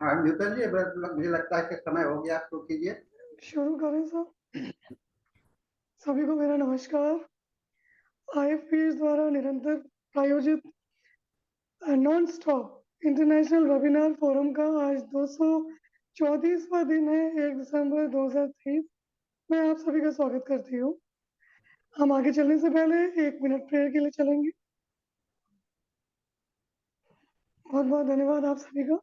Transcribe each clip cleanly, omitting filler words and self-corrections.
हाँ न्यूटन जी, मुझे लगता है कि समय हो गया, शुरू कीजिए। शुरू करें सर। सभी को मेरा नमस्कार। आईएफपीएच द्वारा निरंतर प्रायोजित non stop international webinar forum का आज 234वां दिन है, 1 दिसंबर 2023। मैं आप सभी का स्वागत करती हूँ। हम आगे चलने से पहले 1 मिनट प्रेयर के लिए चलेंगे। बहुत बहुत धन्यवाद आप सभी का।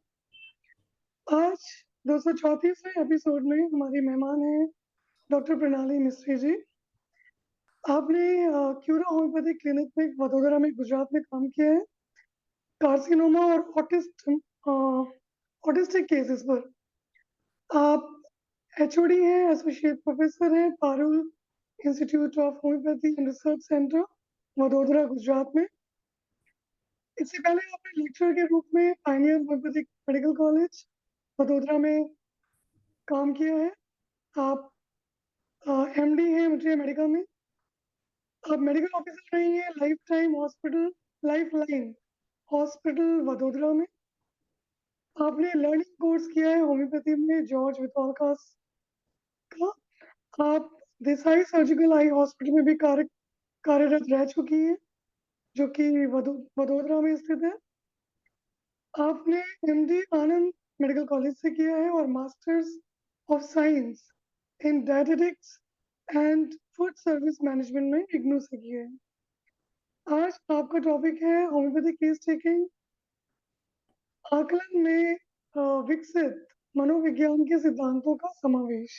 आज 234वें एपिसोड में हमारी मेहमान है डॉक्टर प्रणाली मिस्त्री जी। आपने क्यूरा होम्योपैथिक क्लिनिक में वडोदरा में गुजरात में काम किया है कार्सिनोमा और ऑटिस्टिक केसेस पर। आप एचओडी हैं, एसोसिएट प्रोफेसर हैं Parul institute of homeopathy and research centre Vadodara Gujarat में। इससे पहले आपने लेक्चरर के रूप में Pioneer homeopathic medical college Vadodara में काम किया है। आप एमडी हैं मुझे मेडिकल में। आप मेडिकल ऑफिसर रही हैं life time hospital life line hospital Vadodara में। आपने लर्निंग कोर्स किया है होम्योपैथी में जॉर्ज विथॉलकास का। आप देसाई सर्जिकल आई हॉस्पिटल में भी कार्यरत रह चुकी हैं, जो कि वडोदरा में स्थित है। आपने एमडी आनंद मेडिकल कॉलेज से किया है और masters of science in dietetics and food service management में इग्नू से किया है। आज आपका टॉपिक है होम्योपैथिक केस टेकिंग, आकलन में विकसित मनोविज्ञान के सिद्धांतों का समावेश।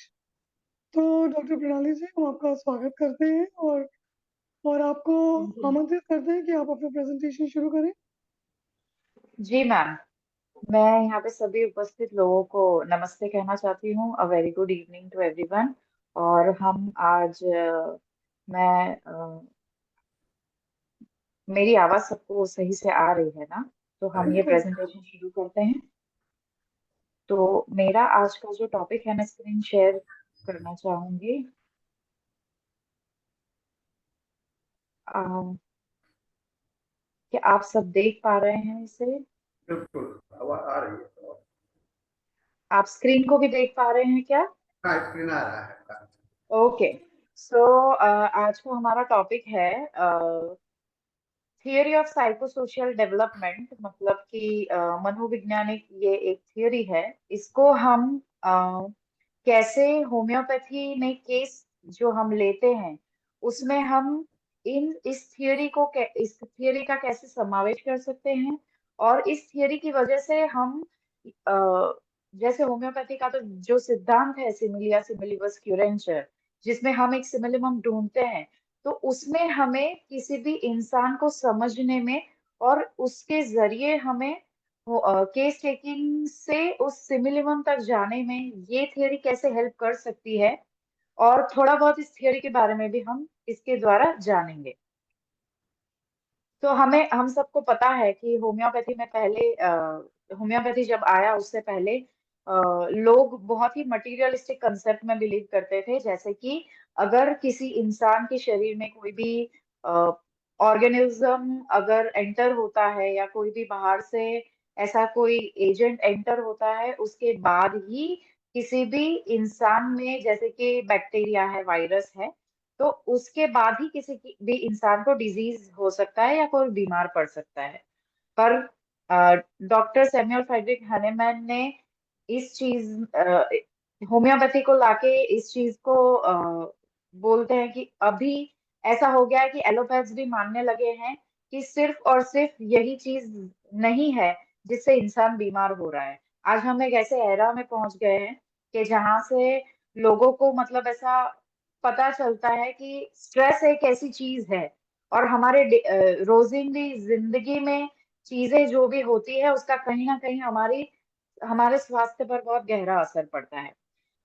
तो डॉक्टर प्रणाली जी, हम आपका स्वागत करते हैं और आपको आमंत्रित करते हैं कि आप अपना प्रेजेंटेशन शुरू करें। जी मैम, मैं यहाँ पे सभी उपस्थित लोगों को नमस्ते कहना चाहती हूँ। A very good evening to everyone. और हम आज मैं मेरी आवाज़ सबको सही से आ रही है ना? तो हम ये प्रेजेंटेशन शुरू करते हैं। तो मेरा आज का जो टॉपिक है मैं स्क्रीन शेयर करना चाहूंगी। क्या आप सब देख पा रहे हैं इसे? बिल्कुल आवाज आ रही है। आप स्क्रीन को भी देख पा रहे हैं क्या? हाँ, स्क्रीन आ रहा है। ओके। सो आज का हमारा टॉपिक है थियोरी ऑफ साइकोसोशियल डेवलपमेंट। मतलब कि मनोवैज्ञानिक ये एक थियोरी है। इसको हम कैसे होम्योपैथी में केस जो हम लेते हैं उसमें हम इस थियोरी को इस थियोरी का कैसे समावेश कर सकते हैं। और इस थियोरी की वजह से हम जैसे होम्योपैथी का तो जो सिद्धांत है सिमिलिया सिमिलिबस क्यूरेंचर, जिसमें हम एक सिमिलिमम ढूंढते हैं, तो उसमें हमें किसी भी इंसान को समझने में और उसके जरिए हमें केस टेकिंग से उस सिमिलिमम तक जाने में ये थियोरी कैसे हेल्प कर सकती है। और थोड़ा बहुत इस थियोरी के बारे में भी हम इसके द्वारा जानेंगे। तो हम सबको पता है कि होम्योपैथी में पहले होम्योपैथी जब आया उससे पहले लोग बहुत ही मटेरियलिस्टिक कंसेप्ट में बिलीव करते थे। जैसे कि अगर किसी इंसान के शरीर में कोई भी ऑर्गेनिज्म अगर एंटर होता है या कोई भी बाहर से ऐसा कोई एजेंट एंटर होता है, उसके बाद ही किसी भी इंसान में, जैसे कि बैक्टीरिया है, वायरस है, तो उसके बाद ही भी इंसान को डिजीज हो सकता है या कोई बीमार पड़ सकता है। पर डॉक्टर सैमुअल फ्रेडरिक हनेमैन ने इस चीज होम्योपैथी को लाके इस चीज को बोलते हैं कि अभी ऐसा हो गया है कि एलोपैथ्स भी मानने लगे हैं कि सिर्फ और सिर्फ यही चीज नहीं है जिससे इंसान बीमार हो रहा है। आज हम एक ऐसे एरा में पहुंच गए हैं कि जहां से लोगों को मतलब ऐसा पता चलता है कि स्ट्रेस एक ऐसी चीज है और हमारे रोजिंदी जिंदगी में चीजें जो भी होती है उसका कहीं ना कहीं हमारे स्वास्थ्य पर बहुत गहरा असर पड़ता है।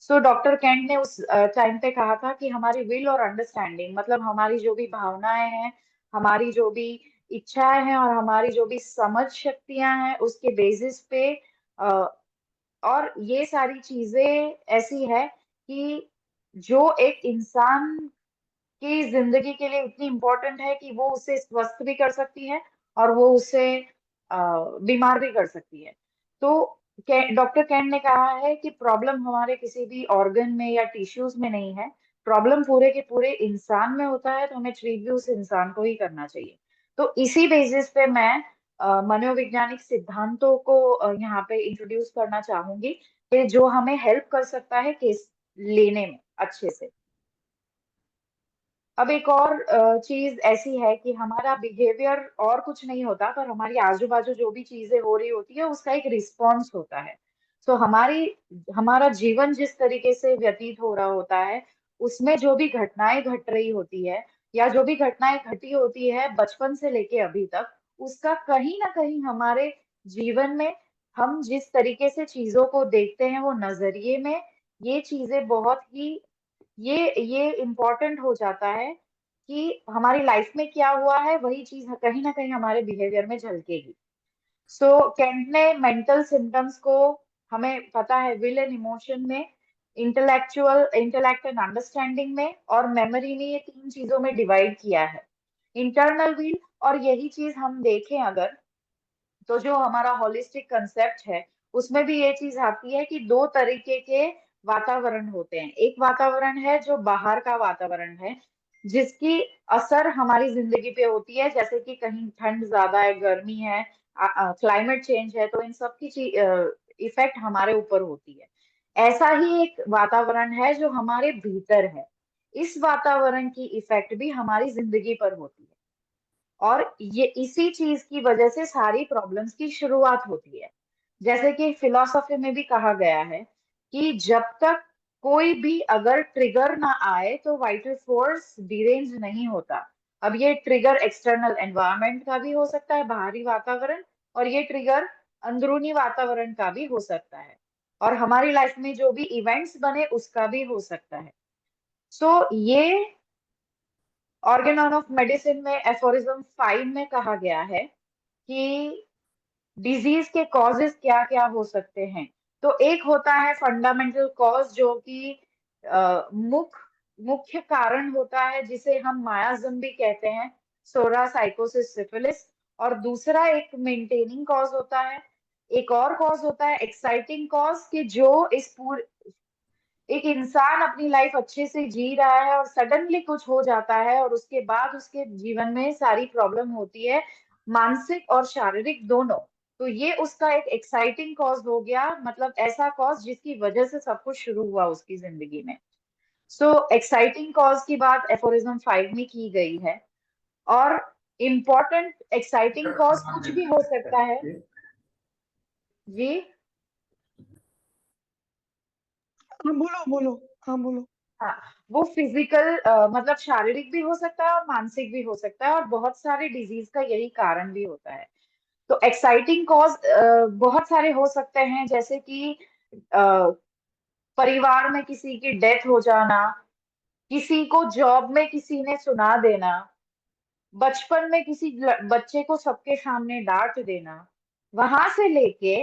सो डॉक्टर कैंट ने उस टाइम पे कहा था कि हमारी विल और अंडरस्टैंडिंग, मतलब हमारी जो भी भावनाएं हैं, हमारी जो भी इच्छाएं हैं और हमारी जो भी समझ शक्तियां हैं, उसके बेसिस पे और ये सारी चीजें ऐसी है कि जो एक इंसान की जिंदगी के लिए इतनी इम्पोर्टेंट है कि वो उसे स्वस्थ भी कर सकती है और वो उसे बीमार भी कर सकती है। तो डॉक्टर कैंट ने कहा है कि प्रॉब्लम हमारे किसी भी ऑर्गन में या टिश्यूज में नहीं है, प्रॉब्लम पूरे के पूरे इंसान में होता है, तो हमें ट्रीट भी उस इंसान को ही करना चाहिए। तो इसी बेसिस पे मैं मनोवैज्ञानिक सिद्धांतों को यहाँ पे इंट्रोड्यूस करना चाहूंगी कि जो हमें हेल्प कर सकता है केस लेने में अच्छे से। अब एक और चीज ऐसी है कि हमारा बिहेवियर और कुछ नहीं होता, पर हमारी आजू बाजू जो भी चीजें हो रही होती है उसका एक रिस्पॉन्स होता है। तो हमारा जीवन जिस तरीके से व्यतीत हो रहा होता है, उसमें जो भी घटनाएं घट रही होती है या जो भी घटनाएं घटी होती है बचपन से लेके अभी तक, उसका कहीं ना कहीं हमारे जीवन में, हम जिस तरीके से चीजों को देखते हैं वो नजरिए में, ये चीजें बहुत ही, ये इम्पोर्टेंट हो जाता है कि हमारी लाइफ में क्या हुआ है वही चीज कहीं ना कहीं हमारे बिहेवियर में झलकेगी। सो कैंट ने मेंटल सिम्टम्स को, हमें पता है, विल एंड इमोशन में, इंटेलेक्ट एंड अंडरस्टैंडिंग में, और मेमोरी में, ये तीन चीजों में डिवाइड किया है। इंटरनल विल, और यही चीज हम देखें अगर, तो जो हमारा होलिस्टिक कंसेप्ट है उसमें भी ये चीज आती है कि दो तरीके के वातावरण होते हैं। एक वातावरण है जो बाहर का वातावरण है, जिसकी असर हमारी जिंदगी पे होती है, जैसे कि कहीं ठंड ज्यादा है, गर्मी है, क्लाइमेट चेंज है, तो इन सब की इफेक्ट हमारे ऊपर होती है। ऐसा ही एक वातावरण है जो हमारे भीतर है, इस वातावरण की इफेक्ट भी हमारी जिंदगी पर होती है, और ये इसी चीज की वजह से सारी प्रॉब्लम्स की शुरुआत होती है। जैसे कि फिलॉसफी में भी कहा गया है कि जब तक कोई भी अगर ट्रिगर ना आए तो वाइटल फोर्स डिरेंज नहीं होता। अब ये ट्रिगर एक्सटर्नल एनवायरनमेंट का भी हो सकता है, बाहरी वातावरण, और ये ट्रिगर अंदरूनी वातावरण का भी हो सकता है, और हमारी लाइफ में जो भी इवेंट्स बने उसका भी हो सकता है। सो ये ऑर्गेनॉन ऑफ मेडिसिन में एफोरिज्म 5 में कहा गया है कि डिजीज के कॉजेस क्या क्या हो सकते हैं। तो एक होता है फंडामेंटल कॉज, जो कि मुख्य कारण होता है, जिसे हम मायाजम भी कहते हैं, सोरा साइकोसिस सिफिलिस। और दूसरा एक मेंटेनिंग कॉज होता है। एक और कॉज होता है एक्साइटिंग कॉज, कि जो इस पूरे, एक इंसान अपनी लाइफ अच्छे से जी रहा है और सडनली कुछ हो जाता है और उसके बाद उसके जीवन में सारी प्रॉब्लम होती है, मानसिक और शारीरिक दोनों। तो ये उसका एक एक्साइटिंग कॉज हो गया, मतलब ऐसा कॉज जिसकी वजह से सब कुछ शुरू हुआ उसकी जिंदगी में। सो एक्साइटिंग कॉज की बात एफोरिज्म 5 में की गई है। और इम्पोर्टेंट एक्साइटिंग कॉज कुछ भी हो सकता है जी। हाँ बोलो बोलो, हाँ बोलो। हाँ, वो फिजिकल, मतलब शारीरिक भी हो सकता है और मानसिक भी हो सकता है, और बहुत सारे डिजीज का यही कारण भी होता है। तो एक्साइटिंग कॉज बहुत सारे हो सकते हैं, जैसे कि अ, परिवार में किसी की डेथ हो जाना, किसी को जॉब में किसी ने सुना देना, बचपन में किसी बच्चे को सबके सामने डांट देना, वहां से लेके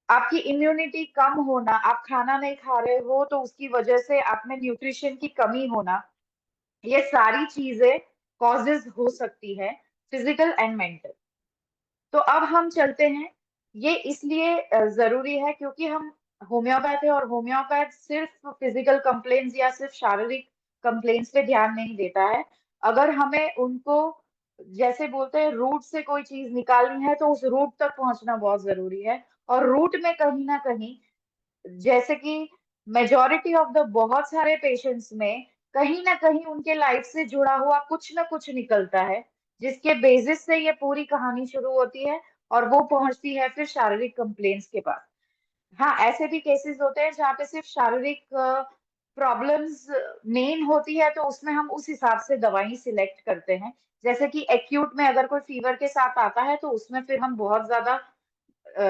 आपकी इम्यूनिटी कम होना, आप खाना नहीं खा रहे हो तो उसकी वजह से आप में न्यूट्रिशन की कमी होना, ये सारी चीजें कॉजेज हो सकती है, फिजिकल एंड मेंटल। तो अब हम चलते हैं, ये इसलिए जरूरी है क्योंकि हम होम्योपैथ है, और होम्योपैथ सिर्फ फिजिकल कंप्लेन्स या सिर्फ शारीरिक कंप्लेन्स पे ध्यान नहीं देता है। अगर हमें उनको, जैसे बोलते हैं, रूट से कोई चीज निकालनी है तो उस रूट तक पहुंचना बहुत जरूरी है। और रूट में कहीं ना कहीं, जैसे कि मेजोरिटी ऑफ द बहुत सारे पेशेंट्स में कहीं ना कहीं उनके लाइफ से जुड़ा हुआ कुछ ना कुछ निकलता है, जिसके बेसिस से ये पूरी कहानी शुरू होती है और वो पहुंचती है फिर शारीरिक कंप्लेंट्स के पास। हाँ, ऐसे भी केसेस होते हैं जहाँ पे सिर्फ शारीरिक प्रॉब्लम्स मेन होती है, तो उसमें हम उस हिसाब से दवाई सिलेक्ट करते हैं। जैसे कि एक्यूट में अगर कोई फीवर के साथ आता है तो उसमें फिर हम बहुत ज्यादा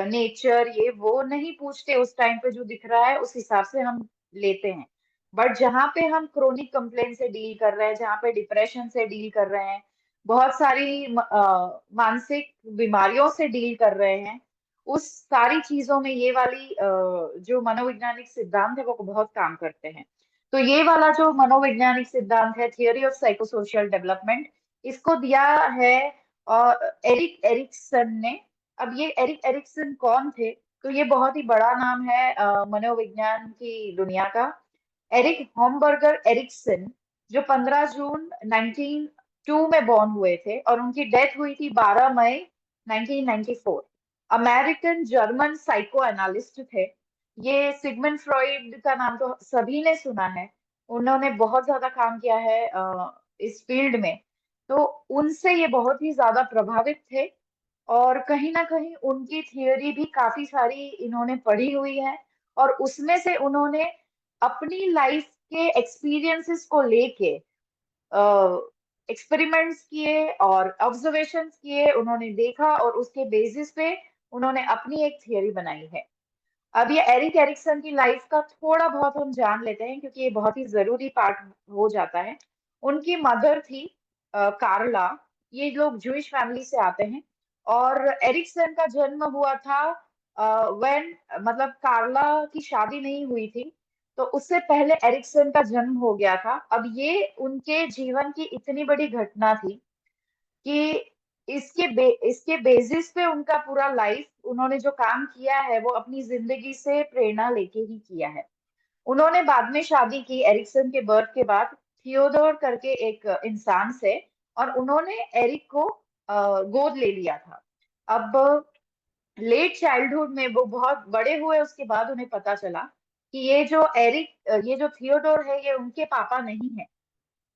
नेचर ये वो नहीं पूछते, उस टाइम पे जो दिख रहा है उस हिसाब से हम लेते हैं। बट जहाँ पे हम क्रोनिक कंप्लेन से डील कर रहे हैं, जहाँ पे डिप्रेशन से डील कर रहे हैं, बहुत सारी मानसिक बीमारियों से डील कर रहे हैं, उस सारी चीजों में ये वाली जो मनोवैज्ञानिक सिद्धांत है वो बहुत काम करते हैं। तो ये वाला जो मनोवैज्ञानिक सिद्धांत है, थियोरी ऑफ साइकोसोशियल डेवलपमेंट, इसको दिया है और एरिक एरिक्सन ने। अब ये एरिक एरिक्सन कौन थे? तो ये बहुत ही बड़ा नाम है मनोविज्ञान की दुनिया का। एरिक होमबर्गर एरिक्सन, जो 15 जून 1902 में बॉर्न हुए थे और उनकी डेथ हुई थी 12 मई 1994। अमेरिकन जर्मन साइको एनालिस्ट थे। ये सिगमंड फ्रॉइड का नाम तो सभी ने सुना है। उन्होंने बहुत ज्यादा काम किया है इस फील्ड में। तो उनसे ये बहुत ही ज्यादा प्रभावित थे और कहीं ना कहीं उनकी थियोरी भी काफी सारी इन्होंने पढ़ी हुई है और उसमें से उन्होंने अपनी लाइफ के एक्सपीरियंसेस को लेके एक्सपेरिमेंट्स किए और ऑब्जर्वेशंस किए, उन्होंने देखा और उसके बेसिस पे उन्होंने अपनी एक थियोरी बनाई है। अब ये एरिक एरिक्सन की लाइफ का थोड़ा बहुत हम जान लेते हैं क्योंकि ये बहुत ही जरूरी पार्ट हो जाता है। उनकी मदर थी कार्ला। ये लोग जूइश फैमिली से आते हैं और एरिक्सन का जन्म हुआ था व्हेन, मतलब कार्ला की शादी नहीं हुई थी तो उससे पहले एरिक्सन का जन्म हो गया था। अब ये उनके जीवन की इतनी बड़ी घटना थी कि इसके बेसिस पे उनका पूरा लाइफ, उन्होंने जो काम किया है वो अपनी जिंदगी से प्रेरणा लेके ही किया है। उन्होंने बाद में शादी की एरिक्सन के बर्थ के बाद थियोडोर करके एक इंसान से, और उन्होंने एरिक को गोद ले लिया था। अब लेट चाइल्डहुड में वो बहुत बड़े हुए उसके बाद उन्हें पता चला कि ये जो थियोडोर है ये उनके पापा नहीं है।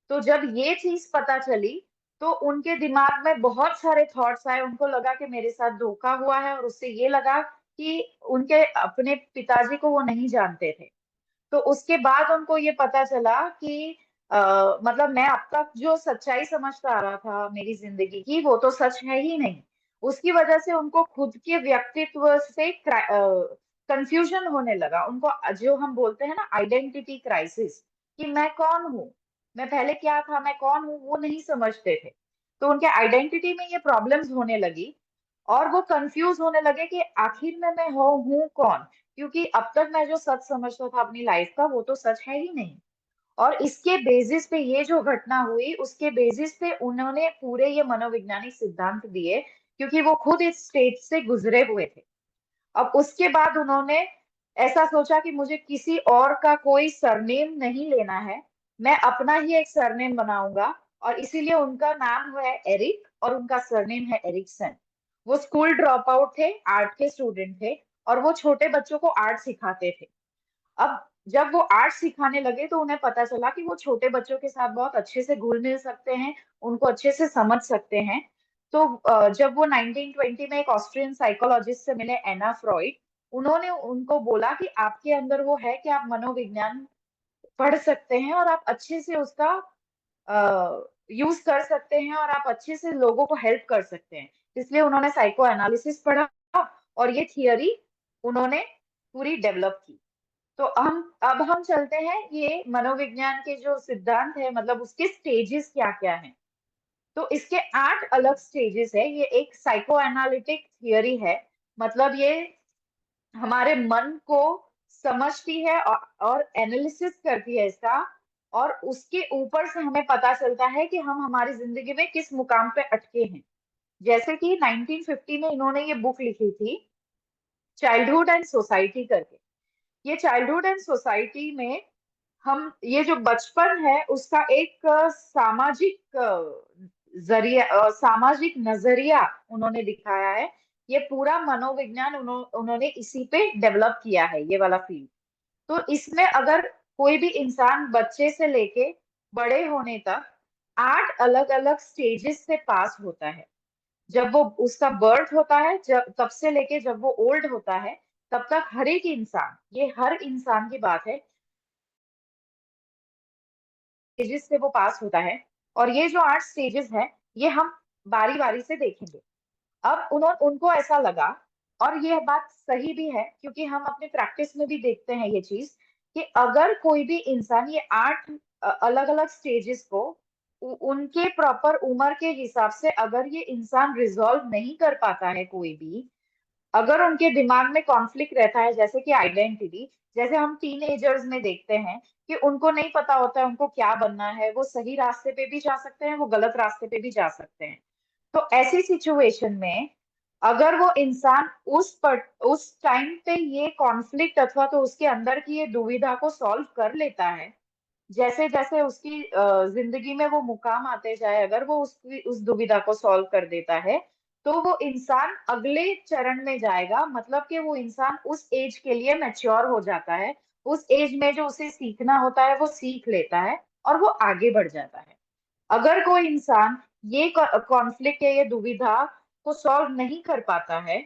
तो जब ये चीज पता चली तो उनके दिमाग में बहुत सारे थॉट्स आए। उनको लगा कि मेरे साथ धोखा हुआ है और उससे ये लगा कि उनके अपने पिताजी को वो नहीं जानते थे। तो उसके बाद उनको ये पता चला कि मतलब मैं अब तक जो सच्चाई समझता आ रहा था मेरी जिंदगी की वो तो सच है ही नहीं। उसकी वजह से उनको खुद के व्यक्तित्व से कंफ्यूजन होने लगा। उनको जो हम बोलते हैं ना आइडेंटिटी क्राइसिस, कि मैं कौन हूँ, मैं पहले क्या था, मैं कौन हूँ, वो नहीं समझते थे। तो उनके आइडेंटिटी में ये प्रॉब्लम्स होने लगी और वो कंफ्यूज होने लगे कि आखिर में मैं हूँ कौन, क्योंकि अब तक मैं जो सच समझता था अपनी लाइफ का वो तो सच है ही नहीं। और इसके बेसिस पे ये जो घटना हुई उसके बेसिस पे उन्होंने पूरे ये मनोवैज्ञानिक सिद्धांत दिए, क्योंकि वो खुद इस स्टेज से गुजरे हुए थे। अब उसके बाद उन्होंने ऐसा सोचा कि मुझे किसी और का कोई सरनेम नहीं लेना है, मैं अपना ही एक सरनेम बनाऊंगा। और इसीलिए उनका नाम है एरिक और उनका सरनेम है एरिक्सन। वो स्कूल ड्रॉप आउट थे, आर्ट के स्टूडेंट थे और वो छोटे बच्चों को आर्ट सिखाते थे। अब जब वो आर्ट सिखाने लगे तो उन्हें पता चला कि वो छोटे बच्चों के साथ बहुत अच्छे से घुल मिल सकते हैं, उनको अच्छे से समझ सकते हैं। तो जब वो 1920 में एक ऑस्ट्रियन साइकोलॉजिस्ट से मिले, एना फ्रॉइड, उन्होंने उनको बोला कि आपके अंदर वो है कि आप मनोविज्ञान पढ़ सकते हैं और आप अच्छे से उसका यूज कर सकते हैं और आप अच्छे से लोगों को हेल्प कर सकते हैं। इसलिए उन्होंने साइको एनालिसिस पढ़ा और ये थियरी उन्होंने पूरी डेवलप की। तो हम चलते हैं ये मनोविज्ञान के जो सिद्धांत है, मतलब उसके स्टेजेस क्या क्या हैं। तो इसके 8 अलग स्टेजेस है। ये एक साइको एनालिटिक थियरी है, मतलब ये हमारे मन को समझती है और एनालिसिस करती है इसका, और उसके ऊपर से हमें पता चलता है कि हम हमारी जिंदगी में किस मुकाम पे अटके हैं। जैसे कि 1950 में इन्होंने ये बुक लिखी थी, चाइल्डहुड एंड सोसाइटी करके। ये चाइल्डहुड एंड सोसाइटी में हम ये जो बचपन है उसका एक सामाजिक जरिया, सामाजिक नजरिया उन्होंने दिखाया है। ये पूरा मनोविज्ञान उन्होंने इसी पे डेवलप किया है, ये वाला फील्ड। तो इसमें अगर कोई भी इंसान बच्चे से लेके बड़े होने तक 8 अलग अलग स्टेजेस से पास होता है। जब वो उसका बर्थ होता है, जब तब से लेके जब वो ओल्ड होता है तब तक हर एक इंसान, ये हर इंसान की बात है, स्टेजेस से वो पास होता है। और ये जो 8 स्टेजेस हैं ये हम बारी बारी से देखेंगे। अब उनको ऐसा लगा, और ये बात सही भी है क्योंकि हम अपने प्रैक्टिस में भी देखते हैं ये चीज, कि अगर कोई भी इंसान ये 8 अलग अलग स्टेजेस को उनके प्रॉपर उम्र के हिसाब से अगर ये इंसान रिजॉल्व नहीं कर पाता है, कोई भी अगर उनके दिमाग में कॉन्फ्लिक्ट रहता है, जैसे कि आइडेंटिटी, जैसे हम टीनेजर्स में देखते हैं कि उनको नहीं पता होता है उनको क्या बनना है, वो सही रास्ते पे भी जा सकते हैं, वो गलत रास्ते पे भी जा सकते हैं। तो ऐसी सिचुएशन में अगर वो इंसान उस टाइम पे ये कॉन्फ्लिक्ट अथवा तो उसके अंदर की ये दुविधा को सॉल्व कर लेता है, जैसे जैसे उसकी जिंदगी में वो मुकाम आते जाए, अगर वो उसकी उस दुविधा को सॉल्व कर देता है, तो वो इंसान अगले चरण में जाएगा। मतलब कि वो इंसान उस एज के लिए मैच्योर हो जाता है, उस एज में जो उसे सीखना होता है वो सीख लेता है और वो आगे बढ़ जाता है। अगर कोई इंसान ये कॉन्फ्लिक्ट या ये दुविधा को सॉल्व नहीं कर पाता है,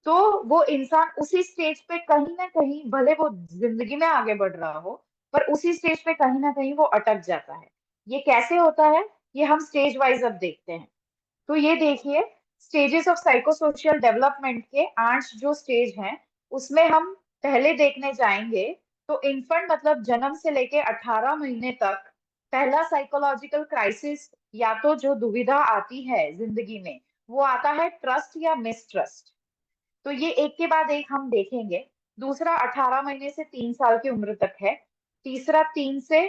तो वो इंसान उसी स्टेज पे कहीं ना कहीं, भले वो जिंदगी में आगे बढ़ रहा हो, पर उसी स्टेज पे कहीं ना कहीं वो अटक जाता है। ये कैसे होता है, ये हम स्टेज वाइज अब देखते हैं। तो ये देखिए, स्टेजेस ऑफ साइकोसोशियल डेवलपमेंट के 8 जो स्टेज हैं, उसमें हम पहले देखने जाएंगे। तो इन्फेंट मतलब जन्म से लेके 18 महीने तक पहला साइकोलॉजिकल क्राइसिस या तो जो दुविधा आती है जिंदगी में, वो आता है ट्रस्ट या मिसट्रस्ट। तो ये एक के बाद एक हम देखेंगे। दूसरा 18 महीने से 3 साल की उम्र तक है। तीसरा 3 से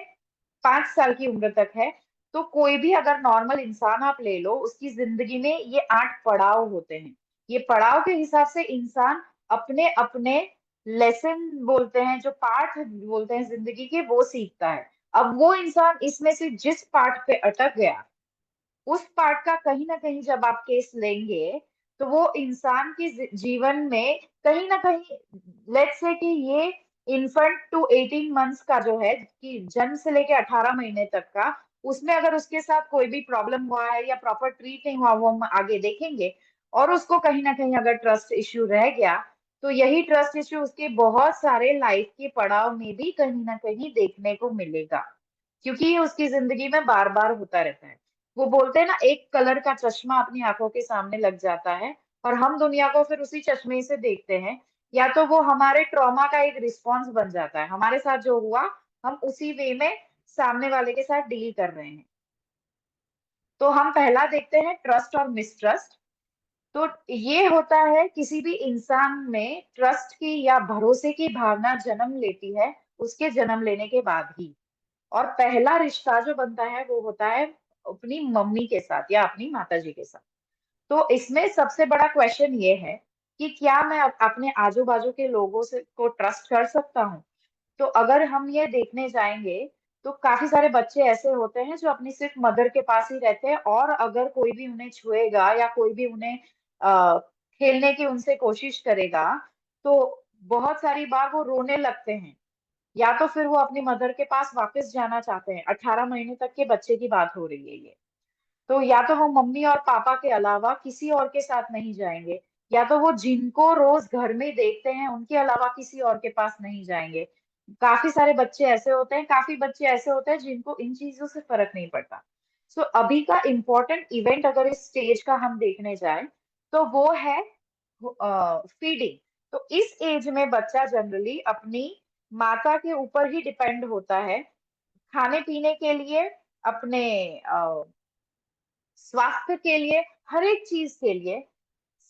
5 साल की उम्र तक है। तो कोई भी अगर नॉर्मल इंसान आप ले लो, उसकी जिंदगी में ये 8 पड़ाव होते हैं। ये पड़ाव के हिसाब से इंसान अपने अपने लेसन बोलते हैं, जो पाठ बोलते हैं जिंदगी के, वो सीखता है। अब वो इंसान इसमें से जिस पाठ पे अटक गया, उस पार्ट का कहीं ना कहीं जब आप केस लेंगे, तो वो इंसान के जीवन में कहीं ना कहीं, लेट्स से कि ये इन्फेंट टू 18 मंथ्स का जो है, कि जन्म से लेके 18 महीने तक का, उसमें अगर उसके साथ कोई भी प्रॉब्लम हुआ है या प्रॉपर ट्रीट नहीं हुआ, वो हम आगे देखेंगे। और उसको कहीं ना कहीं अगर ट्रस्ट इश्यू रह गया, तो यही ट्रस्ट इश्यू उसके बहुत सारे लाइफ के पड़ाव में भी कहीं ना कहीं देखने को मिलेगा, क्योंकि ये उसकी जिंदगी में बार बार होता रहता है। वो बोलते हैं ना, एक कलर का चश्मा अपनी आंखों के सामने लग जाता है और हम दुनिया को फिर उसी चश्मे से देखते हैं। या तो वो हमारे ट्रॉमा का एक रिस्पॉन्स बन जाता है, हमारे साथ जो हुआ हम उसी वे में सामने वाले के साथ डील कर रहे हैं। तो हम पहला देखते हैं ट्रस्ट और मिसट्रस्ट। तो ये होता है किसी भी इंसान में ट्रस्ट की या भरोसे की भावना जन्म लेती है उसके जन्म लेने के बाद ही। और पहला रिश्ता जो बनता है वो होता है अपनी मम्मी के साथ या अपनी माता जी के साथ। तो इसमें सबसे बड़ा क्वेश्चन ये है कि क्या मैं अपने आजू बाजू के लोगों से को ट्रस्ट कर सकता हूँ। तो अगर हम ये देखने जाएंगे, तो काफी सारे बच्चे ऐसे होते हैं जो अपनी सिर्फ मदर के पास ही रहते हैं, और अगर कोई भी उन्हें छुएगा या कोई भी उन्हें खेलने की उनसे कोशिश करेगा, तो बहुत सारी बार वो रोने लगते हैं, या तो फिर वो अपनी मदर के पास वापस जाना चाहते हैं। 18 महीने तक के बच्चे की बात हो रही है ये। तो या तो वो मम्मी और पापा के अलावा किसी और के साथ नहीं जाएंगे, या तो वो जिनको रोज घर में देखते हैं उनके अलावा किसी और के पास नहीं जाएंगे। काफी सारे बच्चे ऐसे होते हैं, काफी बच्चे ऐसे होते हैं जिनको इन चीजों से फर्क नहीं पड़ता। सो अभी का इम्पोर्टेंट इवेंट अगर इस स्टेज का हम देखने जाए, तो वो है फीडिंग। तो इस एज में बच्चा जनरली अपनी माता के ऊपर ही डिपेंड होता है, खाने पीने के लिए, अपने स्वास्थ्य के लिए, हर एक चीज के लिए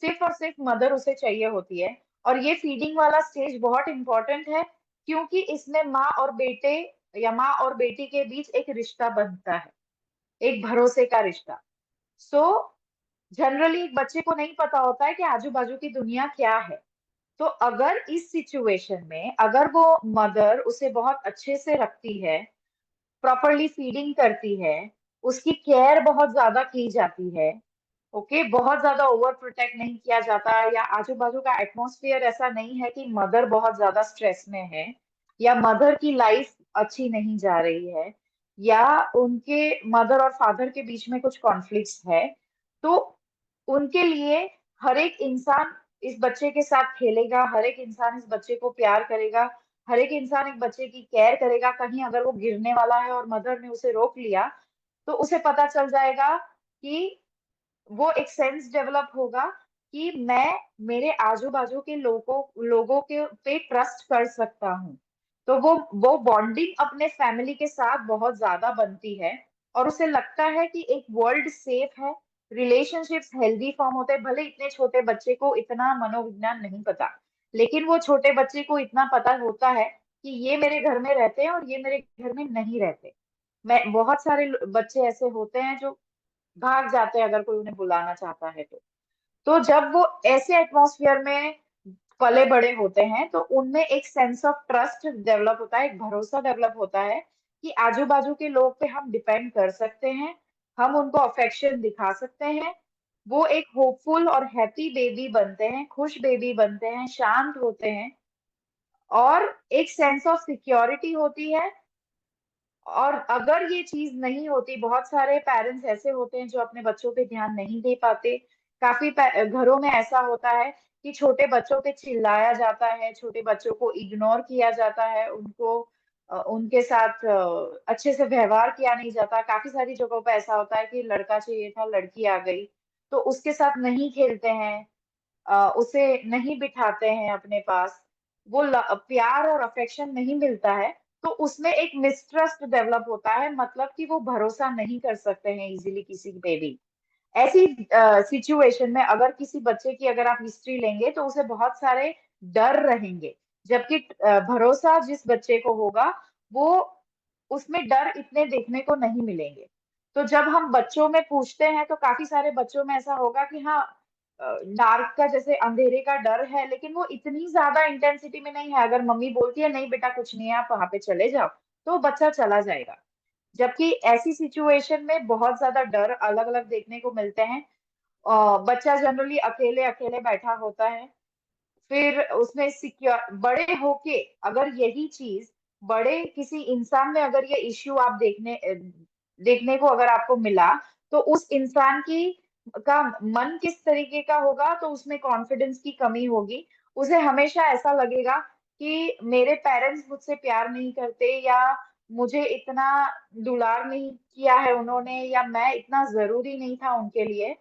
सिर्फ और सिर्फ मदर उसे चाहिए होती है। और ये फीडिंग वाला स्टेज बहुत इंपॉर्टेंट है, क्योंकि इसमें माँ और बेटे या माँ और बेटी के बीच एक रिश्ता बनता है, एक भरोसे का रिश्ता। सो जनरली एक बच्चे को नहीं पता होता है कि आजू बाजू की दुनिया क्या है। तो अगर इस सिचुएशन में अगर वो मदर उसे बहुत अच्छे से रखती है, प्रॉपरली फीडिंग करती है, उसकी केयर बहुत ज्यादा की जाती है, ओके, बहुत ज्यादा ओवर प्रोटेक्ट नहीं किया जाता, या आजू बाजू का एटमॉस्फेयर ऐसा नहीं है कि मदर बहुत ज्यादा स्ट्रेस में है, या मदर की लाइफ अच्छी नहीं जा रही है, या उनके मदर और फादर के बीच में कुछ कॉन्फ्लिक्ट्स है, तो उनके लिए हर एक इंसान इस बच्चे के साथ खेलेगा, हर एक इंसान इस बच्चे को प्यार करेगा, हर एक इंसान एक बच्चे की केयर करेगा। कहीं अगर वो गिरने वाला है और मदर ने उसे रोक लिया, तो उसे पता चल जाएगा कि वो एक सेंस डेवलप होगा कि मैं मेरे आजू बाजू के लोगों के पे ट्रस्ट कर सकता हूँ। तो वो बॉन्डिंग अपने फैमिली के साथ बहुत ज्यादा बनती है, और उसे लगता है कि एक वर्ल्ड सेफ है, रिलेशनशिप्स हेल्दी फॉर्म होते हैं। भले इतने छोटे बच्चे को इतना मनोविज्ञान नहीं पता, लेकिन वो छोटे बच्चे को इतना पता होता है कि ये मेरे घर में रहते हैं और ये मेरे घर में नहीं रहते। मैं बहुत सारे बच्चे ऐसे होते हैं जो भाग जाते हैं अगर कोई उन्हें बुलाना चाहता है तो। तो जब वो ऐसे एटमॉस्फेयर में पले बड़े होते हैं तो उनमें एक सेंस ऑफ ट्रस्ट डेवलप होता है, एक भरोसा डेवलप होता है कि आजू बाजू के लोग पे हम डिपेंड कर सकते हैं, हम उनको अफेक्शन दिखा सकते हैं। वो एक होपफुल और हैप्पी बेबी बनते हैं, खुश बेबी बनते हैं, शांत होते हैं, और एक सेंस ऑफ सिक्योरिटी होती है। और अगर ये चीज नहीं होती, बहुत सारे पेरेंट्स ऐसे होते हैं जो अपने बच्चों पे ध्यान नहीं दे पाते। काफी घरों में ऐसा होता है कि छोटे बच्चों पे चिल्लाया जाता है, छोटे बच्चों को इग्नोर किया जाता है, उनको उनके साथ अच्छे से व्यवहार किया नहीं जाता। काफी सारी जगहों पे ऐसा होता है कि लड़का चाहिए था, लड़की आ गई तो उसके साथ नहीं खेलते हैं, उसे नहीं बिठाते हैं अपने पास, वो प्यार और अफेक्शन नहीं मिलता है। तो उसमें एक मिसट्रस्ट डेवलप होता है, मतलब कि वो भरोसा नहीं कर सकते हैं इजीली किसी पे भी। ऐसी सिचुएशन में अगर किसी बच्चे की अगर आप हिस्ट्री लेंगे तो उसे बहुत सारे डर रहेंगे, जबकि भरोसा जिस बच्चे को होगा वो उसमें डर इतने देखने को नहीं मिलेंगे। तो जब हम बच्चों में पूछते हैं तो काफी सारे बच्चों में ऐसा होगा कि हाँ, डार्क का जैसे अंधेरे का डर है, लेकिन वो इतनी ज्यादा इंटेंसिटी में नहीं है। अगर मम्मी बोलती है नहीं बेटा कुछ नहीं है, आप वहां पे चले जाओ, तो बच्चा चला जाएगा। जबकि ऐसी सिचुएशन में बहुत ज्यादा डर अलग अलग देखने को मिलते हैं। बच्चा जनरली अकेले अकेले बैठा होता है, फिर उसमें सिक्योर बड़े होके अगर यही चीज बड़े किसी इंसान में अगर ये इश्यू आप देखने को अगर आपको मिला, तो उस इंसान की का मन किस तरीके का होगा, तो उसमें कॉन्फिडेंस की कमी होगी। उसे हमेशा ऐसा लगेगा कि मेरे पेरेंट्स मुझसे प्यार नहीं करते, या मुझे इतना दुलार नहीं किया है उन्होंने, या मैं इतना जरूरी नहीं था उनके लिए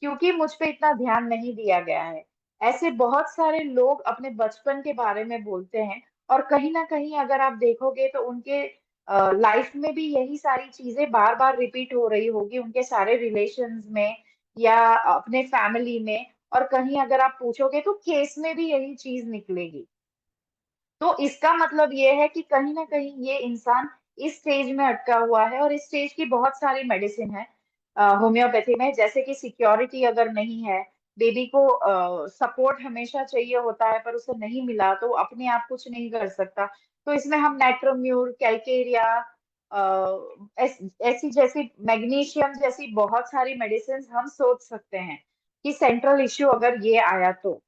क्योंकि मुझ पे इतना ध्यान नहीं दिया गया है। ऐसे बहुत सारे लोग अपने बचपन के बारे में बोलते हैं, और कहीं ना कहीं अगर आप देखोगे तो उनके लाइफ में भी यही सारी चीजें बार बार रिपीट हो रही होगी, उनके सारे रिलेशंस में या अपने फैमिली में। और कहीं अगर आप पूछोगे तो केस में भी यही चीज निकलेगी। तो इसका मतलब ये है कि कहीं ना कहीं ये इंसान इस स्टेज में अटका हुआ है, और इस स्टेज की बहुत सारी मेडिसिन है होम्योपैथी में। जैसे कि सिक्योरिटी अगर नहीं है, बेबी को सपोर्ट हमेशा चाहिए होता है पर उसे नहीं मिला तो वो अपने आप कुछ नहीं कर सकता, तो इसमें हम नाइट्रोम्यूर, कैल्केरिया, ऐसी जैसी मैग्नीशियम जैसी बहुत सारी मेडिसिन हम सोच सकते हैं कि सेंट्रल इश्यू अगर ये आया तो।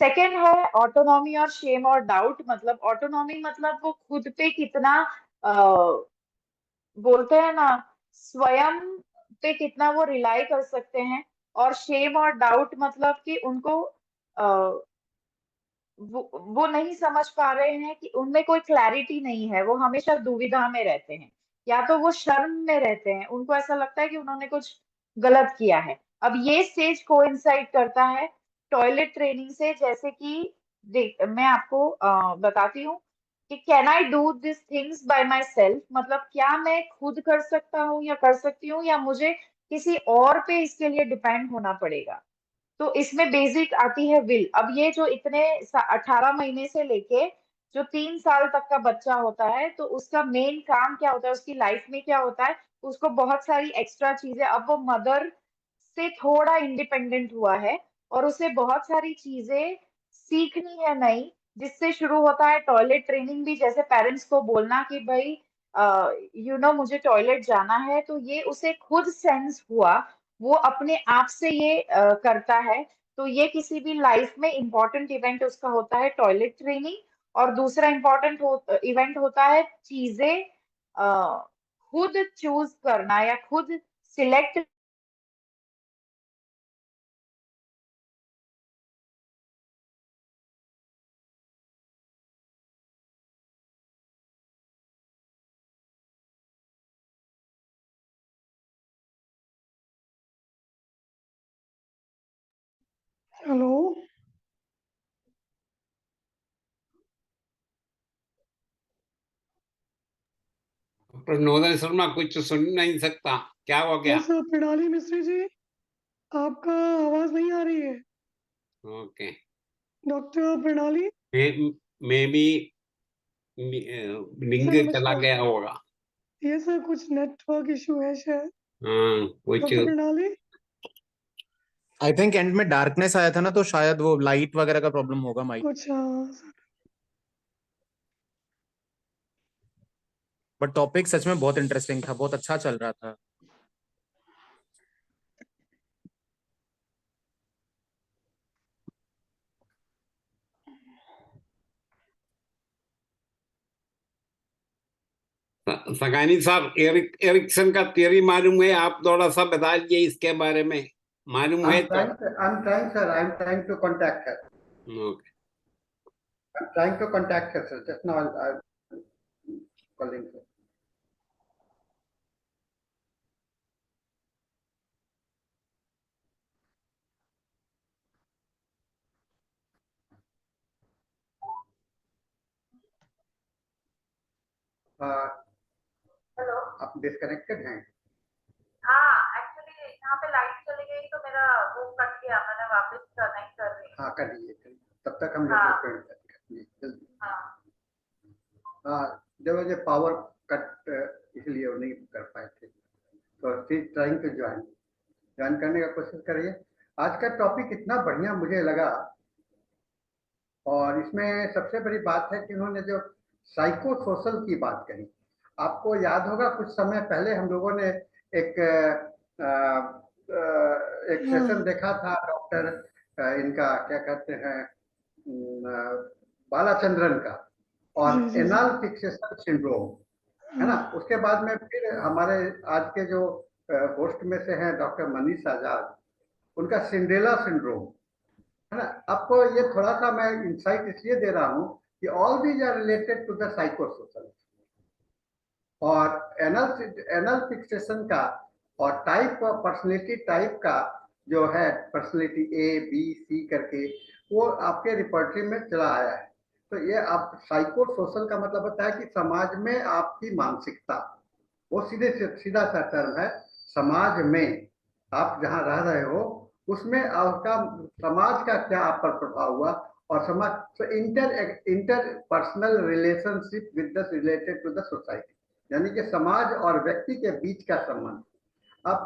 सेकेंड है ऑटोनॉमी और शेम और डाउट। मतलब ऑटोनॉमी मतलब वो खुद पे कितना बोलते हैं ना, स्वयं पे कितना वो रिलाई कर सकते हैं। और शेम और डाउट मतलब कि उनको वो नहीं समझ पा रहे हैं, कि उनमें कोई क्लैरिटी नहीं है, वो हमेशा दुविधा में रहते हैं, या तो वो शर्म में रहते हैं, उनको ऐसा लगता है कि उन्होंने कुछ गलत किया है। अब ये स्टेज कोइंसाइड करता है टॉयलेट ट्रेनिंग से। जैसे कि देख मैं आपको बताती हूँ कि can I do this things by my self, मतलब क्या मैं खुद कर सकता हूँ या कर सकती हूँ, या मुझे किसी और पे इसके लिए डिपेंड होना पड़ेगा। तो इसमें बेसिक आती है विल। अब ये जो इतने 18 महीने से लेके जो 3 साल तक का बच्चा होता है, तो उसका मेन काम क्या होता है, उसकी लाइफ में क्या होता है, उसको बहुत सारी एक्स्ट्रा चीजें, अब वो मदर से थोड़ा इंडिपेंडेंट हुआ है और उसे बहुत सारी चीजें सीखनी है नई, जिससे शुरू होता है टॉयलेट ट्रेनिंग भी। जैसे पेरेंट्स को बोलना कि भाई मुझे टॉयलेट जाना है, तो ये उसे खुद सेंस हुआ, वो अपने आप से ये करता है। तो ये किसी भी लाइफ में इम्पोर्टेंट इवेंट उसका होता है टॉयलेट ट्रेनिंग। और दूसरा इम्पोर्टेंट इवेंट होता है चीजें खुद चूज करना या खुद सिलेक्ट। हेलो। प्रनोदन शर्मा कुछ सुन नहीं सकता, क्या हो गया? यस प्रणाली मिश्री जी, आपका आवाज नहीं आ रही है। ओके, डॉक्टर प्रणाली। मे बी लिंग सर चला नमस्कार। गया होगा। ये सर कुछ नेटवर्क इशू है शायद। हाँ कुछ। डॉक्टर प्रणाली। आई थिंक एंड में डार्कनेस आया था ना, तो शायद वो लाइट वगैरह का प्रॉब्लम होगा माइक। कुछ बट टॉपिक सच में बहुत इंटरेस्टिंग था, बहुत अच्छा चल रहा था। सगानी साहब, एरिक्सन का थियरी मालूम है? आप थोड़ा सा बता दीजिए इसके बारे में, मालूम है तो। I'm trying, sir. I'm trying to contact her. Okay. I'm trying to contact her, sir. Just now I'm calling her. Hello, आप डिस्कनेक्टेड हैं? हाँ, एक्चुअली यहाँ पे लाइट चली गई तो मेरा वो कट गया, मैंने वापस कनेक्ट कर रही हूँ। हाँ, कर दीजिए, तब तक हम हाँ। लोग जल्दी। हाँ। हाँ, जब मुझे पावर कट इसलिए वो नहीं कर पाए थे, तो ट्राइंग टू ज्वाइन करने का कोशिश करिए। आज का टॉपिक इतना बढ़िया मुझे लगा, और इसमें सबसे बड़ी बात है कि उन्होंने जो साइको सोशल की बात कही। आपको याद होगा कुछ समय पहले हम लोगों ने एक सेशन देखा था, डॉक्टर इनका क्या कहते हैं, बालाचंद्रन का, और एनाल फिक्सेशन सिंड्रोम, है ना। उसके बाद में फिर हमारे आज के जो होस्ट में से हैं डॉक्टर मनीष आजाद, उनका सिंड्रेला सिंड्रोम, है ना। आपको ये थोड़ा सा मैं इंसाइट इसलिए दे रहा हूँ कि all these are related to the psychosocial, और एनल फिक्सेशन का और टाइप ऑफ पर्सनैलिटी टाइप का जो है, पर्सनैलिटी ए बी सी करके, वो आपके रिपोर्टरी में चला आया है। तो ये आप साइको सोशल का मतलब होता है कि समाज में आपकी मानसिकता, वो सीधा सा टर्म है। समाज में आप जहाँ रह रहे हो उसमें आपका समाज का क्या आप पर प्रभाव हुआ, और समाज, तो interpersonal relationship with the related to the society, यानी कि समाज और व्यक्ति के बीच का संबंध। आप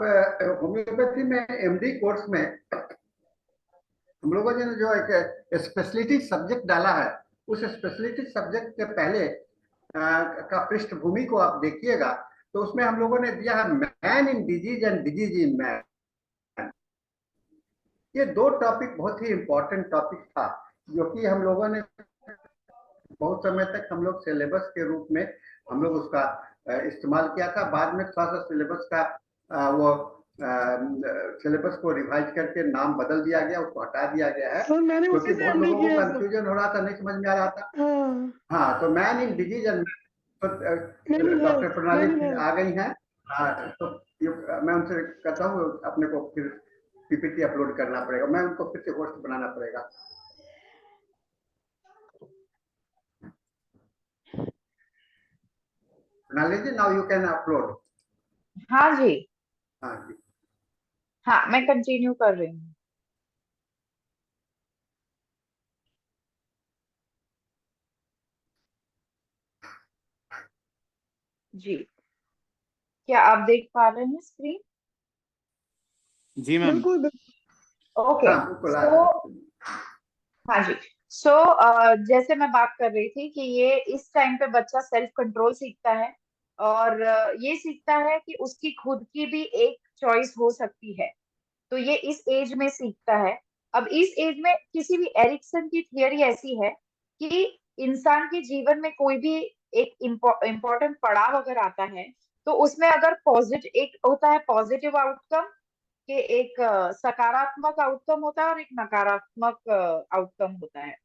होम्योपैथी में एमडी कोर्स में हम लोगों ने जो एक स्पेशलिटी सब्जेक्ट डाला है, उस स्पेशलिटी सब्जेक्ट के पहले का पृष्ठभूमि को आप देखिएगा, तो उसमें हम लोगों ने दिया है man in disease and disease in man. ये दो टॉपिक बहुत ही इंपॉर्टेंट टॉपिक था, जो कि हम लोगों ने बहुत समय तक हम लोग सिलेबस के रूप में हम लोग उसका इस्तेमाल किया था। बाद में थोड़ा सा सिलेबस का वो सिलेबस को रिवाइज करके नाम बदल दिया गया, उसको हटा दिया गया है, क्योंकि बहुत लोगों को कंफ्यूजन हो रहा था, नहीं समझ में आ रहा था। हाँ, तो man in disease and doctor प्रणाली आ गई हैं, तो मैं उनसे कहता हूँ अपने को फिर पीपीटी अपलोड करना पड़ेगा, मैं उनको फिर से होस्ट बनाना पड़ेगा। प्रणाली जी, नाउ यू कैन अपलोड। हाँ जी, हाँ जी, हाँ मैं कंटिन्यू कर रही हूँ। जी, क्या आप देख पा रहे हैं स्क्रीन? जी मैम। ओके, हाँ जी। सो जैसे मैं बात कर रही थी कि ये इस टाइम पे बच्चा सेल्फ कंट्रोल सीखता है, और ये सीखता है कि उसकी खुद की भी एक चॉइस हो सकती है। तो ये इस एज में सीखता है। अब इस एज में किसी भी एरिक्सन की थियरी ऐसी है कि इंसान के जीवन में कोई भी एक इम्पोर्टेंट पड़ाव अगर आता है, तो उसमें अगर पॉजिटिव, एक होता है पॉजिटिव आउटकम, कि एक सकारात्मक आउटकम होता है और एक नकारात्मक आउटकम होता है।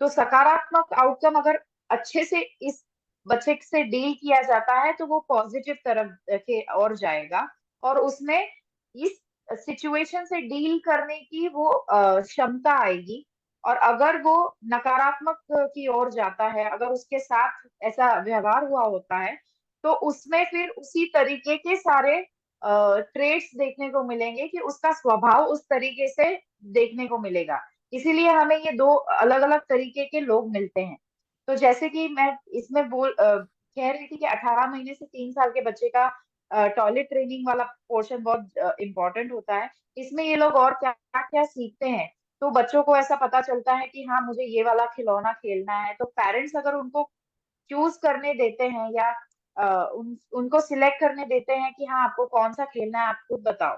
तो सकारात्मक आउटकम अगर अच्छे से इस बच्चे से डील किया जाता है, तो वो पॉजिटिव तरफ के ओर जाएगा, और उसमें इस सिचुएशन से डील करने की वो क्षमता आएगी। और अगर वो नकारात्मक की ओर जाता है, अगर उसके साथ ऐसा व्यवहार हुआ होता है, तो उसमें फिर उसी तरीके के सारे ट्रेड्स देखने को मिलेंगे, कि उसका स्वभाव उस तरीके से देखने को मिलेगा। इसीलिए हमें ये दो अलग अलग तरीके के लोग मिलते हैं। तो जैसे कि मैं इसमें कह रही थी कि 18 महीने से 3 साल के बच्चे का टॉयलेट ट्रेनिंग वाला पोर्शन बहुत इंपॉर्टेंट होता है। इसमें ये लोग और क्या क्या सीखते हैं। तो बच्चों को ऐसा पता चलता है कि हाँ मुझे ये वाला खिलौना खेलना है, तो पेरेंट्स अगर उनको चूज करने देते हैं या उनको सिलेक्ट करने देते हैं कि हाँ आपको कौन सा खेलना है, आप खुद बताओ।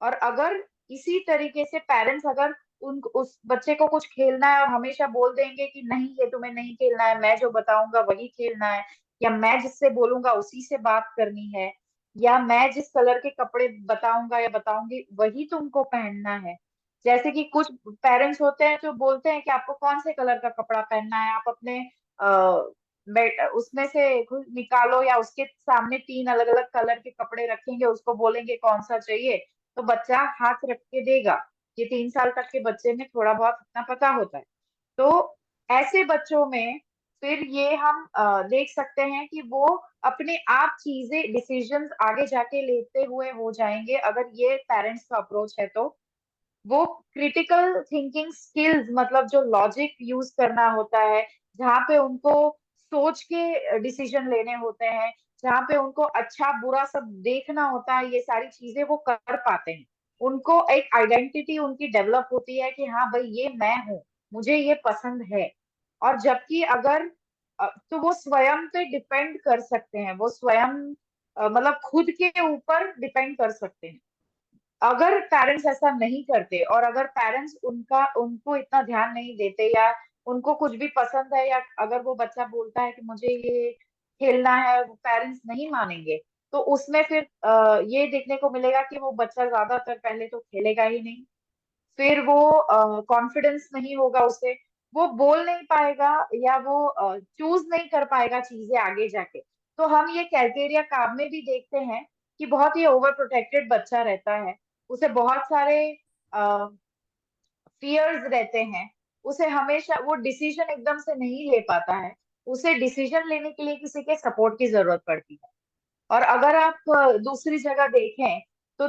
और अगर इसी तरीके से पेरेंट्स अगर उन उस बच्चे को कुछ खेलना है और हमेशा बोल देंगे कि नहीं ये तुम्हें नहीं खेलना है, मैं जो बताऊंगा वही खेलना है, या मैं जिससे बोलूंगा उसी से बात करनी है, या मैं जिस कलर के कपड़े बताऊंगा या बताऊंगी वही तुमको पहनना है। जैसे कि कुछ पेरेंट्स होते हैं जो बोलते हैं कि आपको कौन से कलर का कपड़ा पहनना है, आप अपने उसमें से कुछ निकालो, या उसके सामने 3 अलग अलग कलर के कपड़े रखेंगे, उसको बोलेंगे कौन सा चाहिए, तो बच्चा हाथ रख के देगा। ये 3 साल तक के बच्चे में थोड़ा बहुत इतना पता होता है। तो ऐसे बच्चों में फिर ये हम देख सकते हैं कि वो अपने आप चीजें डिसीजंस आगे जाके लेते हुए हो जाएंगे, अगर ये पेरेंट्स का अप्रोच है। तो वो क्रिटिकल थिंकिंग स्किल्स, मतलब जो लॉजिक यूज करना होता है, जहाँ पे उनको सोच के डिसीजन लेने होते हैं, जहाँ पे उनको अच्छा बुरा सब देखना होता है, ये सारी चीजें वो कर पाते हैं। उनको एक आइडेंटिटी उनकी डेवलप होती है कि हाँ भाई ये मैं हूँ, मुझे ये पसंद है। और जबकि अगर तो वो स्वयं पे डिपेंड कर सकते हैं, वो स्वयं मतलब खुद के ऊपर डिपेंड कर सकते हैं। अगर पेरेंट्स ऐसा नहीं करते, और अगर पेरेंट्स उनका उनको इतना ध्यान नहीं देते, या उनको कुछ भी पसंद है, या अगर वो बच्चा बोलता है कि मुझे ये खेलना है, वो पेरेंट्स नहीं मानेंगे, तो उसमें फिर ये देखने को मिलेगा कि वो बच्चा ज्यादातर पहले तो खेलेगा ही नहीं, फिर वो कॉन्फिडेंस नहीं होगा उसे, वो बोल नहीं पाएगा, या वो चूज नहीं कर पाएगा चीजें आगे जाके। तो हम ये कैल्केरिया काम में भी देखते हैं कि बहुत ही ओवर प्रोटेक्टेड बच्चा रहता है, उसे बहुत सारे फियर्स रहते हैं, उसे हमेशा वो डिसीजन एकदम से नहीं ले पाता है, उसे डिसीजन लेने के लिए किसी के सपोर्ट की जरूरत पड़ती है। और अगर आप दूसरी जगह देखें तो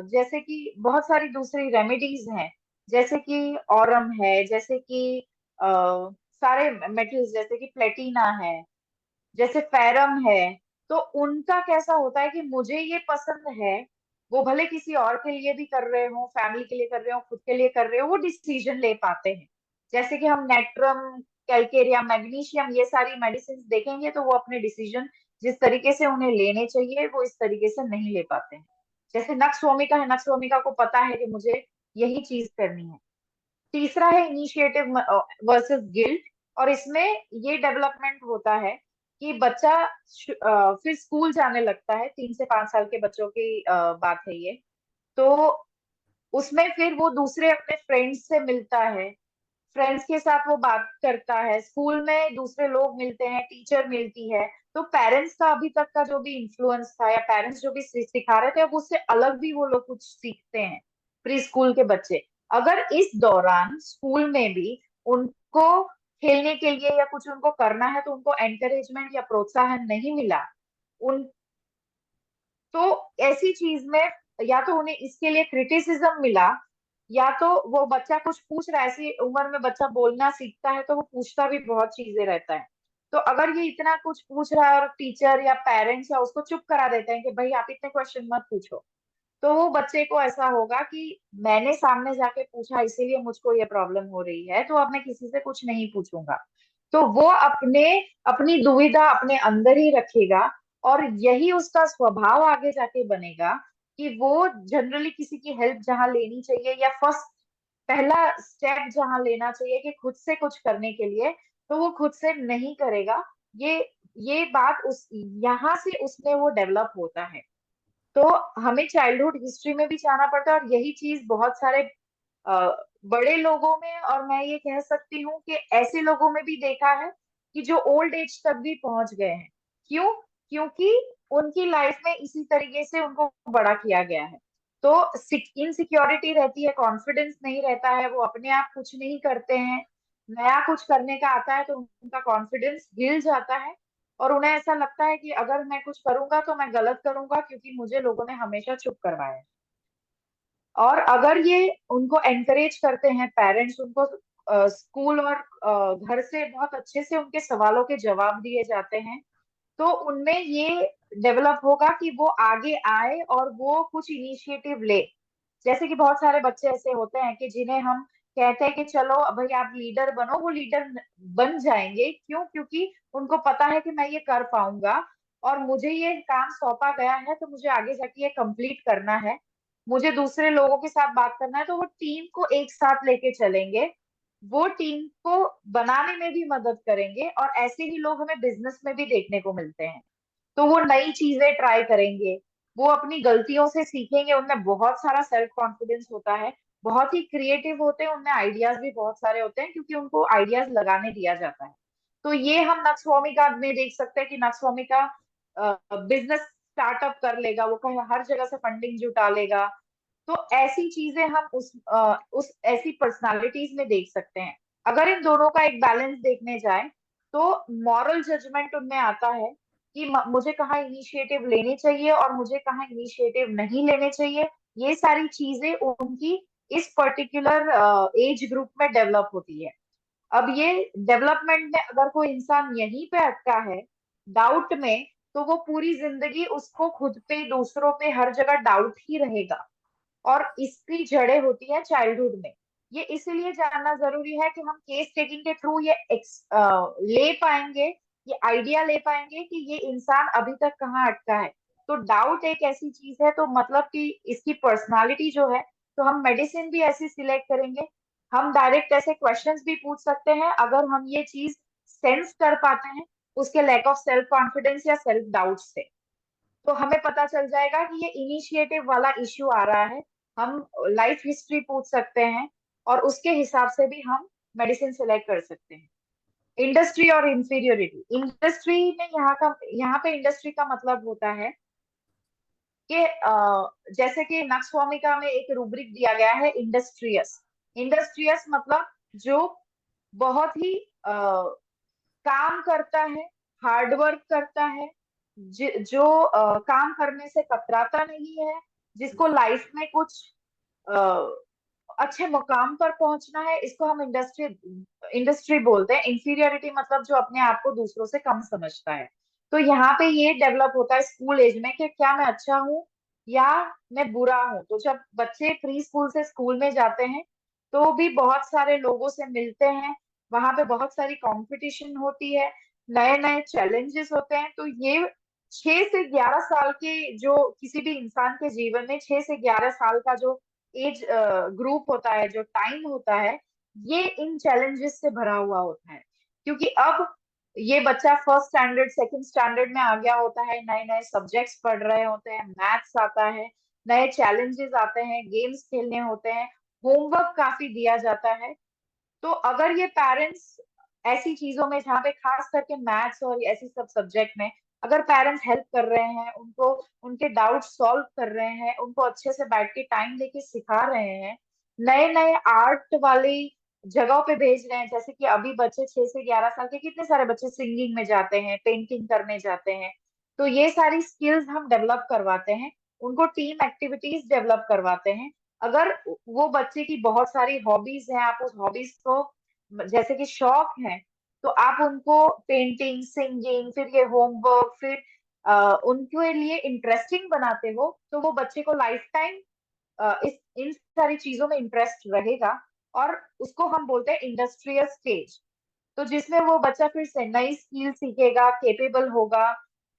जैसे कि बहुत सारी दूसरी रेमेडीज हैं, जैसे कि ऑरम है, जैसे कि अ, सारे मेटल्स जैसे कि प्लेटिना है, जैसे फेरम है। तो उनका कैसा होता है कि मुझे ये पसंद है, वो भले किसी और के लिए भी कर रहे हो, फैमिली के लिए कर रहे हो, खुद के लिए कर रहे हो, वो डिसीजन ले पाते हैं। जैसे कि हम नेट्रम, कैल्केरिया, मैग्नीशियम, ये सारी मेडिसिन देखेंगे तो वो अपने डिसीजन जिस तरीके से उन्हें लेने चाहिए वो इस तरीके से नहीं ले पाते हैं। जैसे नक्स भूमिका है, नक्स भूमिका को पता है कि मुझे यही चीज करनी है। तीसरा है इनिशिएटिव वर्सेस गिल्ट, और इसमें ये डेवलपमेंट होता है कि बच्चा फिर स्कूल जाने लगता है, 3 से 5 साल के बच्चों की बात है ये। तो उसमें फिर वो दूसरे अपने फ्रेंड्स से मिलता है, फ्रेंड्स के साथ वो बात करता है, स्कूल में दूसरे लोग मिलते हैं, टीचर मिलती है। तो पेरेंट्स का अभी तक का जो भी इन्फ्लुएंस था, या पेरेंट्स जो भी सिखा रहे थे, अब उससे अलग भी वो लोग कुछ सीखते हैं, प्री स्कूल के बच्चे। अगर इस दौरान स्कूल में भी उनको खेलने के लिए या कुछ उनको करना है, तो उनको एनकरेजमेंट या प्रोत्साहन नहीं मिला, उन तो ऐसी चीज में या तो उन्हें इसके लिए क्रिटिसिज्म मिला, या तो वो बच्चा कुछ पूछ रहा है, ऐसी उम्र में बच्चा बोलना सीखता है तो वो पूछता भी बहुत चीजें रहता है। तो अगर ये इतना कुछ पूछ रहा है और टीचर या पेरेंट्स या उसको चुप करा देते हैं कि भाई आप इतने क्वेश्चन मत पूछो, तो वो बच्चे को ऐसा होगा कि मैंने सामने जाके पूछा इसीलिए मुझको ये प्रॉब्लम हो रही है, तो अब मैं किसी से कुछ नहीं पूछूंगा। तो वो अपने अपनी दुविधा अपने अंदर ही रखेगा, और यही उसका स्वभाव आगे जाके बनेगा कि वो जनरली किसी की हेल्प जहां लेनी चाहिए, या फर्स्ट पहला स्टेप जहां लेना चाहिए कि खुद से कुछ करने के लिए, तो वो खुद से नहीं करेगा। ये ये बात उस यहाँ से उसमें वो डेवलप होता है। तो हमें चाइल्डहुड हिस्ट्री में भी जाना पड़ता है, और यही चीज बहुत सारे बड़े लोगों में, और मैं ये कह सकती हूँ कि ऐसे लोगों में भी देखा है कि जो ओल्ड एज तक भी पहुंच गए हैं। क्यों? क्योंकि उनकी लाइफ में इसी तरीके से उनको बड़ा किया गया है। तो इनसिक्योरिटी रहती है, कॉन्फिडेंस नहीं रहता है, वो अपने आप कुछ नहीं करते हैं, नया कुछ करने का आता है तो उनका कॉन्फिडेंस हिल जाता है, और उन्हें ऐसा लगता है कि अगर मैं कुछ करूंगा तो मैं गलत करूंगा, क्योंकि मुझे लोगों ने हमेशा चुप करवाया है। और अगर ये उनको एनकरेज करते हैं पेरेंट्स, उनको स्कूल और घर से बहुत अच्छे से उनके सवालों के जवाब दिए जाते हैं, तो उनमें ये डेवलप होगा कि वो आगे आए और वो कुछ इनिशिएटिव ले। जैसे कि बहुत सारे बच्चे ऐसे होते हैं कि जिन्हें हम कहते हैं कि चलो भाई आप लीडर बनो, वो लीडर बन जाएंगे। क्यों? क्योंकि उनको पता है कि मैं ये कर पाऊंगा और मुझे ये काम सौंपा गया है, तो मुझे आगे जाके ये कंप्लीट करना है, मुझे दूसरे लोगों के साथ बात करना है। तो वो टीम को एक साथ लेके चलेंगे, वो टीम को बनाने में भी मदद करेंगे। और ऐसे ही लोग हमें बिजनेस में भी देखने को मिलते हैं। तो वो नई चीजें ट्राई करेंगे, वो अपनी गलतियों से सीखेंगे, उनमें बहुत सारा सेल्फ कॉन्फिडेंस होता है, बहुत ही क्रिएटिव होते हैं, उनमें आइडियाज भी बहुत सारे होते हैं क्योंकि उनको आइडियाज लगाने दिया जाता है। तो ये हम नक्सवामिका में देख सकते हैं कि नक्सवामिका बिजनेस स्टार्टअप कर लेगा, वो कहीं हर जगह से फंडिंग जुटा लेगा। तो ऐसी चीजें हम उस ऐसी पर्सनालिटीज में देख सकते हैं। अगर इन दोनों का एक बैलेंस देखने जाए तो मॉरल जजमेंट उनमें आता है कि मुझे कहाँ इनिशिएटिव लेने चाहिए और मुझे कहाँ इनिशिएटिव नहीं लेने चाहिए। ये सारी चीजें उनकी इस पर्टिकुलर एज ग्रुप में डेवलप होती है। अब ये डेवलपमेंट में अगर कोई इंसान यहीं पे अटका है डाउट में, तो वो पूरी जिंदगी उसको खुद पे, दूसरों पे, हर जगह डाउट ही रहेगा। और इसकी जड़ें होती है चाइल्डहुड में। ये इसीलिए जानना जरूरी है कि हम केस टेकिंग के थ्रू ये ले पाएंगे, ये आइडिया ले पाएंगे कि ये इंसान अभी तक कहाँ अटका है। तो डाउट एक ऐसी चीज है, तो मतलब कि इसकी पर्सनालिटी जो है, तो हम मेडिसिन भी ऐसी सिलेक्ट करेंगे। हम डायरेक्ट ऐसे क्वेश्चंस भी पूछ सकते हैं अगर हम ये चीज सेंस कर पाते हैं उसके लैक ऑफ सेल्फ कॉन्फिडेंस या सेल्फ डाउट से। तो हमें पता चल जाएगा कि ये इनिशिएटिव वाला इश्यू आ रहा है। हम लाइफ हिस्ट्री पूछ सकते हैं और उसके हिसाब से भी हम मेडिसिन सेलेक्ट कर सकते हैं। इंडस्ट्री और इंफीरियोरिटी, इंडस्ट्री में यहाँ पे इंडस्ट्री का मतलब होता है कि जैसे कि नक्सवामिका में एक रूब्रिक दिया गया है इंडस्ट्रियस। इंडस्ट्रियस मतलब जो बहुत ही काम करता है, हार्डवर्क करता है, जो काम करने से कतराता नहीं है, जिसको लाइफ में कुछ अ, अच्छे मुकाम पर पहुंचना है, इसको हम इंडस्ट्री बोलते हैं। इंफीरियरिटी मतलब जो अपने आप को दूसरों से कम समझता है। तो यहाँ पे ये डेवलप होता है स्कूल एज में कि क्या मैं अच्छा हूँ या मैं बुरा हूँ। तो जब बच्चे प्री स्कूल से स्कूल में जाते हैं तो भी बहुत सारे लोगों से मिलते हैं, वहां पे बहुत सारी कंपटीशन होती है, नए नए चैलेंजेस होते हैं। तो ये 6 से 11 साल के जो किसी भी इंसान के जीवन में 6 से 11 साल का जो एज ग्रुप होता है, जो टाइम होता है, ये इन चैलेंजेस से भरा हुआ होता है। क्योंकि अब ये बच्चा फर्स्ट स्टैंडर्ड, सेकंड स्टैंडर्ड में आ गया होता है, नए नए सब्जेक्ट्स पढ़ रहे होते हैं, मैथ्स आता है, नए चैलेंजेस आते हैं, गेम्स खेलने होते हैं, होमवर्क काफी दिया जाता है। तो अगर ये पेरेंट्स ऐसी चीजों में, जहाँ पे खास करके मैथ्स और ऐसी सब सब्जेक्ट में अगर पेरेंट्स हेल्प कर रहे हैं, उनको उनके डाउट सॉल्व कर रहे हैं, उनको अच्छे से बैठ के टाइम लेके सिखा रहे हैं, नए नए आर्ट वाली जगहों पे भेज रहे हैं। जैसे कि अभी बच्चे 6 से 11 साल के कितने सारे बच्चे सिंगिंग में जाते हैं, पेंटिंग करने जाते हैं। तो ये सारी स्किल्स हम डेवलप करवाते हैं, उनको टीम एक्टिविटीज डेवलप करवाते हैं। अगर वो बच्चे की बहुत सारी हॉबीज हैं, आप उस हॉबीज को, जैसे कि शौक है, तो आप उनको पेंटिंग, सिंगिंग, फिर ये होमवर्क, फिर उनके लिए इंटरेस्टिंग बनाते हो, तो वो बच्चे को लाइफ टाइम इस इन सारी चीजों में इंटरेस्ट रहेगा। और उसको हम बोलते हैं इंडस्ट्रियल स्टेज। तो जिसमें वो बच्चा फिर से नई स्किल सीखेगा, केपेबल होगा,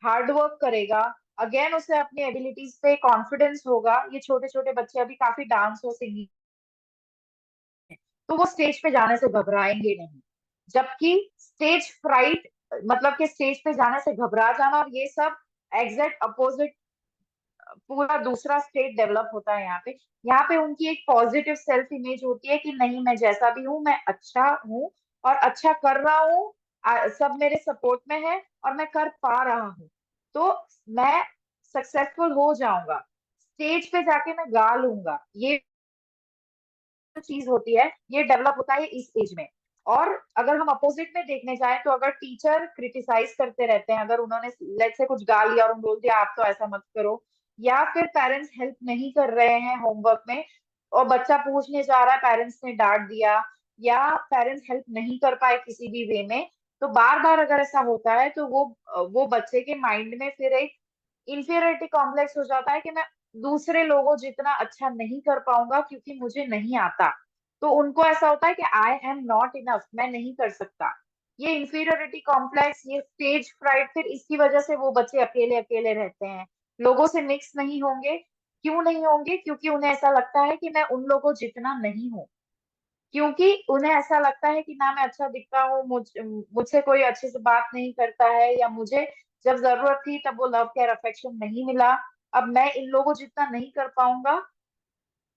हार्ड वर्क करेगा, अगेन उसे अपनी एबिलिटीज पे कॉन्फिडेंस होगा। ये छोटे छोटे बच्चे अभी काफी डांस और सिंगिंग, तो वो स्टेज पे जाने से घबराएंगे नहीं। जबकि स्टेज फ्राइट मतलब कि स्टेज पे जाने से घबरा जाना और ये सब एग्जैक्ट अपोजिट पूरा दूसरा स्टेट डेवलप होता है। यहाँ पे उनकी एक पॉजिटिव सेल्फ इमेज होती है कि नहीं, मैं जैसा भी हूँ मैं अच्छा हूँ और अच्छा कर रहा हूँ, सब मेरे सपोर्ट में है और मैं कर पा रहा हूँ, तो मैं सक्सेसफुल हो जाऊंगा, स्टेज पे जाके मैं गा लूंगा। ये जो चीज होती है ये डेवलप होता है इस एज में। और अगर हम अपोजिट में देखने जाए तो अगर टीचर क्रिटिसाइज करते रहते हैं, अगर उन्होंने लेट से कुछ गा लिया और उन्होंने बोल दिया आप तो ऐसा मत करो, या फिर पेरेंट्स हेल्प नहीं कर रहे हैं होमवर्क में और बच्चा पूछने जा रहा है, पेरेंट्स ने डांट दिया या पेरेंट्स हेल्प नहीं कर पाए किसी भी वे में, तो बार बार अगर ऐसा होता है तो वो बच्चे के माइंड में फिर एक इंफीरियरिटी कॉम्प्लेक्स हो जाता है कि मैं दूसरे लोगों जितना अच्छा नहीं कर पाऊंगा क्योंकि मुझे नहीं आता। तो उनको ऐसा होता है कि आई एम नॉट इनफ, मैं नहीं कर सकता। ये इंफीरियोरिटी कॉम्प्लेक्स, ये स्टेज फ्राइट, फिर इसकी वजह से वो बच्चे अकेले अकेले रहते हैं, लोगों से मिक्स नहीं होंगे। क्यों नहीं होंगे? क्योंकि उन्हें ऐसा लगता है कि मैं उन लोगों जितना नहीं हूँ। क्योंकि उन्हें ऐसा लगता है कि ना मैं अच्छा दिखता हूँ, मुझसे कोई अच्छे से बात नहीं करता है, या मुझे जब जरूरत थी तब वो लव केयर अफेक्शन नहीं मिला, अब मैं इन लोगों जितना नहीं कर पाऊंगा,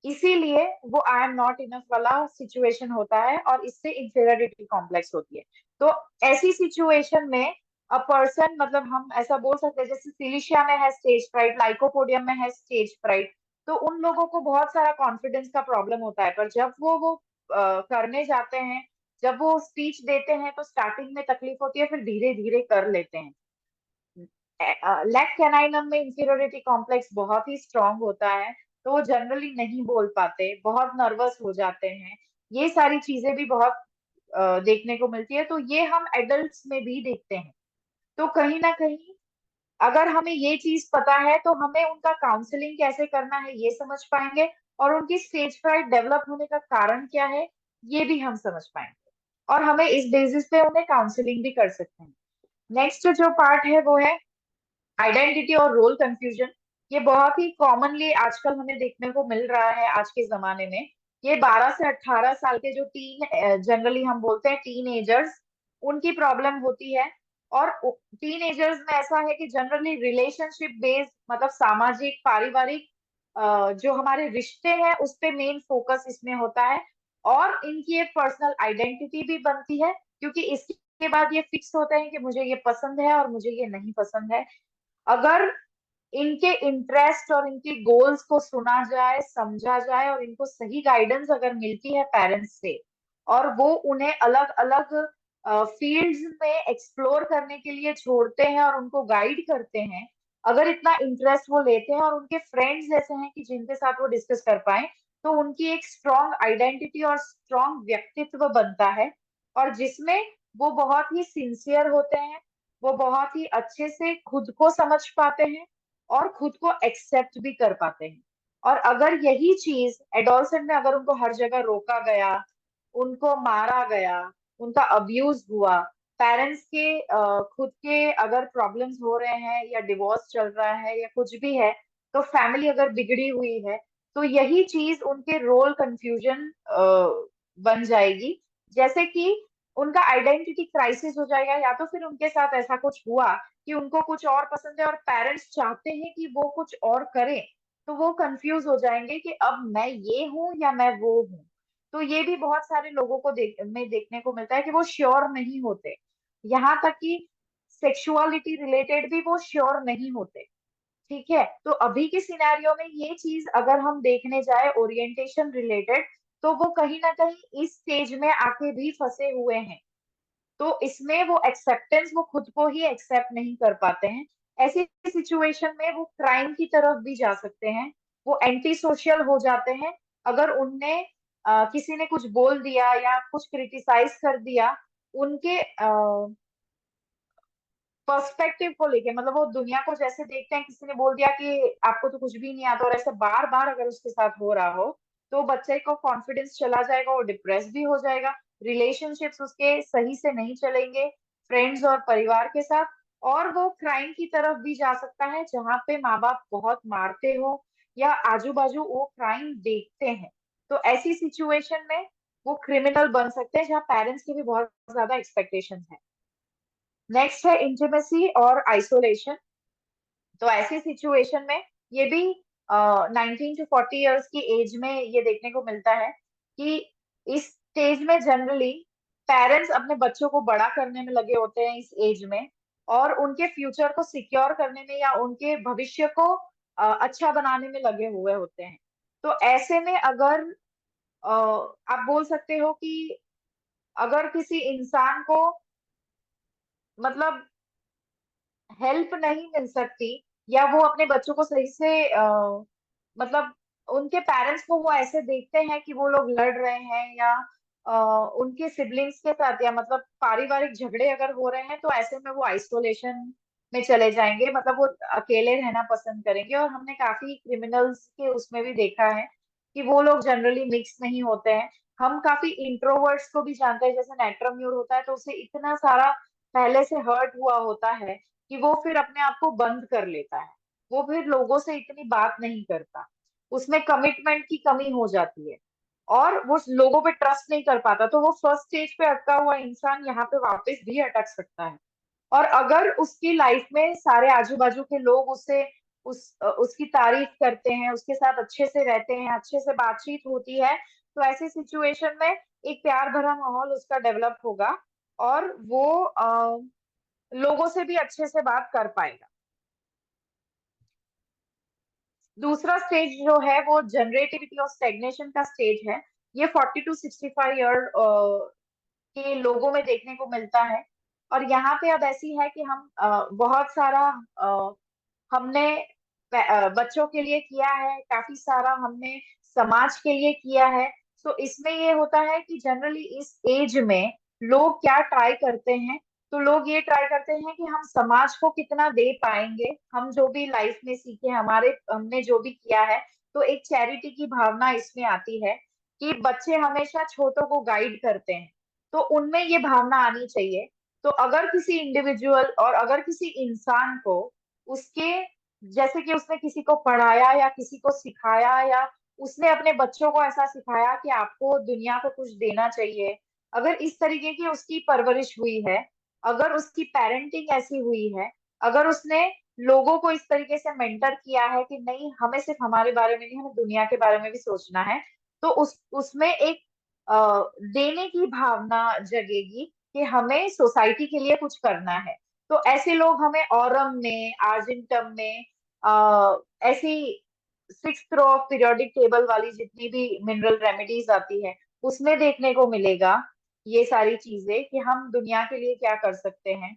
इसीलिए वो आई एम नॉट इनफ वाला सिचुएशन होता है, और इससे इंफीरियरिटी कॉम्प्लेक्स होती है। तो ऐसी सिचुएशन में अ पर्सन, मतलब हम ऐसा बोल सकते हैं जैसे सिलिशिया में है स्टेज फ्राइट, लाइकोपोडियम में है स्टेज फ्राइट, तो उन लोगों को बहुत सारा कॉन्फिडेंस का प्रॉब्लम होता है। पर जब वो करने जाते हैं, जब वो स्पीच देते हैं, तो स्टार्टिंग में तकलीफ होती है, फिर धीरे धीरे कर लेते हैं। लेग कैनाइनम में इंफीरियोरिटी कॉम्प्लेक्स बहुत ही स्ट्रांग होता है, तो वो जनरली नहीं बोल पाते, बहुत नर्वस हो जाते हैं। ये सारी चीजें भी बहुत देखने को मिलती है, तो ये हम एडल्ट्स में भी देखते हैं। तो कहीं ना कहीं अगर हमें ये चीज पता है तो हमें उनका काउंसलिंग कैसे करना है ये समझ पाएंगे, और उनकी स्टेज फ्राइट डेवलप होने का कारण क्या है ये भी हम समझ पाएंगे, और हमें इस बेसिस पे उन्हें काउंसलिंग भी कर सकते हैं। नेक्स्ट जो पार्ट है वो है आइडेंटिटी और रोल कंफ्यूजन। ये बहुत ही कॉमनली आजकल हमें देखने को मिल रहा है आज के जमाने में। ये 12 से 18 साल के जो जनरली हम बोलते हैं टीन एजर्स, उनकी प्रॉब्लम होती है। और टीन एजर्स में ऐसा है कि जनरली रिलेशनशिप बेस्ड, मतलब सामाजिक पारिवारिक जो हमारे रिश्ते हैं उस पे मेन फोकस इसमें होता है, और इनकी एक पर्सनल आइडेंटिटी भी बनती है, क्योंकि इसके बाद ये फिक्स होते हैं कि मुझे ये पसंद है और मुझे ये नहीं पसंद है। अगर इनके इंटरेस्ट और इनके गोल्स को सुना जाए, समझा जाए, और इनको सही गाइडेंस अगर मिलती है पेरेंट्स से, और वो उन्हें अलग अलग फील्ड्स में एक्सप्लोर करने के लिए छोड़ते हैं और उनको गाइड करते हैं, अगर इतना इंटरेस्ट वो लेते हैं और उनके फ्रेंड्स जैसे हैं कि जिनके साथ वो डिस्कस कर पाए, तो उनकी एक स्ट्रॉन्ग आइडेंटिटी और स्ट्रॉन्ग व्यक्तित्व बनता है, और जिसमें वो बहुत ही सिंसियर होते हैं, वो बहुत ही अच्छे से खुद को समझ पाते हैं और खुद को एक्सेप्ट भी कर पाते हैं। और अगर यही चीज एडोलसेंट में अगर उनको हर जगह रोका गया, उनको मारा गया, उनका अब्यूज हुआ, पेरेंट्स के खुद के अगर प्रॉब्लम्स हो रहे हैं, या डिवोर्स चल रहा है, या कुछ भी है, तो फैमिली अगर बिगड़ी हुई है, तो यही चीज उनके रोल कंफ्यूजन बन जाएगी। जैसे कि उनका आइडेंटिटी क्राइसिस हो जाएगा, या तो फिर उनके साथ ऐसा कुछ हुआ कि उनको कुछ और पसंद है और पेरेंट्स चाहते हैं कि वो कुछ और करें, तो वो कंफ्यूज हो जाएंगे कि अब मैं ये हूं या मैं वो हूं। तो ये भी बहुत सारे लोगों को देखने को मिलता है कि वो श्योर नहीं होते, यहाँ तक कि सेक्सुअलिटी रिलेटेड भी वो श्योर नहीं होते। ठीक है, तो अभी के सिनेरियो में ये चीज अगर हम देखने जाए ओरिएंटेशन रिलेटेड, तो वो कहीं ना कहीं इस स्टेज में आके भी फंसे हुए हैं। तो इसमें वो एक्सेप्टेंस, वो खुद को ही एक्सेप्ट नहीं कर पाते हैं। ऐसी सिचुएशन में वो क्राइम की तरफ भी जा सकते हैं, वो एंटी सोशल हो जाते हैं। अगर उनने किसी ने कुछ बोल दिया या कुछ क्रिटिसाइज कर दिया, उनके पर्सपेक्टिव को लेके, मतलब वो दुनिया को जैसे देखते हैं, किसी ने बोल दिया कि आपको तो कुछ भी नहीं आता, और ऐसे बार बार अगर उसके साथ हो रहा हो, तो बच्चे को कॉन्फिडेंस चला जाएगा, वो डिप्रेस भी हो जाएगा, रिलेशनशिप्स उसके सही से नहीं चलेंगे फ्रेंड्स और परिवार के साथ, और वो क्राइम की तरफ भी जा सकता है, जहाँ पे माँ बाप बहुत मारते हो या आजू बाजू वो क्राइम देखते हैं। तो ऐसी सिचुएशन में वो क्रिमिनल बन सकते हैं, जहाँ पेरेंट्स की भी बहुत ज्यादा एक्सपेक्टेशंस है। नेक्स्ट है इंटीमेसी और आइसोलेशन। तो ऐसी सिचुएशन में ये भी 19 to 40 years की एज में ये देखने को मिलता है कि इस स्टेज में जनरली पेरेंट्स अपने बच्चों को बड़ा करने में लगे होते हैं इस एज में, और उनके फ्यूचर को सिक्योर करने में या उनके भविष्य को अच्छा बनाने में लगे हुए होते हैं। तो ऐसे में अगर आप बोल सकते हो कि अगर किसी इंसान को मतलब हेल्प नहीं मिल सकती, या वो अपने बच्चों को सही से मतलब उनके पेरेंट्स को वो ऐसे देखते हैं कि वो लोग लड़ रहे हैं, या उनके सिबलिंग्स के साथ, या मतलब पारिवारिक झगड़े अगर हो रहे हैं, तो ऐसे में वो आइसोलेशन में चले जाएंगे, मतलब वो अकेले रहना पसंद करेंगे। और हमने काफी क्रिमिनल्स के उसमें भी देखा है कि वो लोग जनरली मिक्स नहीं होते हैं। हम काफी इंट्रोवर्ट्स को भी जानते हैं, जैसे नेट्रोम्यूर होता है तो उसे इतना सारा पहले से हर्ट हुआ होता है कि वो फिर अपने आप को बंद कर लेता है, वो फिर लोगों से इतनी बात नहीं करता, उसमें कमिटमेंट की कमी हो जाती है और वो लोगों पे ट्रस्ट नहीं कर पाता। तो वो फर्स्ट स्टेज पे अटका हुआ इंसान यहाँ पे वापस भी अटक सकता है। और अगर उसकी लाइफ में सारे आजू बाजू के लोग उससे उसकी तारीफ करते हैं, उसके साथ अच्छे से रहते हैं, अच्छे से बातचीत होती है, तो ऐसी सिचुएशन में एक प्यार भरा माहौल उसका डेवलप होगा और वो लोगों से भी अच्छे से बात कर पाएगा। दूसरा स्टेज जो है वो जनरेटिविटी और स्टेग्नेशन का स्टेज है। ये 40 to 65 ईयर के लोगों में देखने को मिलता है। और यहाँ पे अब ऐसी है कि हम बहुत सारा हमने बच्चों के लिए किया है, काफी सारा हमने समाज के लिए किया है। तो इसमें ये होता है कि जनरली इस एज में लोग क्या ट्राई करते हैं, तो लोग ये ट्राई करते हैं कि हम समाज को कितना दे पाएंगे, हम जो भी लाइफ में सीखे, हमने जो भी किया है। तो एक चैरिटी की भावना इसमें आती है कि बच्चे हमेशा छोटों को गाइड करते हैं, तो उनमें ये भावना आनी चाहिए। तो अगर किसी इंडिविजुअल और अगर किसी इंसान को उसके जैसे कि उसने किसी को पढ़ाया या किसी को सिखाया या उसने अपने बच्चों को ऐसा सिखाया कि आपको दुनिया को कुछ देना चाहिए, अगर इस तरीके की उसकी परवरिश हुई है, अगर उसकी पेरेंटिंग ऐसी हुई है, अगर उसने लोगों को इस तरीके से मेंटर किया है कि नहीं हमें सिर्फ हमारे बारे में नहीं, हमें दुनिया के बारे में भी सोचना है, तो उसमें एक देने की भावना जगेगी कि हमें सोसाइटी के लिए कुछ करना है। तो ऐसे लोग हमें ऑरम में, आर्जेंटम में, ऐसी 6th row of periodic table वाली जितनी भी मिनरल रेमेडीज आती है उसमें देखने को मिलेगा ये सारी चीजें कि हम दुनिया के लिए क्या कर सकते हैं।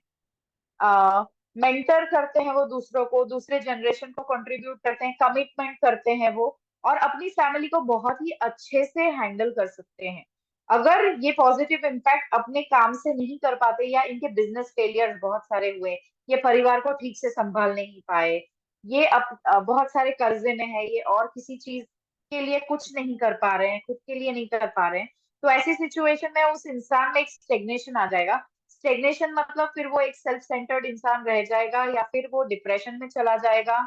मेंटर करते हैं वो दूसरों को, दूसरे जनरेशन को कंट्रीब्यूट करते हैं, कमिटमेंट करते हैं वो, और अपनी फैमिली को बहुत ही अच्छे से हैंडल कर सकते हैं। अगर ये पॉजिटिव इम्पैक्ट अपने काम से नहीं कर पाते या इनके बिजनेस फेलियर्स बहुत सारे हुए, ये परिवार को ठीक से संभाल नहीं पाए, ये बहुत सारे कर्जे में है ये और किसी चीज के लिए कुछ नहीं कर पा रहे हैं, खुद के लिए नहीं कर पा रहे हैं, तो ऐसी सिचुएशन में उस इंसान में एक स्टेग्नेशन आ जाएगा। स्टेग्नेशन मतलब फिर वो एक सेल्फ सेंटर्ड इंसान रह जाएगा या फिर वो डिप्रेशन में चला जाएगा।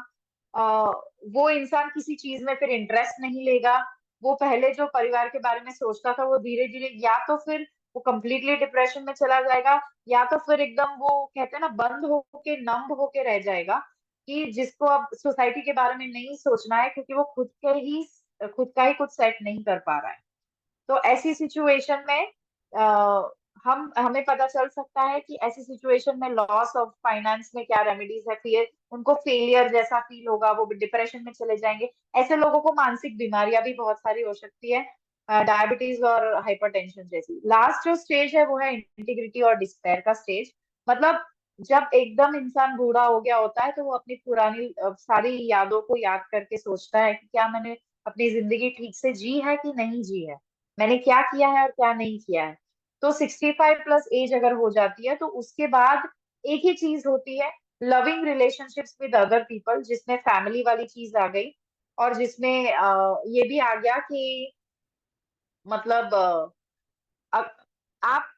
वो इंसान किसी चीज में फिर इंटरेस्ट नहीं लेगा। वो पहले जो परिवार के बारे में सोचता था वो धीरे धीरे या तो फिर वो कंप्लीटली डिप्रेशन में चला जाएगा या तो फिर एकदम वो कहते हैं ना बंद होके नंब होके रह जाएगा कि जिसको अब सोसाइटी के बारे में नहीं सोचना है क्योंकि वो खुद का ही कुछ सेट नहीं कर पा रहा है। तो ऐसी सिचुएशन में हमें पता चल सकता है कि ऐसी सिचुएशन में लॉस ऑफ फाइनेंस में क्या रेमेडीज है, फिर उनको फेलियर जैसा फील होगा, वो डिप्रेशन में चले जाएंगे। ऐसे लोगों को मानसिक बीमारियां भी बहुत सारी हो सकती है, डायबिटीज और हाइपरटेंशन जैसी। लास्ट जो स्टेज है वो है इंटीग्रिटी और डिस्पेयर का स्टेज। मतलब जब एकदम इंसान बूढ़ा हो गया होता है तो वो अपनी पुरानी सारी यादों को याद करके सोचता है कि क्या मैंने अपनी जिंदगी ठीक से जी है कि नहीं जी है, मैंने क्या किया है और क्या नहीं किया है। तो 65 प्लस एज अगर हो जाती है तो उसके बाद एक ही चीज होती है, loving relationships with other people, जिसमें फैमिली वाली चीज आ गई और जिसमें ये भी आ गया कि मतलब आप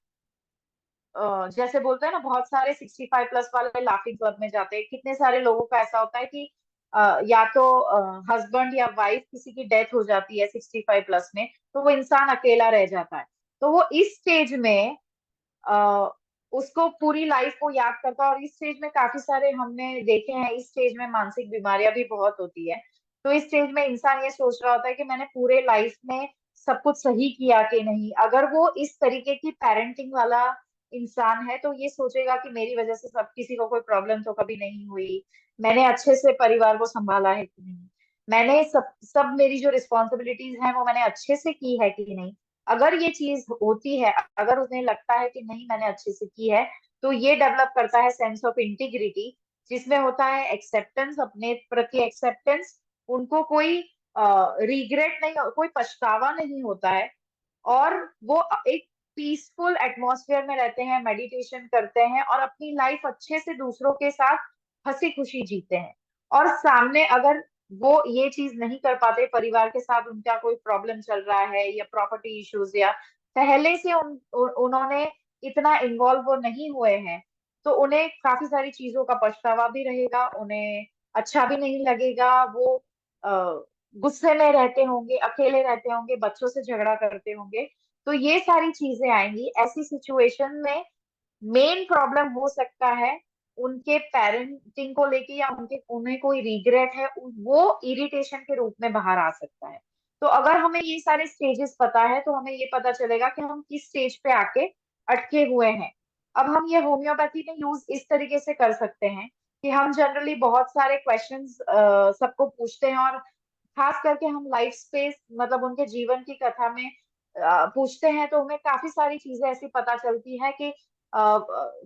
जैसे बोलते हैं ना बहुत सारे 65 प्लस वाले लाफिंग क्लब में जाते हैं, कितने सारे लोगों का ऐसा होता है कि या तो हस्बैंड या वाइफ किसी की डेथ हो जाती है 65 प्लस में, तो वो इंसान अकेला रह जाता है। तो वो इस स्टेज में अ, उसको पूरी लाइफ को याद करता है। और इस स्टेज में काफी सारे हमने देखे हैं, इस स्टेज में मानसिक बीमारियां भी बहुत होती है। तो इस स्टेज में इंसान ये सोच रहा होता है कि मैंने पूरे लाइफ में सब कुछ सही किया कि नहीं। अगर वो इस तरीके की पेरेंटिंग वाला इंसान है तो ये सोचेगा कि मेरी वजह से सब किसी को कोई प्रॉब्लम तो कभी नहीं हुई, मैंने अच्छे से परिवार को संभाला है कि नहीं, मैंने सब सब मेरी जो रिस्पॉन्सिबिलिटीज हैं वो मैंने अच्छे से की है कि नहीं। अगर ये चीज होती है, अगर उन्हें लगता है कि नहीं मैंने अच्छे से की है, तो ये डेवलप करता है सेंस ऑफ इंटीग्रिटी, जिसमें होता है एक्सेप्टेंस, अपने प्रति एक्सेप्टेंस, उनको कोई रिग्रेट नहीं, कोई पछतावा नहीं होता है। और वो एक पीसफुल एटमॉस्फेयर में रहते हैं, मेडिटेशन करते हैं और अपनी लाइफ अच्छे से दूसरों के साथ हंसी खुशी जीते हैं। और सामने अगर वो ये चीज नहीं कर पाते, परिवार के साथ उनका कोई प्रॉब्लम चल रहा है या प्रॉपर्टी इश्यूज, या पहले से उन्होंने इतना इन्वॉल्व वो नहीं हुए हैं, तो उन्हें काफी सारी चीजों का पछतावा भी रहेगा, उन्हें अच्छा भी नहीं लगेगा, वो गुस्से में रहते होंगे, अकेले रहते होंगे, बच्चों से झगड़ा करते होंगे। तो ये सारी चीजें आएंगी ऐसी सिचुएशन में। मेन प्रॉब्लम हो सकता है उनके पेरेंटिंग को लेके, या उन्हें कोई रिग्रेट है, वो इरिटेशन के रूप में बाहर आ सकता है। तो अगर हमें ये सारे स्टेजेस पता है तो हमें ये पता चलेगा कि हम किस स्टेज पे आके अटके हुए हैं। अब हम ये होम्योपैथी में यूज इस तरीके से कर सकते हैं कि हम जनरली बहुत सारे क्वेश्चंस सबको पूछते हैं, और खास करके हम लाइफ स्पेस मतलब उनके जीवन की कथा में पूछते हैं, तो हमें काफी सारी चीजें ऐसी पता चलती है कि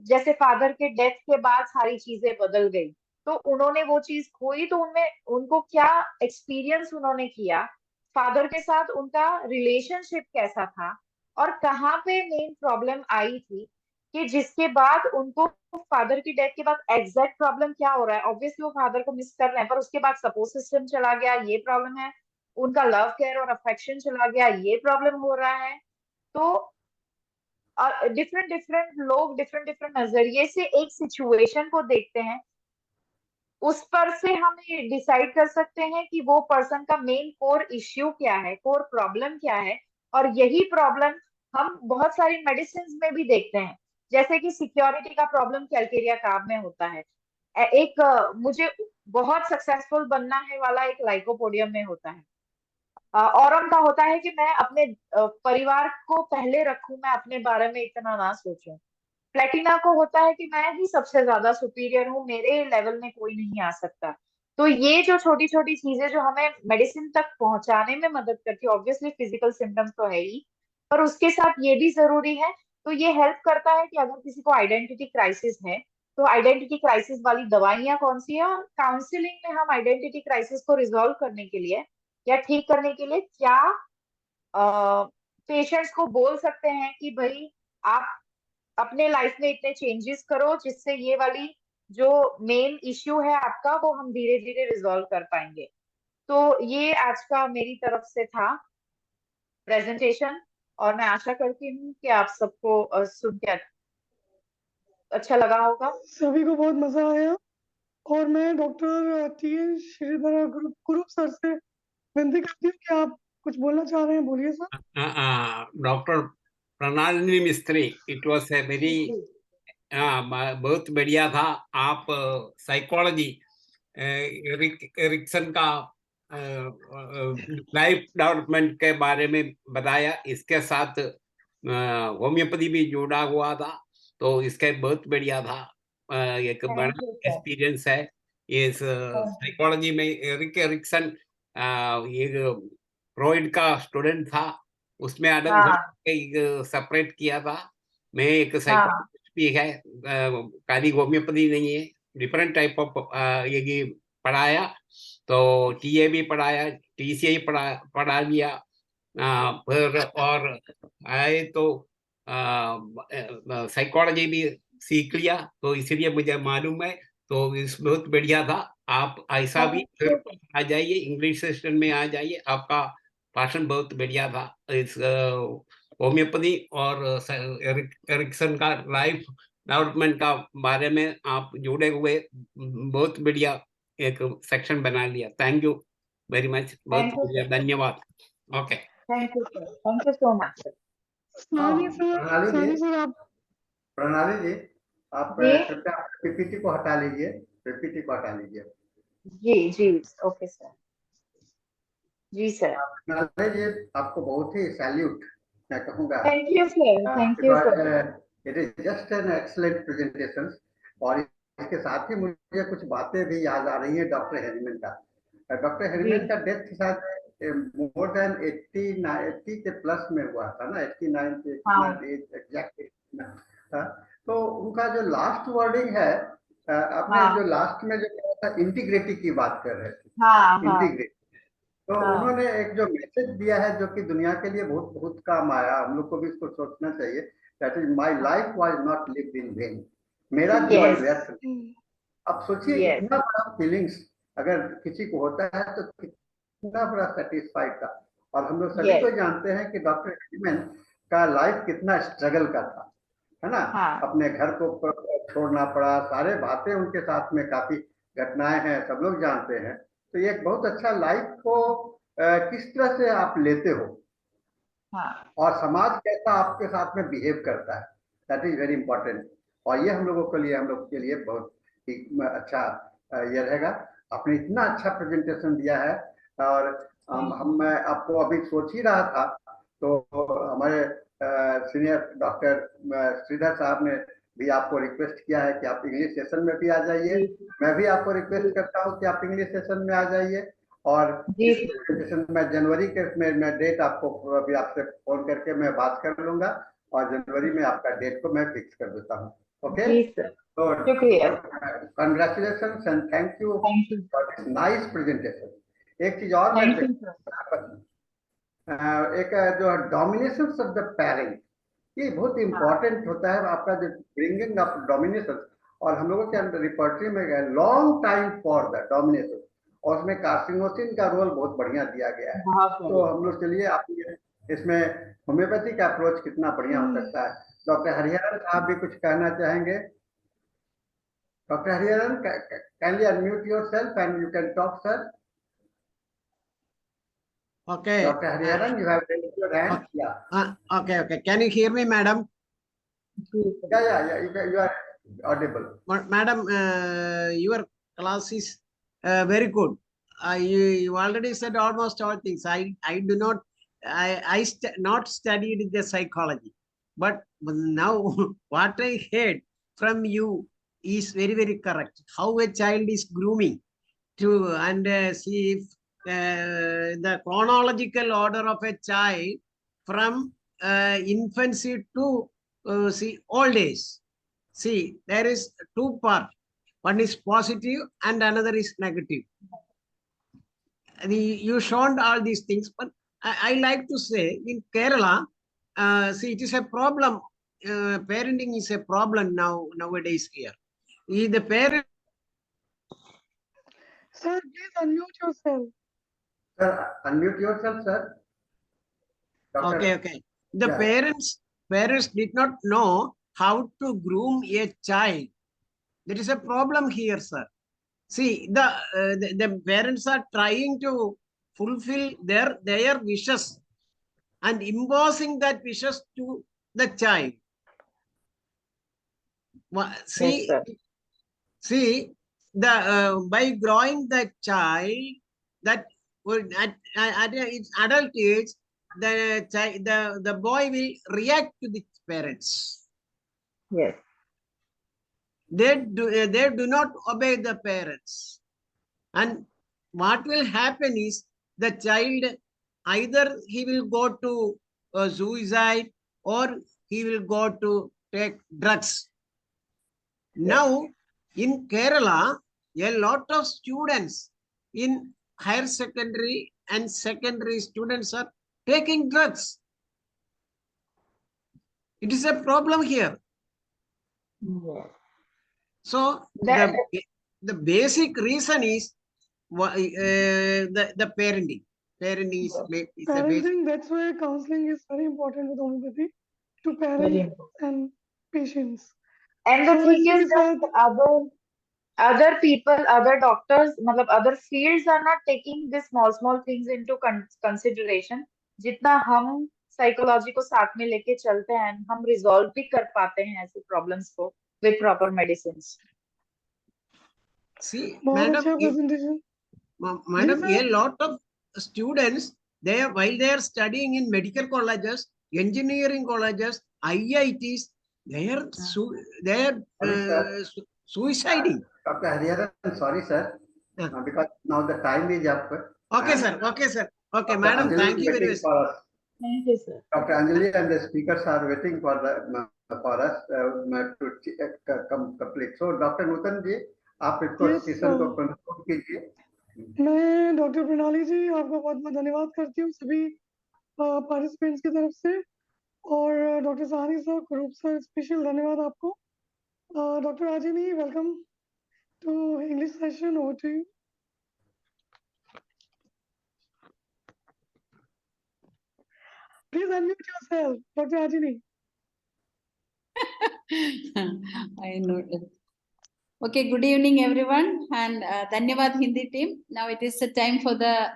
जैसे फादर के डेथ के बाद सारी चीजें बदल गई, तो उन्होंने वो चीज खोई, तो उनमें उनको क्या एक्सपीरियंस उन्होंने किया, फादर के साथ उनका रिलेशनशिप कैसा था, और कहाँ पे मेन प्रॉब्लम आई थी, कि जिसके बाद उनको फादर की डेथ के बाद एग्जैक्ट प्रॉब्लम क्या हो रहा है। ऑब्वियसली वो फादर को मिस कर रहे हैं, पर उसके बाद सपोर्ट सिस्टम चला गया, ये प्रॉब्लम है, उनका लव केयर और अफेक्शन चला गया, ये प्रॉब्लम हो रहा है। तो डिफरेंट डिफरेंट लोग डिफरेंट डिफरेंट नजरिए से एक सिचुएशन को देखते हैं, उस पर से हम ये डिसाइड कर सकते हैं कि वो पर्सन का मेन कोर इश्यू क्या है, कोर प्रॉब्लम क्या है। और यही प्रॉब्लम हम बहुत सारी मेडिसिन में भी देखते हैं, जैसे कि सिक्योरिटी का प्रॉब्लम कैल्केरिया कार्ब में होता है। एक मुझे बहुत सक्सेसफुल बनना है वाला एक लाइकोपोडियम में होता है। और उनका होता है कि मैं अपने परिवार को पहले रखूं, मैं अपने बारे में इतना ना सोचूं। प्लेटिना को होता है कि मैं ही सबसे ज्यादा सुपीरियर हूँ, मेरे लेवल में कोई नहीं आ सकता। तो ये जो छोटी छोटी चीजें जो हमें मेडिसिन तक पहुंचाने में मदद करती है, ऑब्वियसली फिजिकल सिम्टम्स तो है ही, पर उसके साथ ये भी जरूरी है। तो ये हेल्प करता है कि अगर किसी को आइडेंटिटी क्राइसिस है, तो आइडेंटिटी क्राइसिस वाली दवाइयां कौन सी है, और काउंसलिंग में हम आइडेंटिटी क्राइसिस को रिजॉल्व करने के लिए या ठीक करने के लिए क्या पेशेंट्स को बोल सकते हैं कि भाई आप अपने लाइफ में इतने चेंजेस करो जिससे ये वाली जो मेन इश्यू है आपका, वो हम धीरे धीरे रिजॉल्व कर पाएंगे। तो ये आज का मेरी तरफ से था प्रेजेंटेशन, और मैं आशा करती हूँ कि आप सबको सुन के अच्छा लगा होगा। सभी को बहुत मजा आया। और मैं doctor T Sridhar group sir से विनती करती हूँ कि आप कुछ बोलना चाह रहे हैं, बोलिए सर। डॉक्टर प्रणालिनी मिस्त्री, इट वाज ए वेरी बहुत बढ़िया था। आप साइकोलॉजी एरिक्सन का लाइफ डेवलपमेंट के बारे में बताया, इसके साथ होम्योपैथी भी जुड़ा हुआ था, तो इसके बहुत बढ़िया था। एक बड़ा एक्सपीरियंस है इस साइकोलॉजी में। एरिक्सन ये फ्रॉइड का स्टूडेंट था, उसमें अलग सेपरेट किया था। मैं एक साइकोलॉजिस्ट भी है, खाली होम्योपैथी नहीं है, डिफरेंट टाइप ऑफ ये पढ़ाया, तो टीए भी पढ़ाया, टीसीए पढ़ा लिया। फिर और आए तो साइकोलॉजी भी सीख लिया, तो इसलिए मुझे मालूम है। तो इस बहुत बढ़िया था। आप ऐसा भी आ जाइए, इंग्लिश सेशन में आ जाइए, आपका भाषण बहुत बढ़िया था। इस होम्योपैथी और एरिक्सन का लाइफ डेवलपमेंट का बारे में आप जुड़े हुए बहुत बढ़िया एक सेक्शन बना लिया। थैंक यू वेरी मच, बहुत धन्यवाद। Okay, thank you sir, thank you so much sir. प्रणाली सर, आप प्रणाली जी, आप जी कृपया पीपीटी को हटा लीजिए, पीपीटी को हटा लीजिए। जी जी ओके सर, जी सर। प्रणाली जी, आपको बहुत ही सैल्यूट मैं कहूँगा। Thank you sir, thank you sir. It is just an excellent presentation. और इसके साथ ही मुझे कुछ बातें भी याद आ रही हैं डॉक्टर हेरीमैन का। डॉक्टर हेरीमैन का डेथ शायद मोर देन 80 के प्लस में हुआ था ना, 89 के एग्जैक्ट था। तो उनका जो लास्ट वर्डिंग है, आपने जो लास्ट में जो कहा था, इंटीग्रिटी की बात कर रहे थे, इंटीग्रिटी। तो उन्होंने एक जो मैसेज दिया है जो कि दुनिया के लिए बहुत बहुत काम आया, हम लोग को भी इसको सोचना चाहिए। That is my life was not lived in when, मेरा जीवन व्यर्थ नहीं। अब सोचिए Yes. इतना बड़ा फीलिंग्स अगर किसी को होता है तो कितना बड़ा सेटिस्फाइड था। और हम लोग सभी Yes. तो जानते हैं कि डॉक्टर हेडमैन का लाइफ कितना स्ट्रगल का था, है ना। हाँ। अपने घर को छोड़ना पड़ा, सारे बातें उनके साथ में काफी घटनाएं हैं, सब लोग जानते हैं। तो ये एक बहुत अच्छा लाइफ को किस तरह से आप लेते हो हाँ। और समाज कैसा आपके साथ में बिहेव करता है, दैट इज वेरी इंपॉर्टेंट। और ये हम लोगों के लिए, हम लोग के लिए बहुत ही अच्छा ये रहेगा। आपने इतना अच्छा प्रेजेंटेशन दिया है। और मैं आपको अभी सोच ही रहा था, तो हमारे सीनियर डॉक्टर श्रीधर साहब ने भी आपको रिक्वेस्ट किया है कि आप इंग्लिश सेशन में भी आ जाइए। मैं भी आपको रिक्वेस्ट करता हूँ कि आप इंग्लिश सेशन में आ जाइए। और इस प्रेजेंटेशन में जनवरी के मैं डेट आपको अभी आपसे फोन करके मैं बात कर लूंगा और जनवरी में आपका डेट को मैं फिक्स कर देता हूँ। ओके, जी सर, तो शुक्रिया। Congratulation and thank you thank you. For this nice presentation. एक चीज और मैं थैंक यू सर। एक जो डोमिनेशन ऑफ द पेरेंट, ये बहुत इंपॉर्टेंट होता है आपका जो ब्रिंगिंग ऑफ डोमिनेशन। और हम लोगों के अंदर रिपर्टरी में long time for the domination, और उसमें कार्सिनोसिन का रोल बहुत बढ़िया दिया गया है। तो हम लोग चलिए आप इसमें होम्योपैथी का अप्रोच कितना बढ़िया हो सकता है। डॉक्टर हरिहरन साहब भी कुछ कहना चाहेंगे। Doctor Hariharan, kindly unmute yourself and you can talk, sir. Okay. Dr. Hariharan, you have raised your hand. Okay. Yeah. Okay. Can you hear me, madam? Yeah. You are audible. Madam, your class is very good. You already said almost all things. I do not, not studied the psychology, but now what I heard from you is very, very correct. How a child is grooming to, and see if the chronological order of a child from infancy to see old age. See, there is two parts. One is positive and another is negative. You shown all these things, but I like to say in Kerala, see, it is a problem. Parenting is a problem nowadays here. The parent. Sir, please unmute yourself. Sir, unmute yourself, sir. Doctor. Okay. The parents did not know how to groom a child. There is a problem here, sir. See, the parents are trying to fulfill their wishes and imposing that wishes to the child. See, Yes, see, by growing the child, that at its adult age, the boy will react to the parents. yes. They do not obey the parents, and what will happen is the child, either he will go to suicide or he will go to take drugs. Now in Kerala, a lot of students in higher secondary and secondary students are taking drugs. It is a problem here. Yes. So That, the basic reason is the parenting. Parenting is a basic. Parenting, that's why counseling is very important with homeopathy to parents and patients. and the So thing इसी is के साथ that other people, other doctors, मतलब other fields are not taking these small things into consideration. जितना हम psychology को साथ में लेके चलते हैं, हम रिजॉल्व भी कर पाते हैं ऐसे प्रॉब्लम्स को with proper medicines. See, बहुत madam, अच्छा presentation. madam, Yes, a lot of students, while they are studying in medical colleges, engineering colleges, IITs, they are suiciding. Dr. Hariharan, sorry, sir, because now the time is up. Okay, sir. Okay, Dr. madam, Anjali thank you very waiting much. for us. Thank you, sir. Dr. Anjali and the speakers are waiting for us to complete. So, Dr. Nutan ji, आप इसको session को conclude कीजिए। मैं doctor प्रणाली जी आपका बहुत बहुत धन्यवाद करती हूँ सभी पार्टिसिपेंट्स की तरफ से, और doctor Sahani sir, Kurup sir, special धन्यवाद आपको। Doctor Rajini, welcome So English session, over to you. Please unmute yourself, Dr. Ajini. I know. Okay, good evening, everyone, and Dhanyavad Hindi team. Now it is the time for the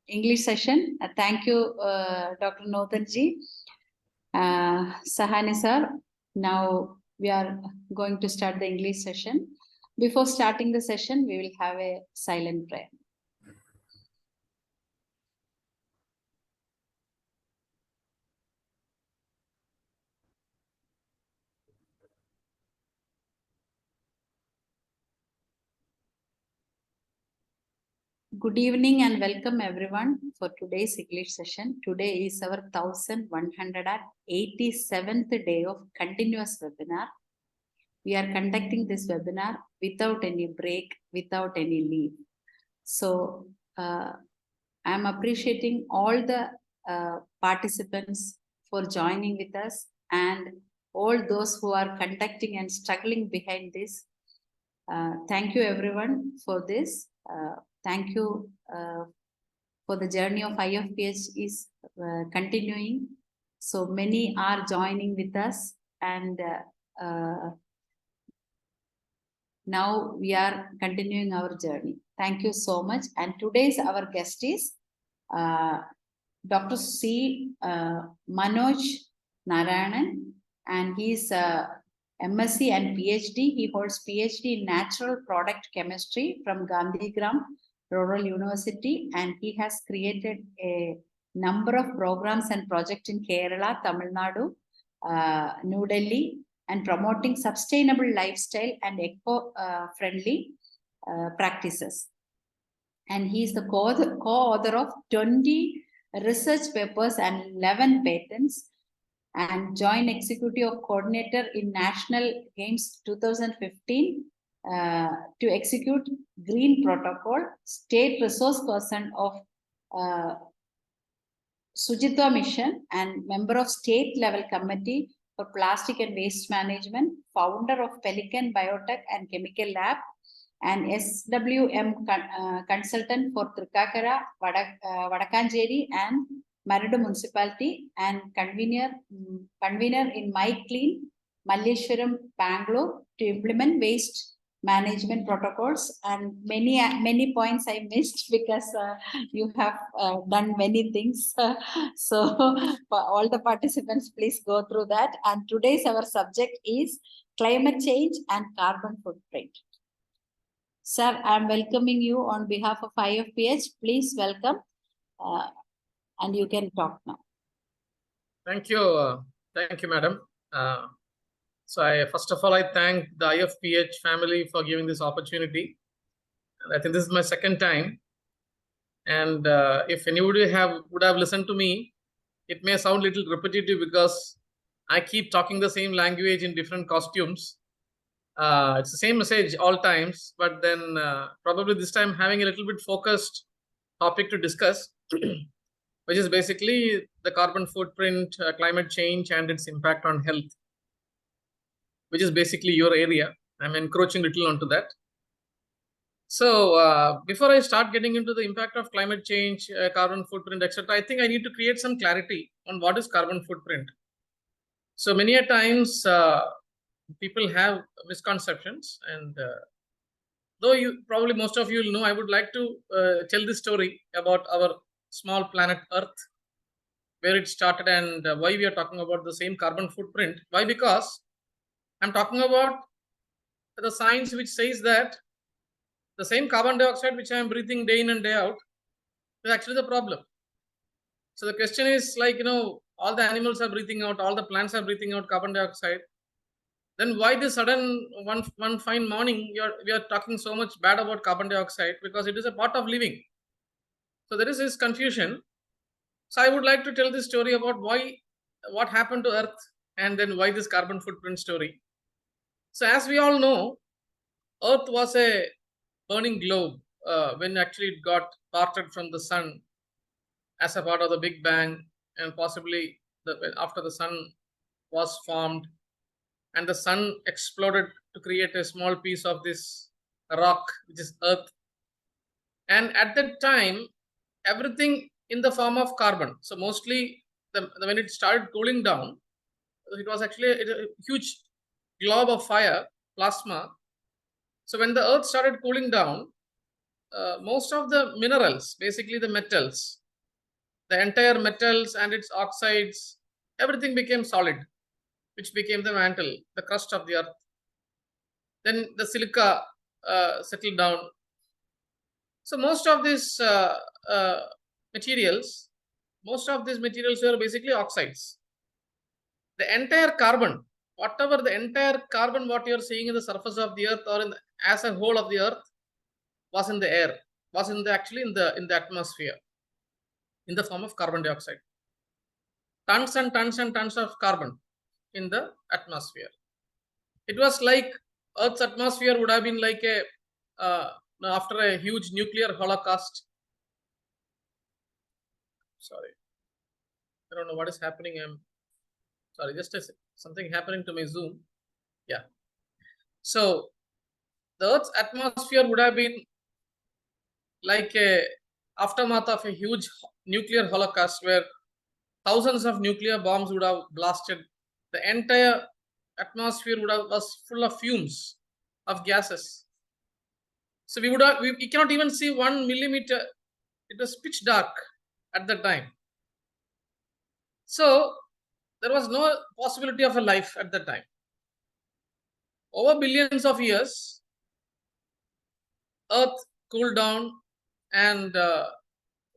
English session. Thank you, Dr. Notanji, Sahani sir. Now we are going to start the English session. Before starting the session, we will have a silent prayer. Good evening and welcome everyone for today's English session. Today is our 1187th day of continuous webinar. We are conducting this webinar without any break, without any leave. So I'm appreciating all the participants for joining with us and all those who are conducting and struggling behind this. Thank you everyone for this. Thank you for the journey of IFPH is continuing. So many are joining with us and now we are continuing our journey. Thank you so much. And today's our guest is Dr.C. MANOJ Narayanan, and he's MSc and PhD. He holds PhD in Natural Product Chemistry from Gandhigram Rural University, and he has created a number of programs and projects in Kerala, Tamil Nadu, New Delhi, and promoting sustainable lifestyle and eco-friendly practices. And he is the co-author of 20 research papers and 11 patents, and joint executive coordinator in National Games 2015 to execute Green Protocol, state resource person of Sujitwa Mission, and member of state level committee for plastic and waste management, founder of Pelican Biotech and Chemical Lab, and SWM consultant for Trikakara, Vadakanjeri and Maradu Municipality, and convener in My Clean, Malleshwaram, Bangalore, to implement waste management protocols. And many points I missed because you have done many things. So for all the participants, please go through that. And today's our subject is climate change and carbon footprint. Sir, I'm welcoming you on behalf of IFPH. Please welcome, and you can talk now. Thank you, madam. So first of all, I thank the IFPH family for giving this opportunity. I think this is my second time. And if anybody would have listened to me, it may sound a little repetitive because I keep talking the same language in different costumes. It's the same message all times, but then probably this time having a little bit focused topic to discuss, which is basically the carbon footprint, climate change, and its impact on health, which is basically your area. I'm encroaching a little onto that. So before I start getting into the impact of climate change, carbon footprint, etc., I think I need to create some clarity on what is carbon footprint. So many a times people have misconceptions, and though probably most of you will know, I would like to tell this story about our small planet Earth, where it started and why we are talking about the same carbon footprint. Why? Because I'm talking about the science which says that the same carbon dioxide which I am breathing day in and day out is actually the problem. So the question is like, all the animals are breathing out, all the plants are breathing out carbon dioxide. Then why this sudden one fine morning we are talking so much bad about carbon dioxide? Because it is a part of living. So there is this confusion. So I would like to tell this story about what happened to Earth, and then why this carbon footprint story. So as we all know, Earth was a burning globe when actually it got parted from the sun as a part of the Big Bang, and possibly after the sun was formed and the sun exploded to create a small piece of this rock, which is earth. And at that time, everything in the form of carbon. So mostly when it started cooling down, it was actually a huge glob of fire, plasma. So when the earth started cooling down, most of the minerals, basically the metals, the entire metals and its oxides, everything became solid, which became the mantle, the crust of the earth. Then the silica settled down. So most of these materials were basically oxides. The entire carbon, whatever the entire carbon, what you're seeing in the surface of the earth or as a whole of the earth, was in the air, was actually in the atmosphere, in the form of carbon dioxide. Tons and tons and tons of carbon in the atmosphere. It was like Earth's atmosphere would have been like after a huge nuclear holocaust. Sorry, I don't know what is happening. I'm sorry, just something happening to my Zoom. Yeah. So the Earth's atmosphere would have been like a aftermath of a huge nuclear holocaust where thousands of nuclear bombs would have blasted. The entire atmosphere was full of fumes of gases. So we cannot even see 1 millimeter. It was pitch dark at the time. So there was no possibility of a life at that time. Over billions of years, Earth cooled down, and the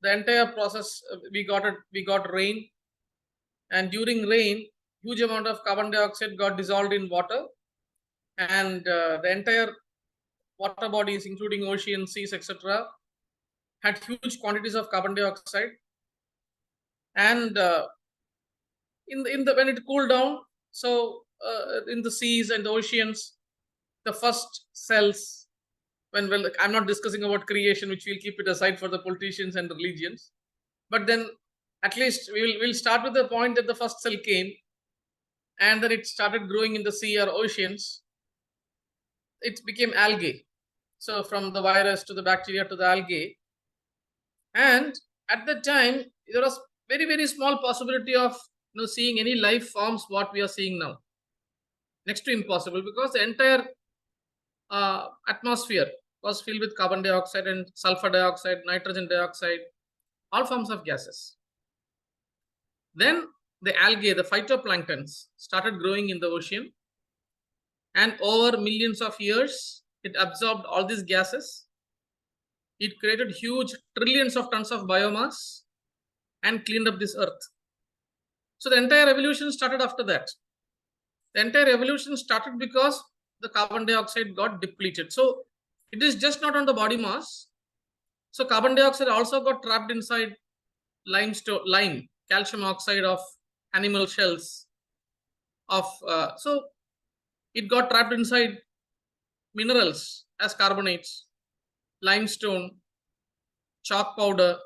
entire process, we got rain, and during rain, huge amount of carbon dioxide got dissolved in water, and the entire water bodies, including oceans, seas, etc., had huge quantities of carbon dioxide. And when it cooled down, so in the seas and the oceans, the first cells, I'm not discussing about creation, which we'll keep it aside for the politicians and religions, but then at least we'll start with the point that the first cell came, and then it started growing in the sea or oceans. It became algae. So from the virus to the bacteria to the algae. And at that time, there was very, very small possibility of seeing any life forms what we are seeing now. Next to impossible, because the entire atmosphere was filled with carbon dioxide and sulfur dioxide, nitrogen dioxide, all forms of gases. Then the algae, the phytoplanktons, started growing in the ocean, and over millions of years, it absorbed all these gases. It created huge trillions of tons of biomass and cleaned up this earth. So the entire evolution started after that. The entire evolution started because the carbon dioxide got depleted. So it is just not on the body mass. So carbon dioxide also got trapped inside lime, calcium oxide of animal shells. So it got trapped inside minerals as carbonates, limestone, chalk powder.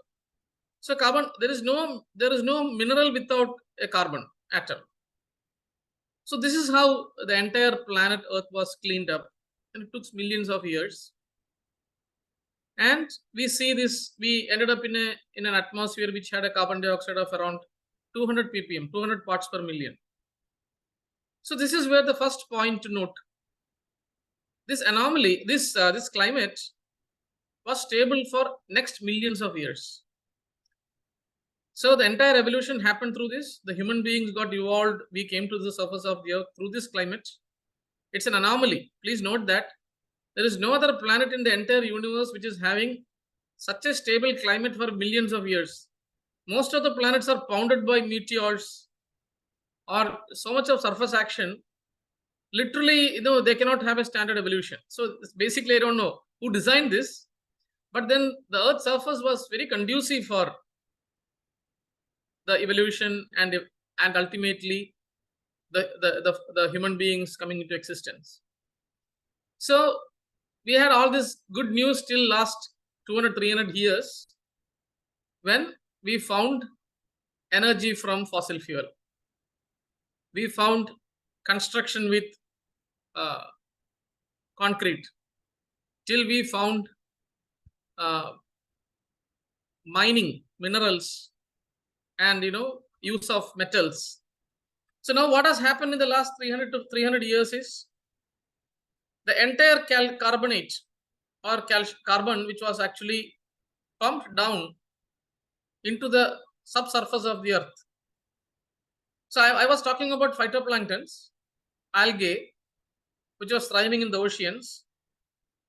So carbon, there is no mineral without a carbon atom. So this is how the entire planet Earth was cleaned up, and it took millions of years. And we see this, we ended up in an atmosphere which had a carbon dioxide of around 200 ppm, 200 parts per million. So this is where the first point to note. This anomaly, this climate was stable for next millions of years. So the entire evolution happened through this. The human beings got evolved. We came to the surface of the earth through this climate. It's an anomaly. Please note that there is no other planet in the entire universe which is having such a stable climate for millions of years. Most of the planets are pounded by meteors or so much of surface action. Literally, they cannot have a standard evolution. So basically, I don't know who designed this, but then the Earth's surface was very conducive for the evolution and ultimately the human beings coming into existence. So we had all this good news till last 200-300 years when we found energy from fossil fuel. We found construction with concrete. till we found mining minerals and use of metals. So now what has happened in the last 300 years is the entire carbonate or carbon which was actually pumped down into the subsurface of the earth. So I was talking about phytoplanktons, algae, which was thriving in the oceans.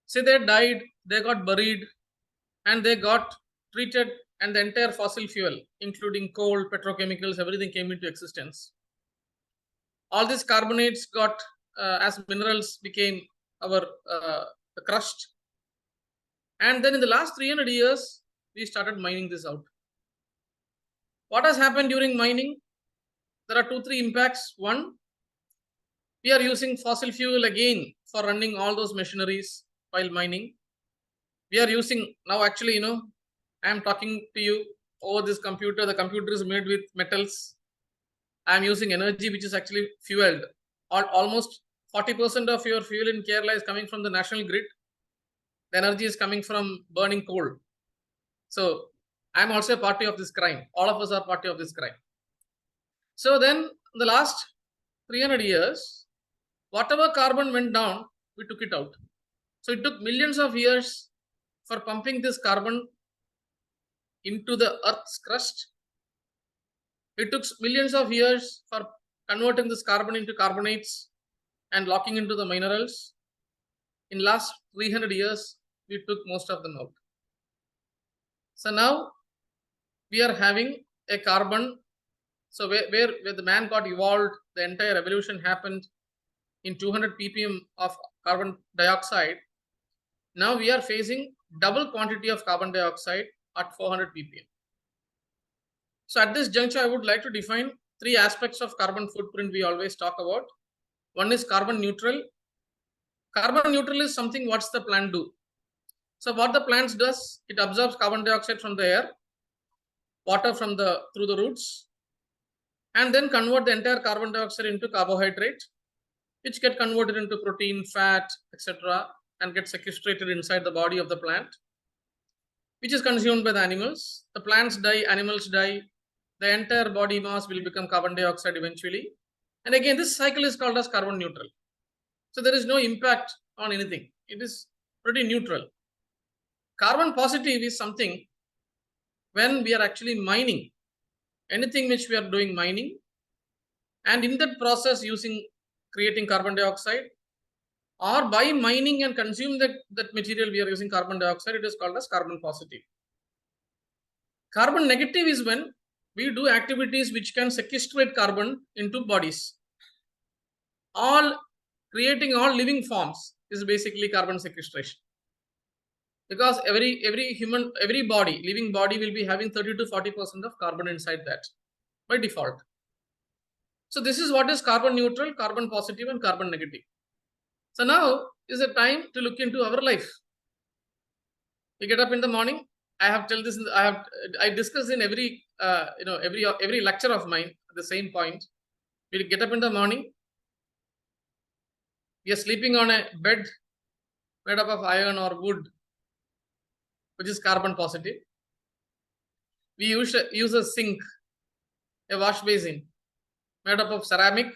See, they died, they got buried, and they got treated, and the entire fossil fuel, including coal, petrochemicals, everything came into existence. All these carbonates got, as minerals, became our crust. And then in the last 300 years, we started mining this out. What has happened during mining? There are 2-3 impacts. One, we are using fossil fuel again for running all those machineries while mining. We are using now, actually, I am talking to you over this computer. The computer is made with metals. I am using energy which is actually fueled. Almost 40% of your fuel in Kerala is coming from the national grid. The energy is coming from burning coal. So I am also a party of this crime. All of us are party of this crime. So then the last 300 years, whatever carbon went down, we took it out. So it took millions of years for pumping this carbon into the earth's crust. It took millions of years for converting this carbon into carbonates and locking into the minerals. In last 300 years, we took most of them out. So now we are having a carbon. So where the man got evolved, the entire evolution happened in 200 ppm of carbon dioxide. Now we are facing double quantity of carbon dioxide at 400 ppm. So at this juncture, I would like to define 3 aspects of carbon footprint we always talk about. One is carbon neutral. Carbon neutral is something what's the plant do. So what the plants does, it absorbs carbon dioxide from the air, water from through the roots, and then convert the entire carbon dioxide into carbohydrate, which get converted into protein, fat, etc., and get sequestrated inside the body of the plant, which is consumed by the animals. The plants die, animals die, the entire body mass will become carbon dioxide eventually. And again, this cycle is called as carbon neutral. So there is no impact on anything. It is pretty neutral. Carbon positive is something when we are actually mining, anything which we are doing mining, and in that process creating carbon dioxide, or by mining and consuming that material we are using carbon dioxide, it is called as carbon positive. Carbon negative is when we do activities which can sequestrate carbon into bodies. Creating all living forms is basically carbon sequestration. Because every living body will be having 30 to 40% of carbon inside that by default. So this is what is carbon neutral, carbon positive, and carbon negative. So now is the time to look into our life. We get up in the morning. I discuss in every every lecture of mine at the same point. We get up in the morning. We are sleeping on a bed made up of iron or wood, which is carbon positive. We use a sink, a wash basin made up of ceramic,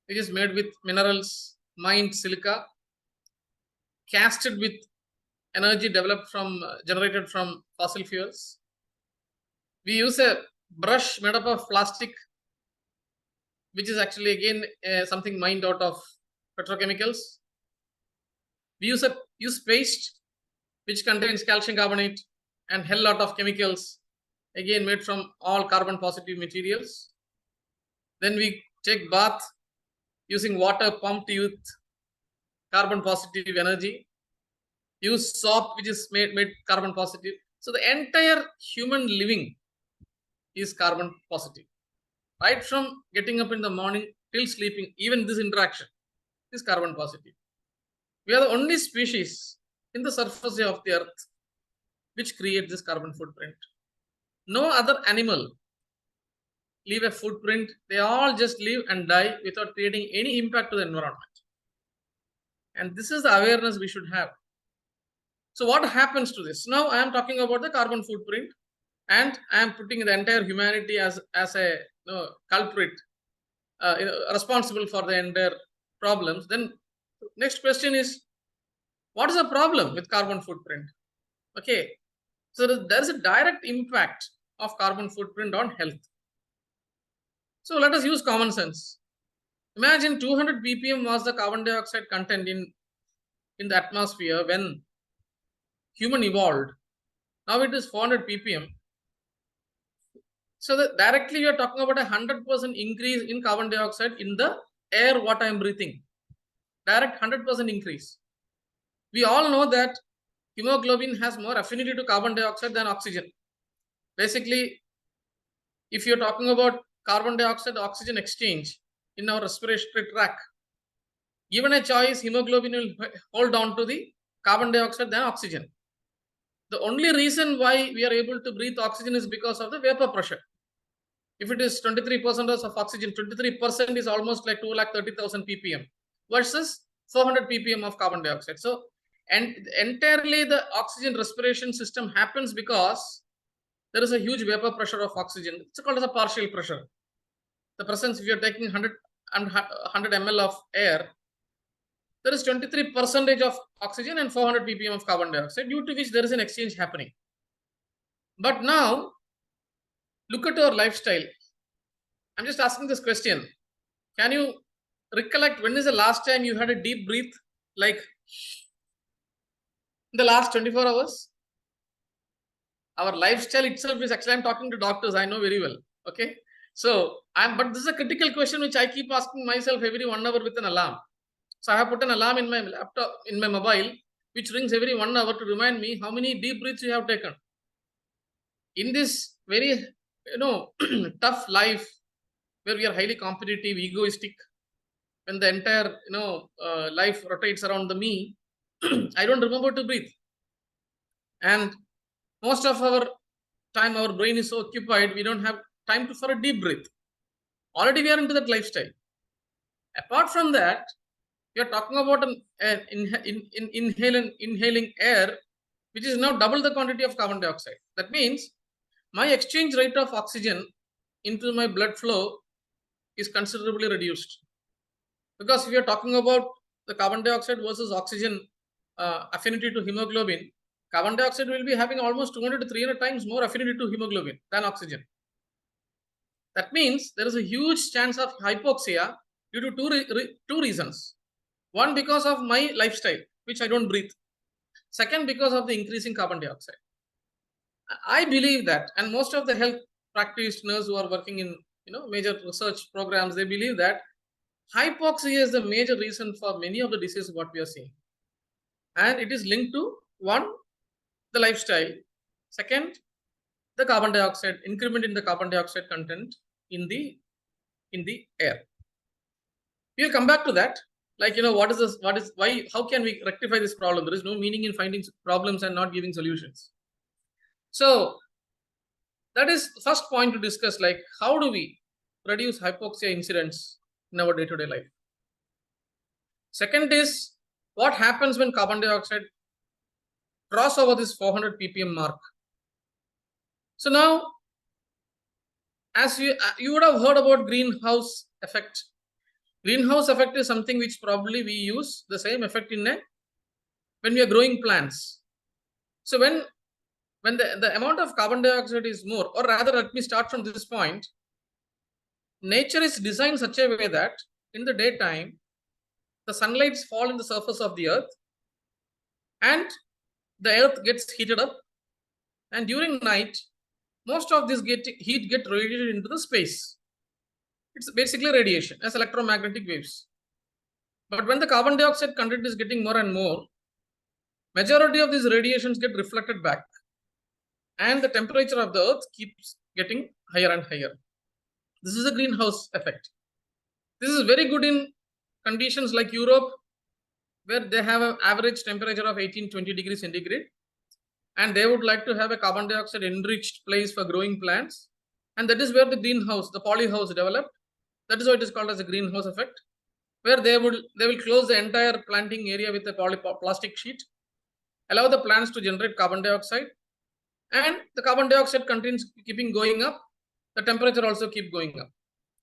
which is made with minerals, mined silica, casted with energy generated from fossil fuels. We use a brush made up of plastic, which is actually again something mined out of petrochemicals. We use paste, which contains calcium carbonate and hell lot of chemicals, again made from all carbon positive materials. Then we take bath using water pumped with carbon positive energy. Use soap, which is made carbon positive. So the entire human living is carbon positive. Right from getting up in the morning till sleeping, even this interaction is carbon positive. We are the only species in the surface of the earth which create this carbon footprint. No other animal leave a footprint. They all just live and die without creating any impact to the environment. And this is the awareness we should have. So what happens to this? Now I am talking about the carbon footprint, and I am putting the entire humanity as a culprit, responsible for the entire problems. Then next question is, what is the problem with carbon footprint? Okay, so there is a direct impact of carbon footprint on health. So let us use common sense. Imagine 200 ppm was the carbon dioxide content in the atmosphere when human evolved. Now it is 400 ppm. So that directly you are talking about 100% increase in carbon dioxide in the air what I am breathing. Direct 100% increase. We all know that hemoglobin has more affinity to carbon dioxide than oxygen. Basically, if you're talking about carbon dioxide oxygen exchange in our respiratory tract, given a choice, hemoglobin will hold on to the carbon dioxide than oxygen. The only reason why we are able to breathe oxygen is because of the vapor pressure. If it is 23% of oxygen, 23% is almost like 230,000 ppm versus 400 ppm of carbon dioxide. So, and entirely the oxygen respiration system happens because there is a huge vapor pressure of oxygen. It's called as a partial pressure. The presence, if you are taking 100 ml of air, there is 23% of oxygen and 400 ppm of carbon dioxide, due to which there is an exchange happening. But now, look at your lifestyle. I'm just asking this question. Can you recollect when is the last time you had a deep breath, like in the last 24 hours? Our lifestyle itself is actually, I'm talking to doctors, I know very well. Okay. So but this is a critical question which I keep asking myself every 1 hour with an alarm. So I have put an alarm in my laptop, in my mobile, which rings every 1 hour to remind me how many deep breaths you have taken. In this very, tough life where we are highly competitive, egoistic, when the entire, life rotates around the me, I don't remember to breathe. And most of our time, our brain is so occupied, we don't have time for a deep breath. Already we are into that lifestyle. Apart from that, we are talking about inhaling air, which is now double the quantity of carbon dioxide. That means my exchange rate of oxygen into my blood flow is considerably reduced. Because if you are talking about the carbon dioxide versus oxygen affinity to hemoglobin, carbon dioxide will be having almost 200 to 300 times more affinity to hemoglobin than oxygen. That means there is a huge chance of hypoxia due to two reasons. One, because of my lifestyle, which I don't breathe. Second, because of the increasing carbon dioxide. I believe that, and most of the health practitioners who are working in major research programs, they believe that hypoxia is the major reason for many of the diseases what we are seeing. And it is linked to, one, the lifestyle. Second, the carbon dioxide, increment in the carbon dioxide content in the air. We'll come back to that. Like, how can we rectify this problem? There is no meaning in finding problems and not giving solutions. So that is the first point to discuss, like how do we reduce hypoxia incidents in our day-to-day life? Second is, what happens when carbon dioxide cross over this 400 ppm mark? So now, as you would have heard about greenhouse effect. Greenhouse effect is something which probably we use the same effect when we are growing plants. So when the amount of carbon dioxide is more, or rather, let me start from this point. Nature is designed such a way that in the daytime, the sunlights fall in the surface of the earth, and the earth gets heated up, and during night, most of this heat gets radiated into the space. It's basically radiation as electromagnetic waves. But when the carbon dioxide content is getting more and more, majority of these radiations get reflected back, and the temperature of the earth keeps getting higher and higher. This is a greenhouse effect. This is very good in conditions like Europe, where they have an average temperature of 18-20 degrees centigrade, and they would like to have a carbon dioxide enriched place for growing plants, and that is where the greenhouse, the polyhouse developed. That is why it is called as a greenhouse effect, where they will close the entire planting area with a plastic sheet, allow the plants to generate carbon dioxide, and the carbon dioxide continues keeping going up, the temperature also keep going up.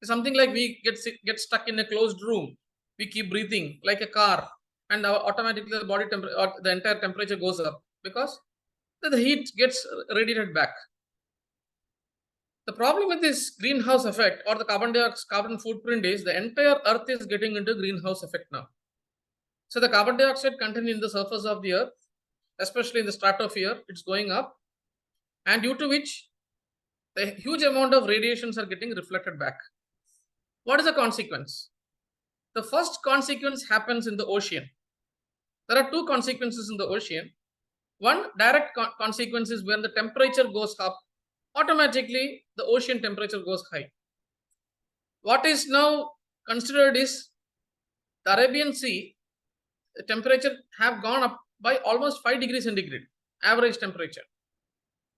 It's something like we get stuck in a closed room, we keep breathing like a car, and automatically the body temperature or the entire temperature goes up because the heat gets radiated back. The problem with this greenhouse effect or the carbon footprint is the entire earth is getting into greenhouse effect now. So the carbon dioxide content in the surface of the earth, especially in the stratosphere, it's going up, and due to which the huge amount of radiations are getting reflected back. What is the consequence? The first consequence happens in the ocean. There are two consequences in the ocean. One direct consequence is when the temperature goes up, automatically the ocean temperature goes high. What is now considered is the Arabian Sea, the temperature have gone up by almost 5 degrees centigrade, average temperature.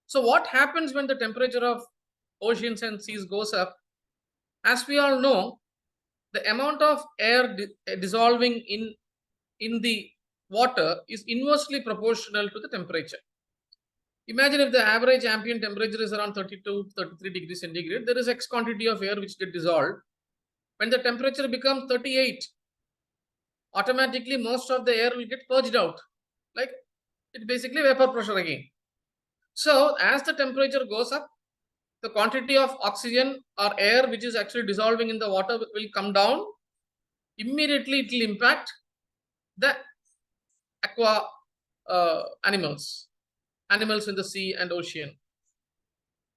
So what happens when the temperature of oceans and seas goes up? As we all know, the amount of air dissolving in the water is inversely proportional to the temperature. Imagine if the average ambient temperature is around 32, 33 degrees centigrade, there is X quantity of air which get dissolved. When the temperature becomes 38, automatically most of the air will get purged out. Like it's basically vapor pressure again. So as the temperature goes up, the quantity of oxygen or air which is actually dissolving in the water will come down. Immediately it will impact the aqua animals in the sea and ocean.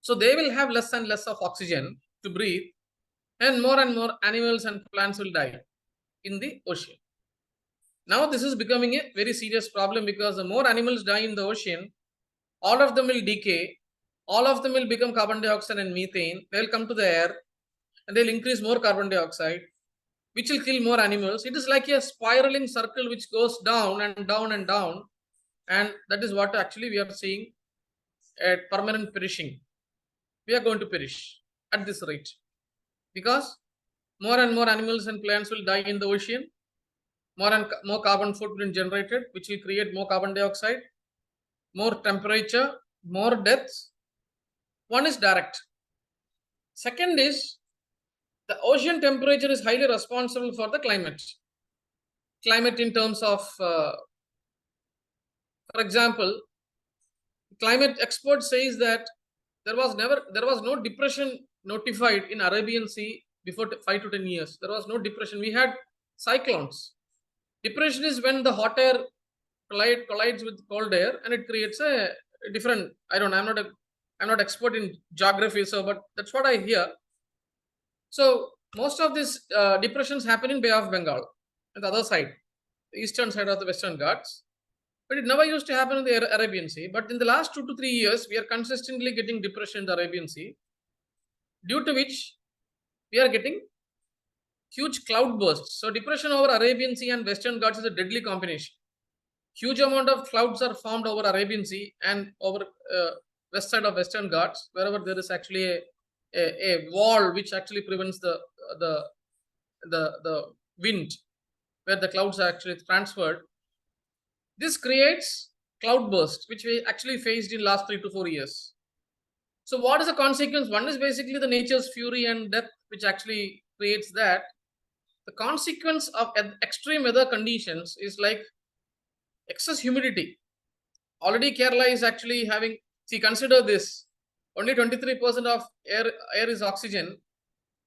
So they will have less and less of oxygen to breathe, and more animals and plants will die in the ocean. Now this is becoming a very serious problem because the more animals die in the ocean, all of them will decay, all of them will become carbon dioxide and methane. They will come to the air and they will increase more carbon dioxide, which will kill more animals. It is like a spiraling circle which goes down and down and down. And that is what actually we are seeing at permanent perishing. We are going to perish at this rate because more and more animals and plants will die in the ocean, more and more carbon footprint generated, which will create more carbon dioxide, more temperature, more deaths. One is direct. Second is the ocean temperature is highly responsible for the climate. Climate in terms of, for example, climate expert says that there was no depression notified in Arabian Sea before 5 to 10 years. There was no depression. We had cyclones. Depression is when the hot air collides with cold air and it creates a different, I'm not expert in geography, so but that's what I hear. So most of these depressions happen in Bay of Bengal, on the other side, the eastern side of the Western Ghats. But it never used to happen in the Arabian Sea. But in the last 2 to 3 years, we are consistently getting depression in the Arabian Sea, due to which we are getting huge cloud bursts. So depression over Arabian Sea and Western Ghats is a deadly combination. Huge amount of clouds are formed over Arabian Sea and over west side of Western Ghats, wherever there is actually a wall which actually prevents the wind, where the clouds are actually transferred. This creates cloud burst, which we actually faced in last 3 to 4 years. So what is the consequence? One is basically the nature's fury and death, which actually creates that. The consequence of extreme weather conditions is like excess humidity. Already Kerala is actually having, consider this, only 23% of air is oxygen,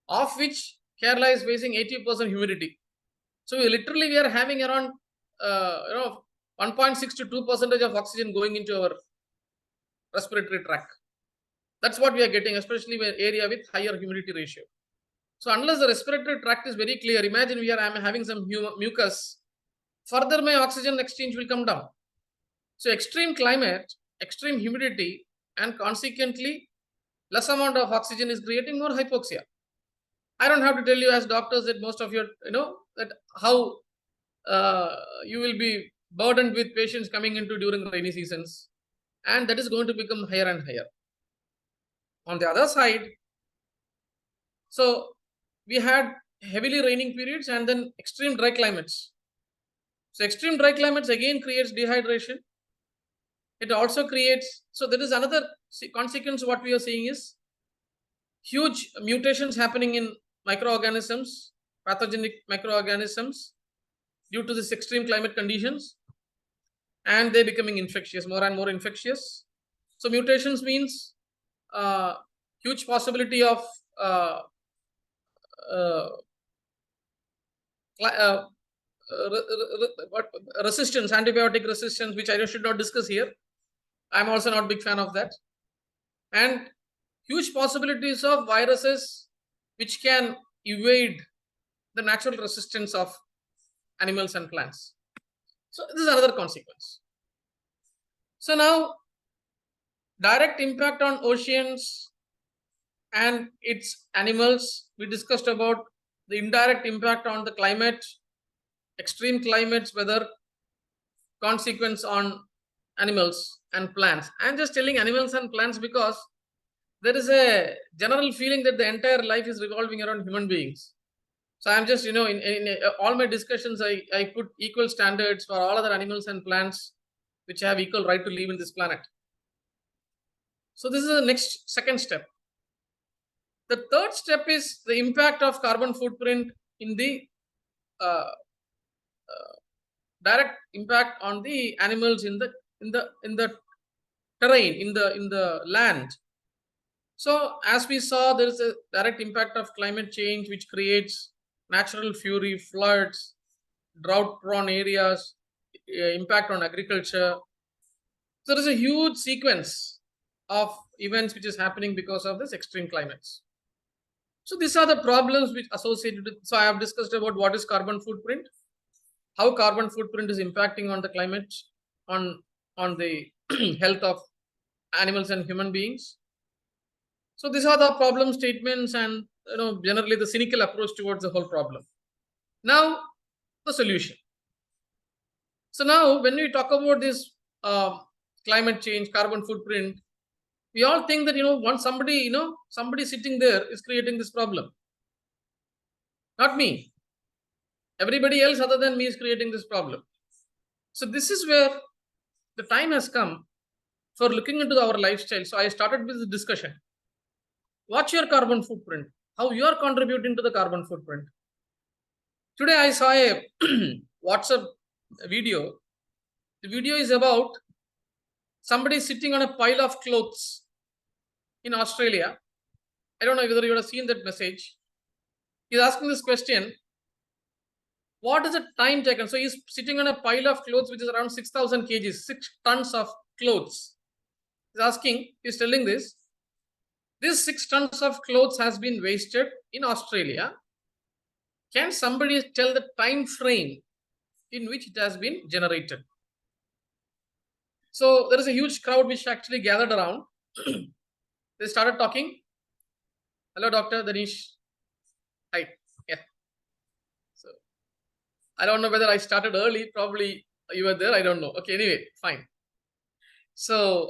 of which Kerala is facing 80% humidity. So we are having around 1.6 to 2% of oxygen going into our respiratory tract. That's what we are getting, especially in an area with higher humidity ratio. So unless the respiratory tract is very clear, imagine I'm having some mucus, further my oxygen exchange will come down. So extreme climate, extreme humidity, and consequently less amount of oxygen is creating more hypoxia. I don't have to tell you as doctors that most of you know that how you will be burdened with patients coming into during rainy seasons, and that is going to become higher and higher. On the other side, so we had heavily raining periods and then extreme dry climates. So extreme dry climates again creates dehydration, it also creates, so there is another consequence. What we are seeing is huge mutations happening in microorganisms, pathogenic microorganisms, due to this extreme climate conditions, and they're becoming infectious, more and more infectious. So mutations means huge possibility of resistance, antibiotic resistance, which I should not discuss here. I'm also not a big fan of that. And huge possibilities of viruses which can evade the natural resistance of animals and plants. So this is another consequence. So now, direct impact on oceans and its animals. We discussed about the indirect impact on the climate, extreme climates, weather, consequence on animals and plants. I'm just telling animals and plants because there is a general feeling that the entire life is revolving around human beings. So I'm just, in all my discussions, I put equal standards for all other animals and plants which have equal right to live in this planet. So this is the second step. The third step is the impact of carbon footprint in the direct impact on the animals in the terrain, in the land. So as we saw, there is a direct impact of climate change which creates natural fury, floods, drought-prone areas, impact on agriculture. So there is a huge sequence of events which is happening because of this extreme climates. So these are the problems which associated with. So I have discussed about what is carbon footprint, how carbon footprint is impacting on the climate, on the health of animals and human beings. So these are the problem statements and generally the cynical approach towards the whole problem. Now the solution. So now when we talk about this climate change, carbon footprint, we all think that once somebody sitting there is creating this problem. Not me. Everybody else other than me is creating this problem. So this is where the time has come for looking into our lifestyle. So I started with this discussion. What's your carbon footprint? How you are contributing to the carbon footprint? Today I saw a WhatsApp video. The video is about somebody sitting on a pile of clothes in Australia. I don't know whether you have seen that message. He's asking this question. What is the time taken? So he's sitting on a pile of clothes which is around 6,000 kgs, 6 tons of clothes. He's asking, he's telling this. This 6 tons of clothes has been wasted in Australia. Can somebody tell the time frame in which it has been generated? So there is a huge crowd which actually gathered around. They started talking. Hello, Dr. Danish. Hi. Yeah. So I don't know whether I started early. Probably you were there. I don't know. Okay. Anyway, fine. So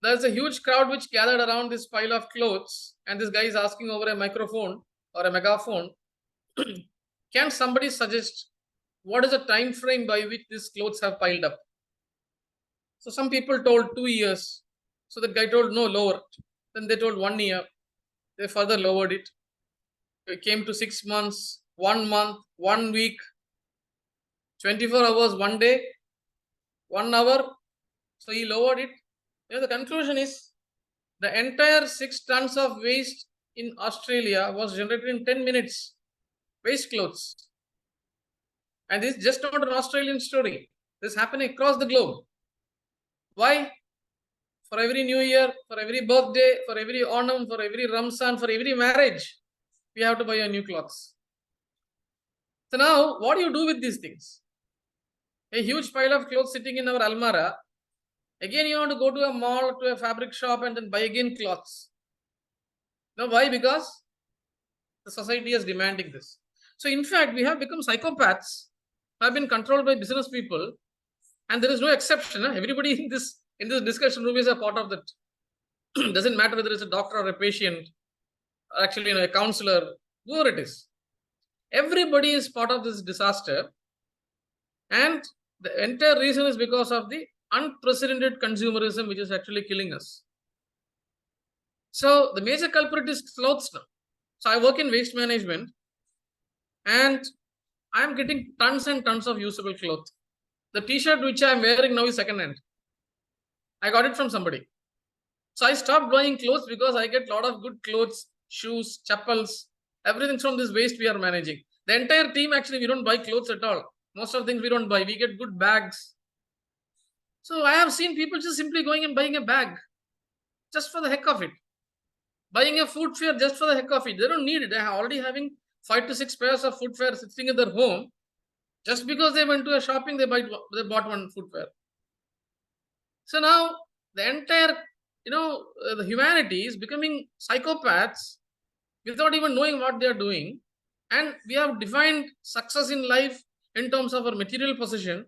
there's a huge crowd which gathered around this pile of clothes, and this guy is asking over a microphone or a megaphone. Can somebody suggest what is the time frame by which these clothes have piled up? So some people told 2 years. So the guy told no, lower. Then they told 1 year. They further lowered it. It came to 6 months, 1 month, 1 week, 24 hours, 1 day, 1 hour. So he lowered it. The conclusion is the entire 6 tons of waste in Australia was generated in 10 minutes. Waste clothes. And this is just not an Australian story. This is happening across the globe. Why? For every New Year, for every birthday, for every Onam, for every Ramzan, for every marriage, we have to buy a new clothes. So now, what do you do with these things? A huge pile of clothes sitting in our almara. Again, you want to go to a mall, to a fabric shop, and then buy again clothes. Now, why? Because the society is demanding this. So, in fact, we have become psychopaths, have been controlled by business people, and there is no exception. Everybody in this discussion room is a part of that. Doesn't matter whether it's a doctor or a patient, or actually a counselor, whoever it is. Everybody is part of this disaster, and the entire reason is because of the unprecedented consumerism, which is actually killing us. So the major culprit is clothes now. So I work in waste management, and I'm getting tons and tons of usable clothes. The t-shirt which I'm wearing now is second-hand. I got it from somebody. So I stopped buying clothes because I get a lot of good clothes, shoes, chappals, everything from this waste we are managing. The entire team, actually, we don't buy clothes at all. Most of the things we don't buy. We get good bags. So I have seen people just simply going and buying a bag just for the heck of it. Buying a footwear just for the heck of it. They don't need it. They are already having 5 to 6 pairs of footwear sitting in their home. Just because they went to a shopping, they bought one footwear. So now the entire, the humanity is becoming psychopaths without even knowing what they are doing. And we have defined success in life in terms of our material possession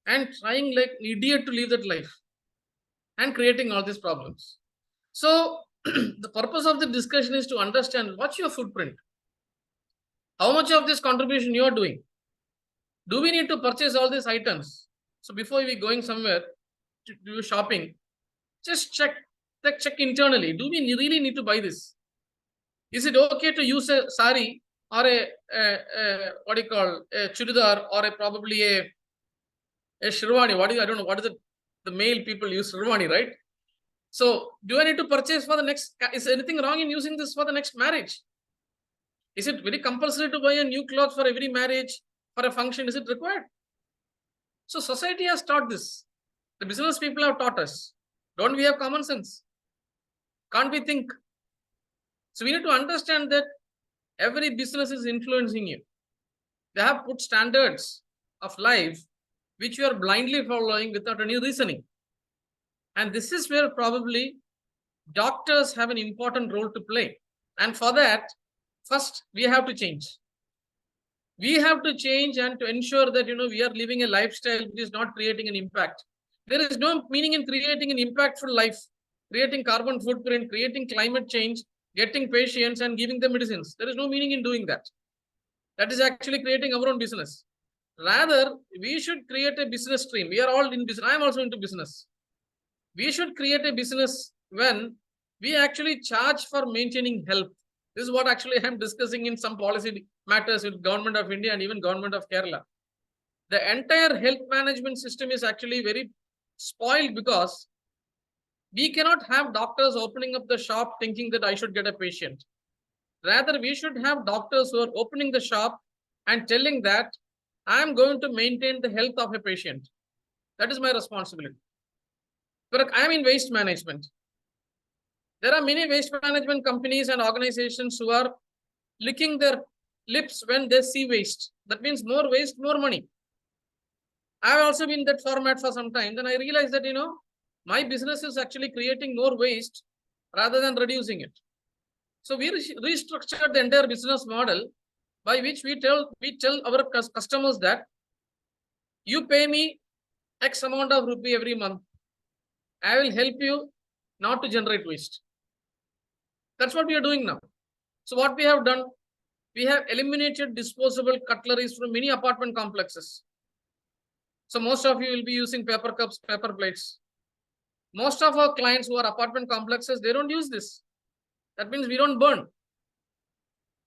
and trying like an idiot to live that life and creating all these problems. So the purpose of the discussion is to understand what's your footprint. How much of this contribution you are doing? Do we need to purchase all these items? So before we going somewhere to do shopping, just check internally. Do we really need to buy this? Is it okay to use a sari or a chudidar or probably a sherwani? I don't know, what is it? The male people use sherwani, right? So do I need to purchase for the next, is anything wrong in using this for the next marriage? Is it very compulsory to buy a new cloth for every marriage, for a function? Is it required? So society has taught this. The business people have taught us. Don't we have common sense? Can't we think? So we need to understand that every business is influencing you. They have put standards of life which you are blindly following without any reasoning. And this is where probably doctors have an important role to play. And for that, first, we have to change. We have to change and to ensure that, we are living a lifestyle which is not creating an impact. There is no meaning in creating an impactful life, creating carbon footprint, creating climate change, getting patients and giving them medicines. There is no meaning in doing that. That is actually creating our own business. Rather, we should create a business stream. We are all in business. I am also into business. We should create a business when we actually charge for maintaining health. This is what actually I am discussing in some policy matters with Government of India and even Government of Kerala. The entire health management system is actually very spoiled because we cannot have doctors opening up the shop thinking that I should get a patient. Rather, we should have doctors who are opening the shop and telling that I am going to maintain the health of a patient. That is my responsibility. But I am in waste management. There are many waste management companies and organizations who are licking their lips when they see waste. That means more waste, more money. I have also been in that format for some time. Then I realized that, my business is actually creating more waste rather than reducing it. So we restructured the entire business model by which we tell our customers that you pay me X amount of rupee every month. I will help you not to generate waste. That's what we are doing now. So what we have done, we have eliminated disposable cutleries from many apartment complexes. So most of you will be using paper cups, paper plates. Most of our clients who are apartment complexes, they don't use this. That means we don't burn.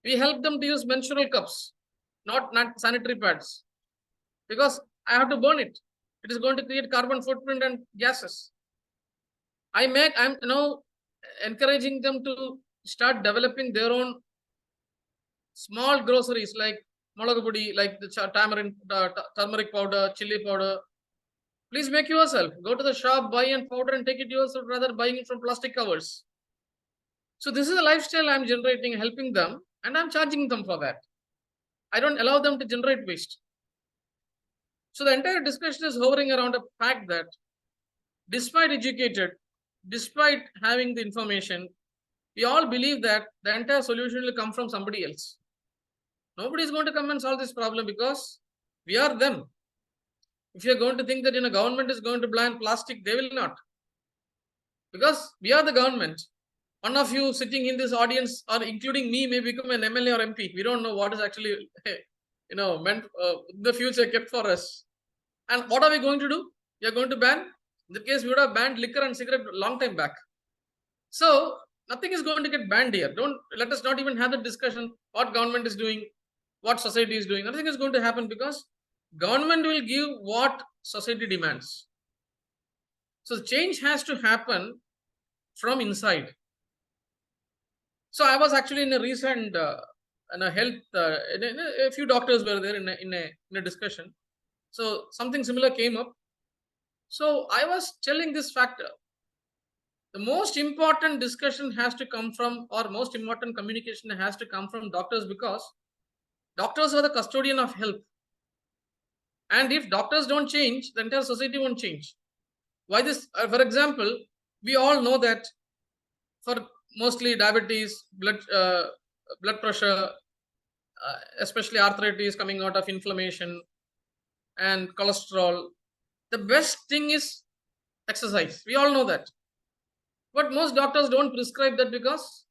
We help them to use menstrual cups, not sanitary pads, because I have to burn it. It is going to create carbon footprint and gases. I'm now encouraging them to start developing their own small groceries like molagapudi, like the tamarind, turmeric powder, chili powder. Please make yourself. Go to the shop, buy and powder and take it yourself rather buying it from plastic covers. So this is a lifestyle I'm generating, helping them, and I'm charging them for that. I don't allow them to generate waste. So the entire discussion is hovering around the fact that despite educated, despite having the information, we all believe that the entire solution will come from somebody else. Nobody is going to come and solve this problem because we are them. If you're going to think that government is going to ban plastic, they will not. Because we are the government. One of you sitting in this audience or including me may become an MLA or MP. We don't know what is actually meant the future kept for us. And what are we going to do? You are going to ban? In that case, we would have banned liquor and cigarette long time back. So nothing is going to get banned here. Don't let us not even have the discussion what government is doing, what society is doing. Nothing is going to happen because government will give what society demands. So the change has to happen from inside. So I was actually in a recent in a health, a few doctors were there in a discussion. So something similar came up. So I was telling this factor. The most important discussion has to come from, or most important communication has to come from doctors, because doctors are the custodian of health. And if doctors don't change, the entire society won't change. Why this? For example, we all know that for mostly diabetes, blood pressure, especially arthritis coming out of inflammation and cholesterol, the best thing is exercise. We all know that. But most doctors don't prescribe that because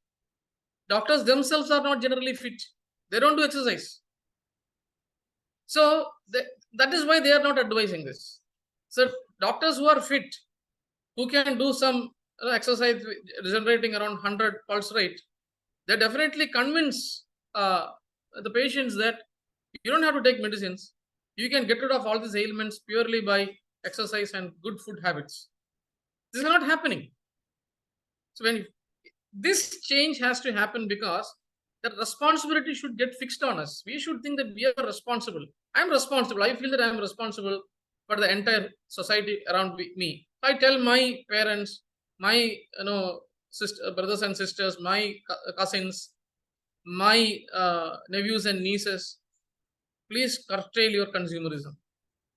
doctors themselves are not generally fit. They don't do exercise. So that is why they are not advising this. So doctors who are fit, who can do some exercise generating around 100 pulse rate, they definitely convince the patients that you don't have to take medicines. You can get rid of all these ailments purely by exercise and good food habits. This is not happening. So when this change has to happen, because the responsibility should get fixed on us. We should think that we are responsible. I'm responsible. I feel that I'm responsible for the entire society around me. I tell my parents, my brothers and sisters, my cousins, my nephews and nieces, please curtail your consumerism.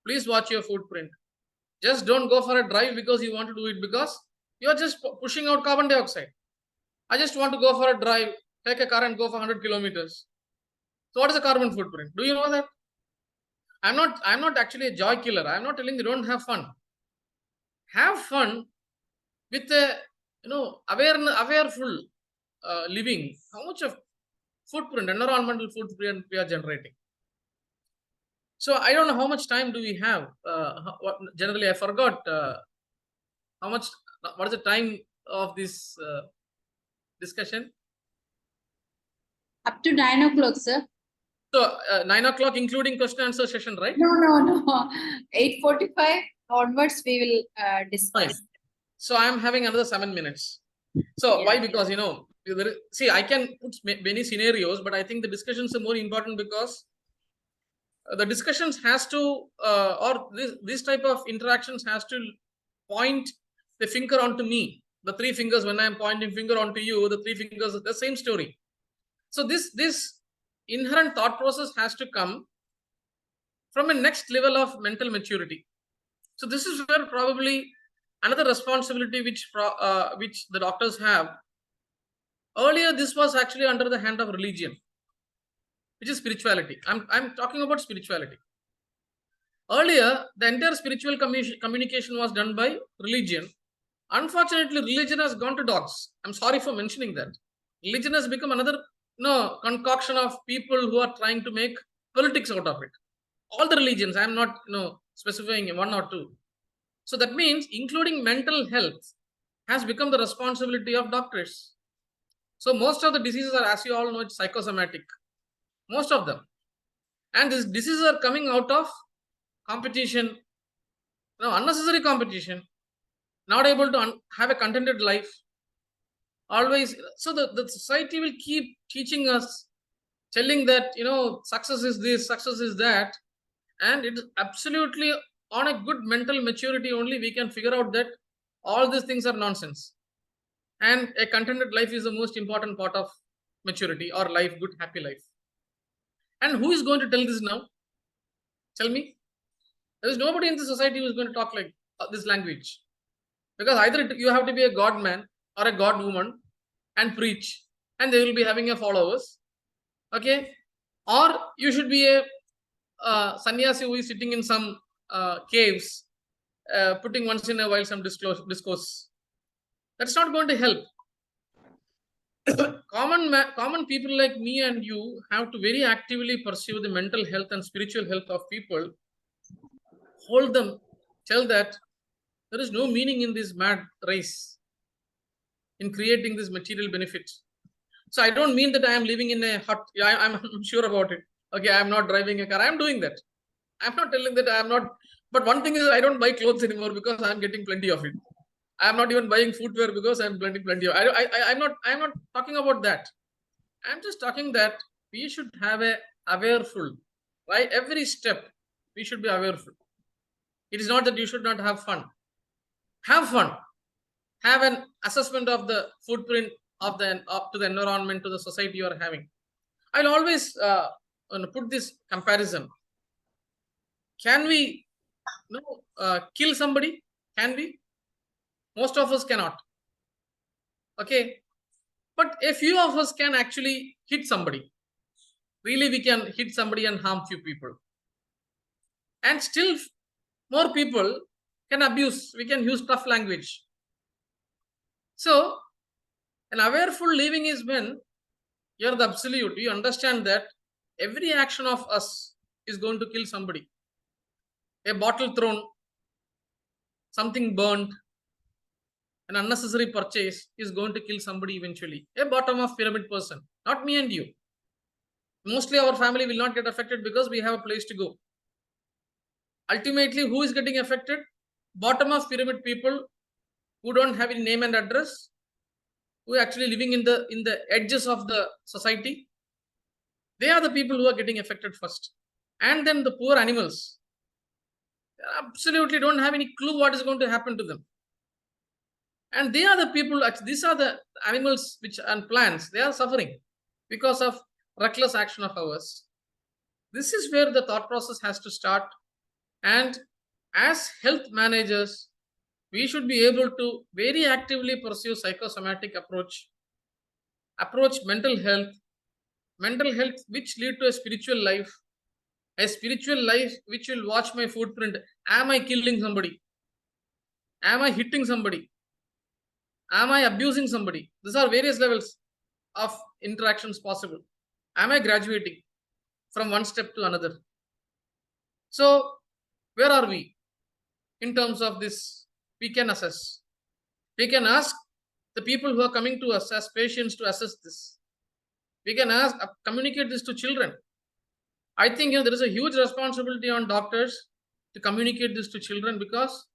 Please watch your footprint. Just don't go for a drive because you want to do it, because you are just pushing out carbon dioxide. I just want to go for a drive, take a car and go for 100 kilometers. So what is the carbon footprint? Do you know that? I'm not actually a joy killer. I'm not telling you don't have fun. Have fun with a awareful living. How much of footprint, environmental footprint we are generating? So I don't know how much time do we have. Generally, I forgot how much. What is the time of this discussion? Up to 9 o'clock, sir. So 9 o'clock, including question answer session, right? No. 8:45 onwards, we will discuss. Fine. So I am having another 7 minutes. So why? Because see, I can put many scenarios, but I think the discussions are more important, because the discussions has to or this type of interactions has to point the finger onto me. The three fingers, when I am pointing finger onto you, the three fingers are the same story. So this inherent thought process has to come from a next level of mental maturity. So this is where probably another responsibility which the doctors have. Earlier, this was actually under the hand of religion, which is spirituality. I'm talking about spirituality. Earlier, the entire spiritual communication was done by religion. Unfortunately, religion has gone to dogs. I'm sorry for mentioning that. Religion has become another concoction of people who are trying to make politics out of it. All the religions, I'm not specifying one or two. So that means including mental health has become the responsibility of doctors. So most of the diseases are, as you all know, it's psychosomatic. Most of them. And these diseases are coming out of competition, unnecessary competition, not able to have a contented life. Always, so the society will keep teaching us, telling that, success is this, success is that. And it is absolutely on a good mental maturity only we can figure out that all these things are nonsense. And a contented life is the most important part of maturity or life, good, happy life. And who is going to tell this now? Tell me. There is nobody in the society who is going to talk like this language. Because either you have to be a god man or a god woman and preach, and they will be having a followers. Okay? Or you should be a sannyasi who is sitting in some caves, putting once in a while some discourse. That's not going to help. Common people like me and you have to very actively pursue the mental health and spiritual health of people. Hold them, tell that There is no meaning in this mad race in creating this material benefits. So I don't mean that I am living in a hut. I'm sure about it. Okay, I'm not driving a car. I'm doing that. I'm not telling that I'm not. But one thing is, I don't buy clothes anymore because I'm getting plenty of it. I'm not even buying footwear because I'm plenty of. I'm not talking about that. I'm just talking that we should have a awareful, right? Every step we should be awareful. It is not that you should not have fun. Have fun. Have an assessment of the footprint of the to the environment, to the society you are having. I'll always put this comparison. Can we kill somebody? Can we? Most of us cannot. Okay. But a few of us can actually hit somebody. Really, we can hit somebody and harm few people. And still more people can abuse. We can use tough language. So an awareful living is when you're the absolute. You understand that every action of us is going to kill somebody. A bottle thrown, something burned, an unnecessary purchase is going to kill somebody eventually. A bottom of pyramid person, not me and you. Mostly our family will not get affected because we have a place to go. Ultimately, who is getting affected? Bottom of pyramid people who don't have any name and address, who are actually living in the edges of the society. They are the people who are getting affected first. And then the poor animals. They absolutely don't have any clue what is going to happen to them. And they are the people, these are the animals and plants, they are suffering because of reckless action of ours. This is where the thought process has to start. And as health managers, we should be able to very actively pursue psychosomatic approach mental health which lead to a spiritual life which will watch my footprint. Am I killing somebody? Am I hitting somebody? Am I abusing somebody? These are various levels of interactions possible. Am I graduating from one step to another? So where are we in terms of this? We can assess. We can ask the people who are coming to us as patients to assess this. We can ask, communicate this to children. I think there is a huge responsibility on doctors to communicate this to children, because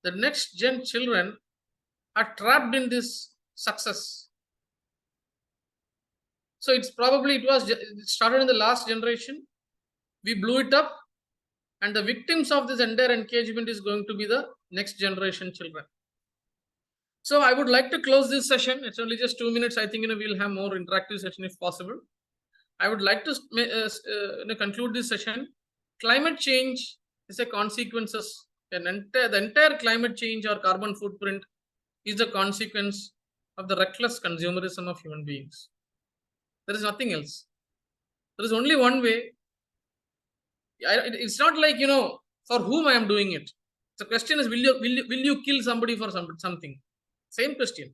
the next gen children are trapped in this success. So it started in the last generation. We blew it up, and the victims of this entire engagement is going to be the next generation children. So I would like to close this session. It's only just 2 minutes. I think we'll have more interactive session if possible. I would like to conclude this session. Climate change is a consequences. The entire climate change or carbon footprint is the consequence of the reckless consumerism of human beings. There is nothing else. There is only one way. It's not like, for whom I am doing it. The question is, will you kill somebody for something? Same question.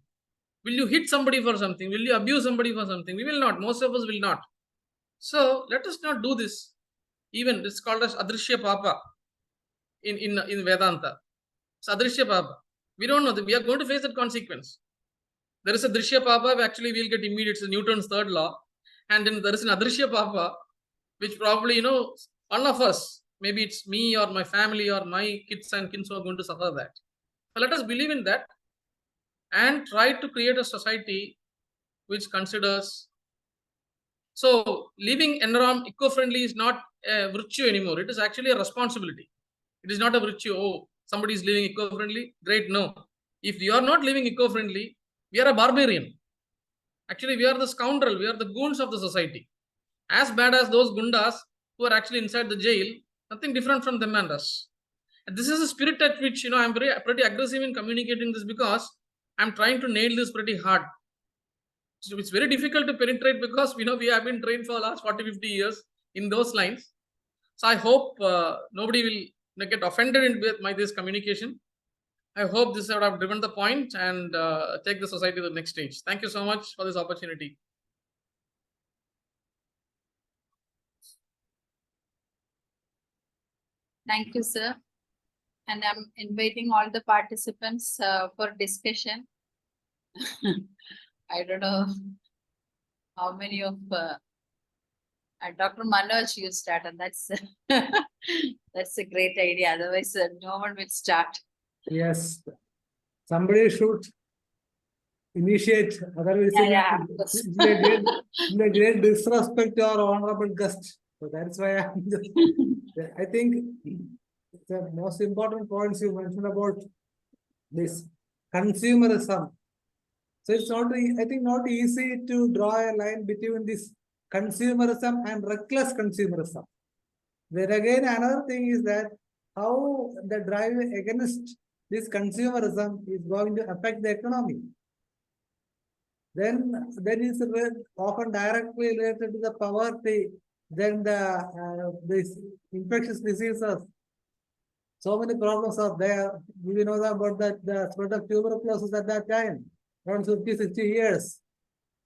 Will you hit somebody for something? Will you abuse somebody for something? We will not. Most of us will not. So let us not do this. Even it's called as Adrishya Papa in Vedanta. It's Adrishya Papa. We don't know that we are going to face that consequence. There is a Drishya Papa, actually we'll get immediate. It's Newton's third law. And then there is an Adrishya Papa, which probably, one of us, maybe it's me or my family or my kids and kids who are going to suffer that. So let us believe in that and try to create a society which considers. So living environment eco-friendly is not a virtue anymore. It is actually a responsibility. It is not a virtue. Oh, somebody is living eco-friendly. Great. No. If you are not living eco-friendly, we are a barbarian. Actually, we are the scoundrel. We are the goons of the society. As bad as those gundas who are actually inside the jail, nothing different from them and us. And this is a spirit at which, I'm pretty aggressive in communicating this, because I'm trying to nail this pretty hard. So it's very difficult to penetrate because, we have been trained for the last 40-50 years in those lines. So I hope nobody will get offended by this communication. I hope this would have driven the point and take the society to the next stage. Thank you so much for this opportunity. Thank you, sir. And I'm inviting all the participants for discussion. I don't know how many of Dr. Manoj you start, and that's that's a great idea. Otherwise, no one will start. Yes, somebody should initiate. Otherwise, Yeah, of course. in a great disrespect to our honorable guest. So that's why I think the most important points you mentioned about this consumerism. So it's not, I think, not easy to draw a line between this consumerism and reckless consumerism. Then again, another thing is that how the drive against this consumerism is going to affect the economy. Then is often directly related to the poverty, then this infectious diseases. So many problems are there. We know about the spread of tuberculosis at that time, around 50, 60 years.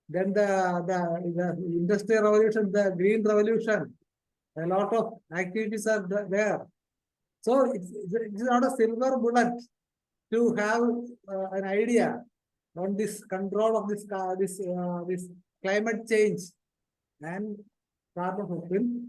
Then the industrial revolution, the green revolution, a lot of activities are there. So it's not a silver bullet to have an idea on this control of this climate change and carbon footprint.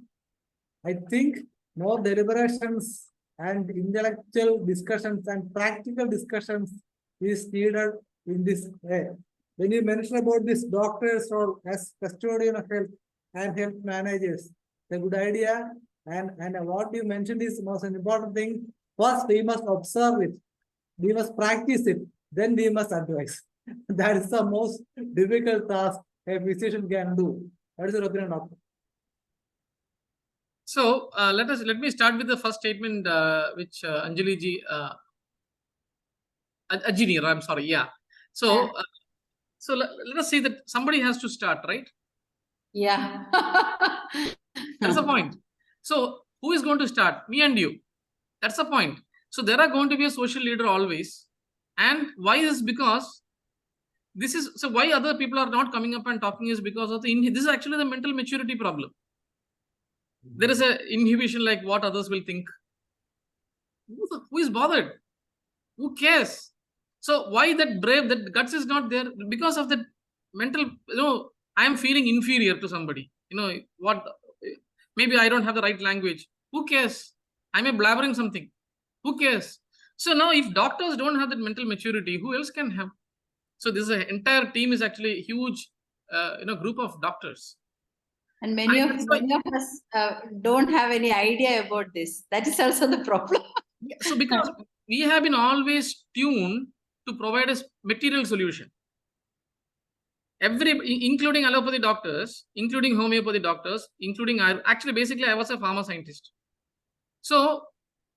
I think more deliberations and intellectual discussions and practical discussions is needed in this way. When you mention about this doctors role as custodian of health and health managers, a good idea. And what you mentioned is most important thing. First, we must observe it. We must practice it. Then we must advise. That is the most difficult task a physician can do. What is your opinion, doctor? So let me start with the first statement which Anjali ji, Ajini, I'm sorry, yeah. So so let us say that somebody has to start, right? Yeah. That's the point. So who is going to start? Me and you. That's the point. So there are going to be a social leader always. And why is because this is, so why other people are not coming up and talking is because of this is actually the mental maturity problem. There is an inhibition like what others will think. Who is bothered? Who cares? So why that brave, that guts is not there? Because of that mental, I am feeling inferior to somebody. What, maybe I don't have the right language. Who cares? I may blabbering something. Who cares? So now if doctors don't have that mental maturity, who else can have? So this entire team is actually a huge, group of doctors. And many of us don't have any idea about this. That is also the problem. So because we have been always tuned to provide a material solution. Including allopathy doctors, including homeopathy doctors, including, actually basically I was a pharma scientist. So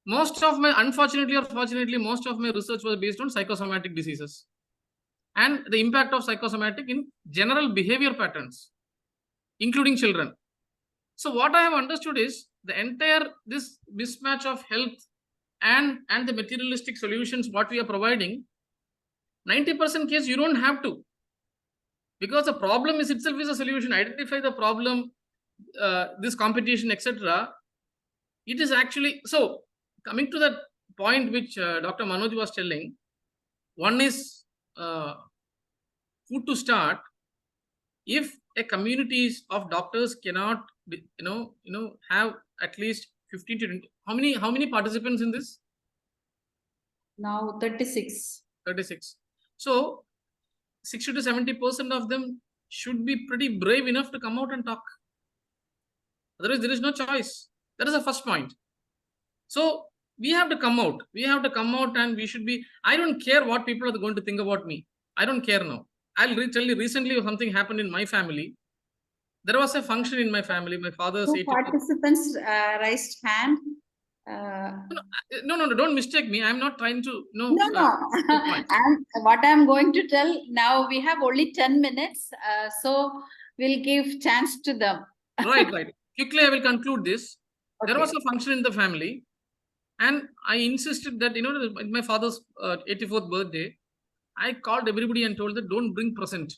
most of my, unfortunately or fortunately, most of my research was based on psychosomatic diseases and the impact of psychosomatic in general behavior patterns, including children. So what I have understood is the entire, this mismatch of health and the materialistic solutions, what we are providing, 90% case you don't have to. Because the problem is itself is a solution. Identify the problem, this competition, etc. It is actually, so coming to that point which Dr. Manoj was telling, one is who to start. If a community of doctors cannot, have at least 15 to 20, how many participants in this? Now 36. 36. So 60 to 70% of them should be pretty brave enough to come out and talk. Otherwise, there is no choice. That is the first point. So we have to come out. We have to come out and we should be, I don't care what people are going to think about me. I don't care now. I'll tell you recently something happened in my family. There was a function in my family. My father's 2 participants raised hand. No, don't mistake me. I'm not trying to, No. And what I'm going to tell now, we have only 10 minutes. So we'll give chance to them. Right. Quickly, I will conclude this. Okay. There was a function in the family. And I insisted that, my father's 84th birthday, I called everybody and told them, don't bring present.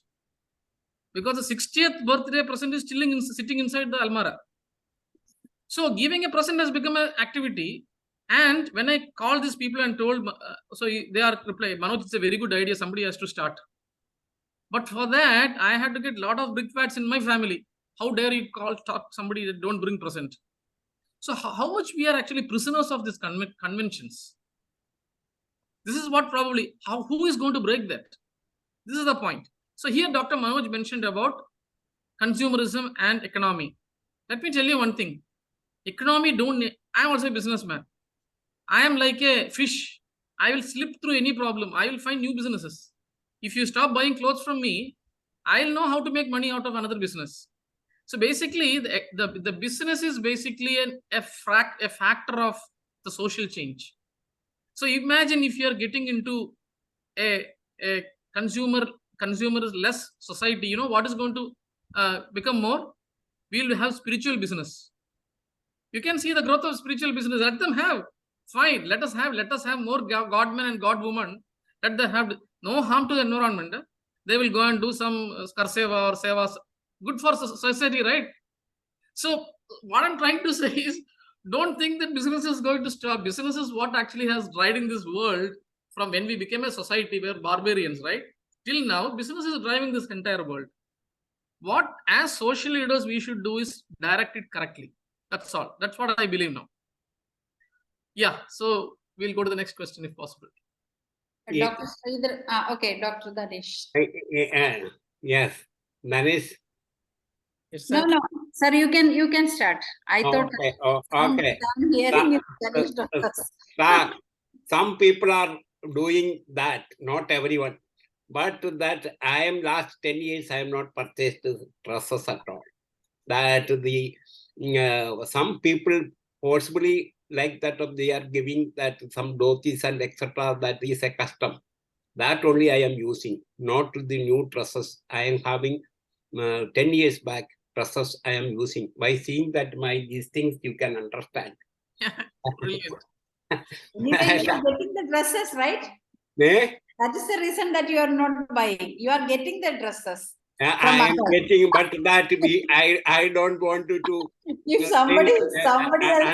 Because the 60th birthday present is sitting inside the almara. So giving a present has become an activity And when I called these people and told, they are replying, Manoj, it's a very good idea. Somebody has to start. But for that, I had to get a lot of brickbats in my family. How dare you talk somebody that don't bring present? So how much we are actually prisoners of these conventions? This is what probably, who is going to break that? This is the point. So here Dr. Manoj mentioned about consumerism and economy. Let me tell you one thing. Economy I'm also a businessman. I am like a fish. I will slip through any problem. I will find new businesses. If you stop buying clothes from me, I'll know how to make money out of another business. So basically, the business is basically a factor of the social change. So imagine if you are getting into a consumer-less society, what is going to become more? We will have spiritual business. You can see the growth of spiritual business. Let them have. Fine. Let us have more godmen and godwomen. Let them have no harm to the environment. They will go and do some skarseva or sevas. Good for society, right? So what I'm trying to say is, don't think that business is going to stop. Business is what actually has driving this world from when we became a society where barbarians, right? Till now, business is driving this entire world. What as social leaders we should do is direct it correctly. That's all. That's what I believe now. Yeah, so we'll go to the next question if possible. Dr. Sridhar, okay, Dr. Danish. Yes, Danish. No, sir, you can start. I thought. Okay. I'm hearing you, Danish doctor. Some people are doing that, not everyone. But that I am last 10 years, I have not purchased dresses at all. That some people forcibly like that they are giving that some dhotis and etc. That is a custom. That only I am using, not the new dresses. I am having 10 years back dresses I am using. By seeing that these things you can understand. Brilliant. Anyway, you are getting the dresses, right? That is the reason that you are not buying. You are getting the dresses. I am getting, but that I don't want to. If somebody else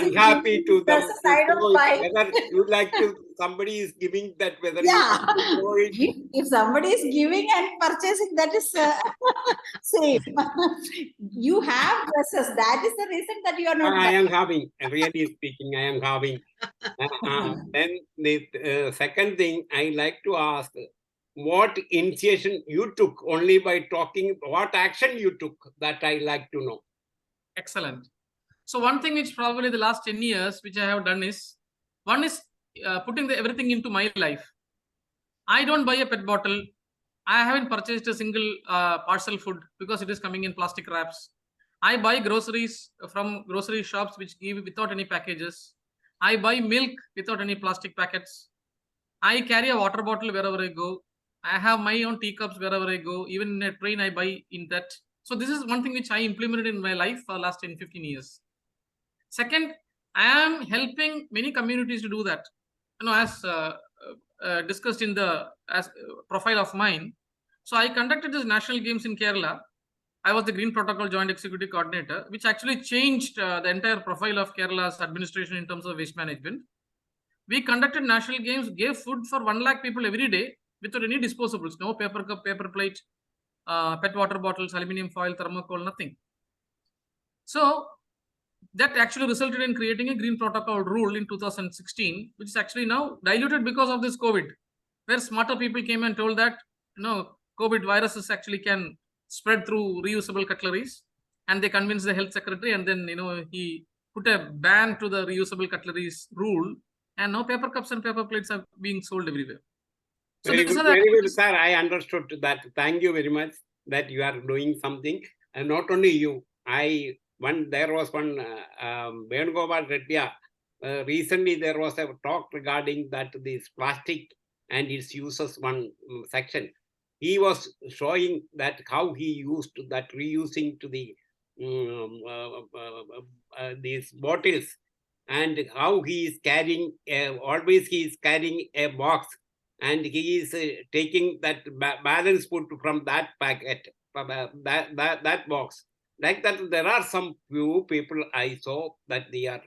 is happy to them. dresses, I don't buy. Whether you like to, somebody is giving that. Whether if somebody is giving and purchasing, that is same. You have dresses. That is the reason that you are not. I am having. Really speaking, I am having. Then the second thing I like to ask. What initiation you took only by talking, what action you took, that I like to know. Excellent. So one thing which probably the last 10 years which I have done is, one is putting everything into my life. I don't buy a pet bottle. I haven't purchased a single parcel food because it is coming in plastic wraps. I buy groceries from grocery shops which give without any packages. I buy milk without any plastic packets. I carry a water bottle wherever I go. I have my own teacups wherever I go. Even in a train, I buy in that. So this is one thing which I implemented in my life for the last 10-15 years. Second, I am helping many communities to do that. As discussed in the profile of mine. So I conducted this national games in Kerala. I was the Green Protocol Joint Executive Coordinator, which actually changed the entire profile of Kerala's administration in terms of waste management. We conducted national games, gave food for 1 lakh people every day without any disposables, no paper cup, paper plate, PET water bottles, aluminium foil, thermocol, nothing. So that actually resulted in creating a green protocol rule in 2016, which is actually now diluted because of this COVID, where smarter people came and told that, COVID viruses actually can spread through reusable cutleries, and they convinced the health secretary, and then, he put a ban to the reusable cutleries rule, and now paper cups and paper plates are being sold everywhere. So very good, sir. I understood that. Thank you very much that you are doing something, and not only you. There was one Venugopal Reddy. Recently, there was a talk regarding that this plastic and its uses one section. He was showing that how he used that reusing to the these bottles, and how he is carrying always he is carrying a box, and he is taking that balance food from that packet, that box. Like that, there are some few people I saw that they are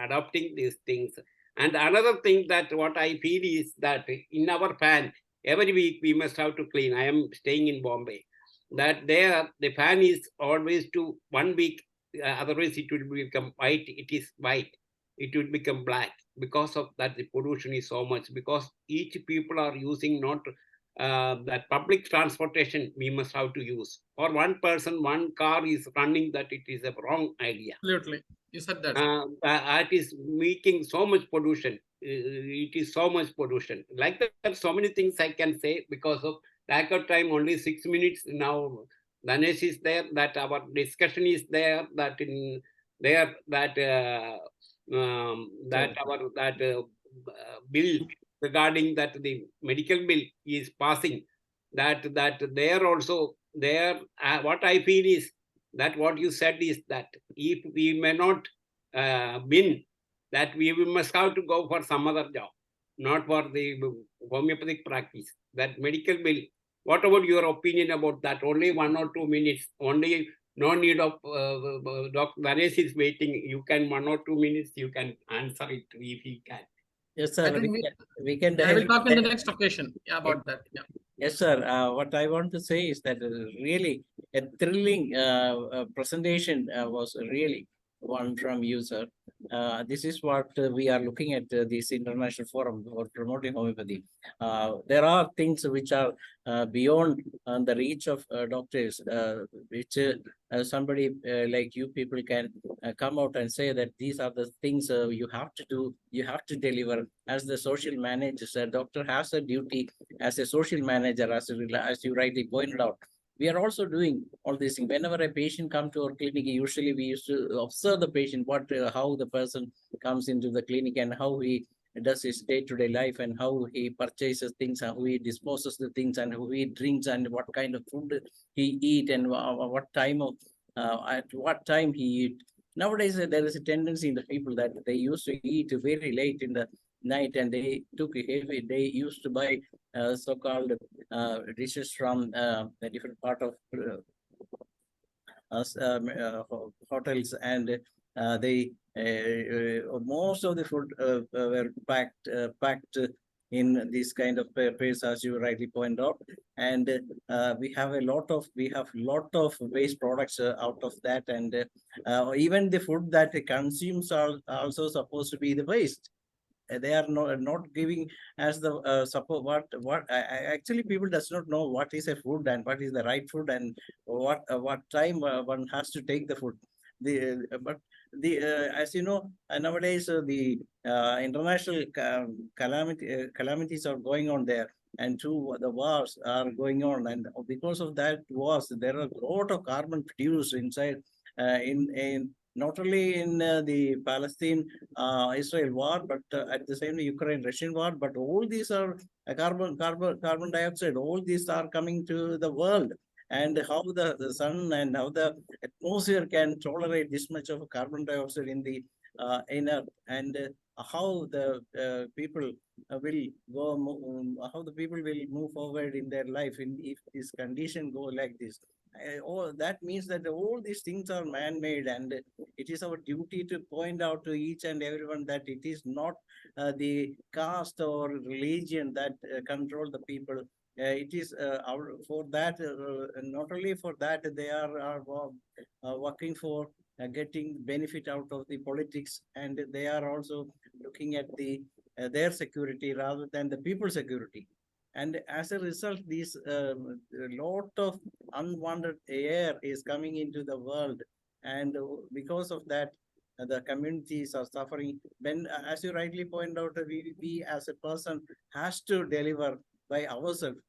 adopting these things. And another thing that what I feel is that in our fan, every week we must have to clean. I am staying in Bombay. That there, the fan is always to 1 week, otherwise it will become white. It is white. It will become black because of that. The pollution is so much because each people are using not that public transportation. We must have to use. For one person, one car is running. That it is a wrong idea. Absolutely, you said that. That is making so much pollution. It is so much pollution. Like that, so many things I can say because of lack of time. Only 6 minutes now. Ganesh is there. That our discussion is there. That in there that that our that bill regarding that the medical bill is passing. That there also there. What I feel is that what you said is that if we may not win, that we must have to go for some other job, not for the homeopathic practice. That medical bill. What about your opinion about that? Only 1 or 2 minutes. Only no need of Dr. Ganesh is waiting. You can 1 or 2 minutes. You can answer it if he can. Yes, I sir. think We can I will directly talk in the next occasion about that. Yeah. Yes, sir. What I want to say is that really a thrilling presentation was really one from you, sir. This is what we are looking at this international forum for promoting homeopathy. There are things which are beyond the reach of doctors, which somebody like you people can come out and say that these are the things you have to do, you have to deliver. As the social manager, a doctor has a duty as a social manager, as you rightly pointed out. We are also doing all these things. Whenever a patient comes to our clinic, usually we used to observe the patient, how the person comes into the clinic and how he does his day-to-day life and how he purchases things and how he disposes the things and how he drinks and what kind of food he eat and what time of at what time he eat. Nowadays, there is a tendency in the people that they used to eat very late in the night and they they used to buy so-called dishes from a different part of hotels, and they most of the food were packed in this kind of papers, as you rightly point out, and we have a lot of waste products out of that, and even the food that it consumes are also supposed to be the waste. They are not giving as the support what actually people does not know what is a food and what is the right food and what time one has to take the food. But the as you know, nowadays the international calamities are going on there, and too the wars are going on, and because of that wars there are a lot of carbon produced inside in not only in the Palestine-Israel war, but at the same Ukraine-Russian war. But all these are carbon dioxide. All these are coming to the world, and how the sun and how the atmosphere can tolerate this much of carbon dioxide in the inner, and how the people will go, how the people will move forward in their life if this condition go like this. That means that all these things are man-made, and it is our duty to point out to each and everyone that it is not the caste or religion that control the people. It is for that, not only for that, they are working for getting benefit out of the politics, and they are also looking at their security rather than the people's security. And as a result, this lot of unwanted air is coming into the world. And because of that, the communities are suffering. When, as you rightly point out, we as a person has to deliver by ourselves.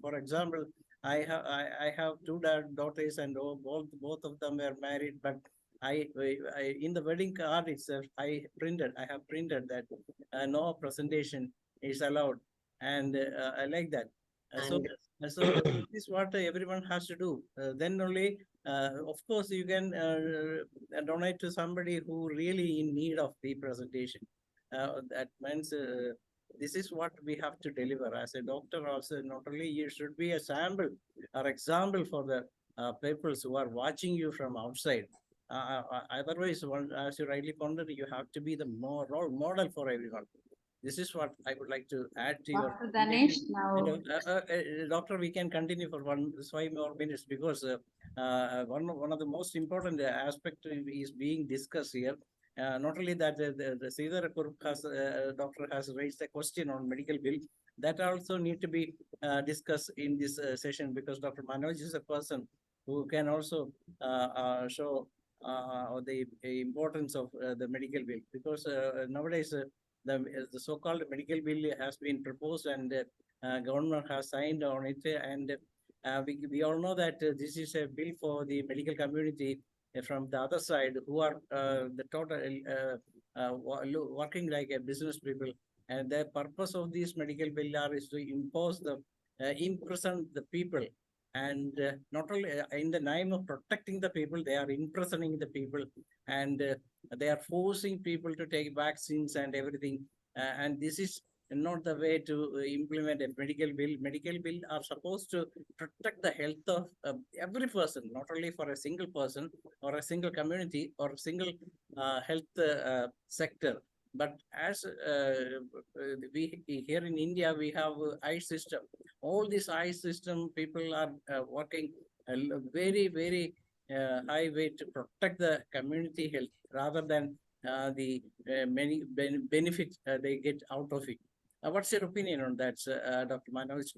For example, I have two daughters, and both of them were married, but I in the wedding card itself, I have printed that no presentation is allowed, and I like that. So this is what everyone has to do. Then only, of course, you can donate to somebody who really in need of the presentation. That means this is what we have to deliver as a doctor. Also, not only you should be a sample or example for the peoples who are watching you from outside. Otherwise, as you rightly pointed, you have to be the role model for everyone. This is what I would like to add to your. Dr. Danesh, now. Doctor, we can continue for 5 more minutes because one of the most important aspect is being discussed here. Not only that, the Sridhar doctor has raised a question on medical bill that also need to be discussed in this session, because Dr. Manoj is a person who can also show the importance of the medical bill, because nowadays the so-called medical bill has been proposed and government has signed on it, and we all know that this is a bill for the medical community from the other side, who are the total working like a business people, and the purpose of this medical bill is to impose the imprison the people, and not only in the name of protecting the people, they are imprisoning the people, and they are forcing people to take vaccines and everything, and this is not the way to implement a medical bill. Medical bill are supposed to protect the health of every person, not only for a single person or a single community or a single health sector. But as we here in India, we have eye system. All this eye system people are working very, very high way to protect the community health rather than the many benefits they get out of it. What's your opinion on that, Dr. Manoj?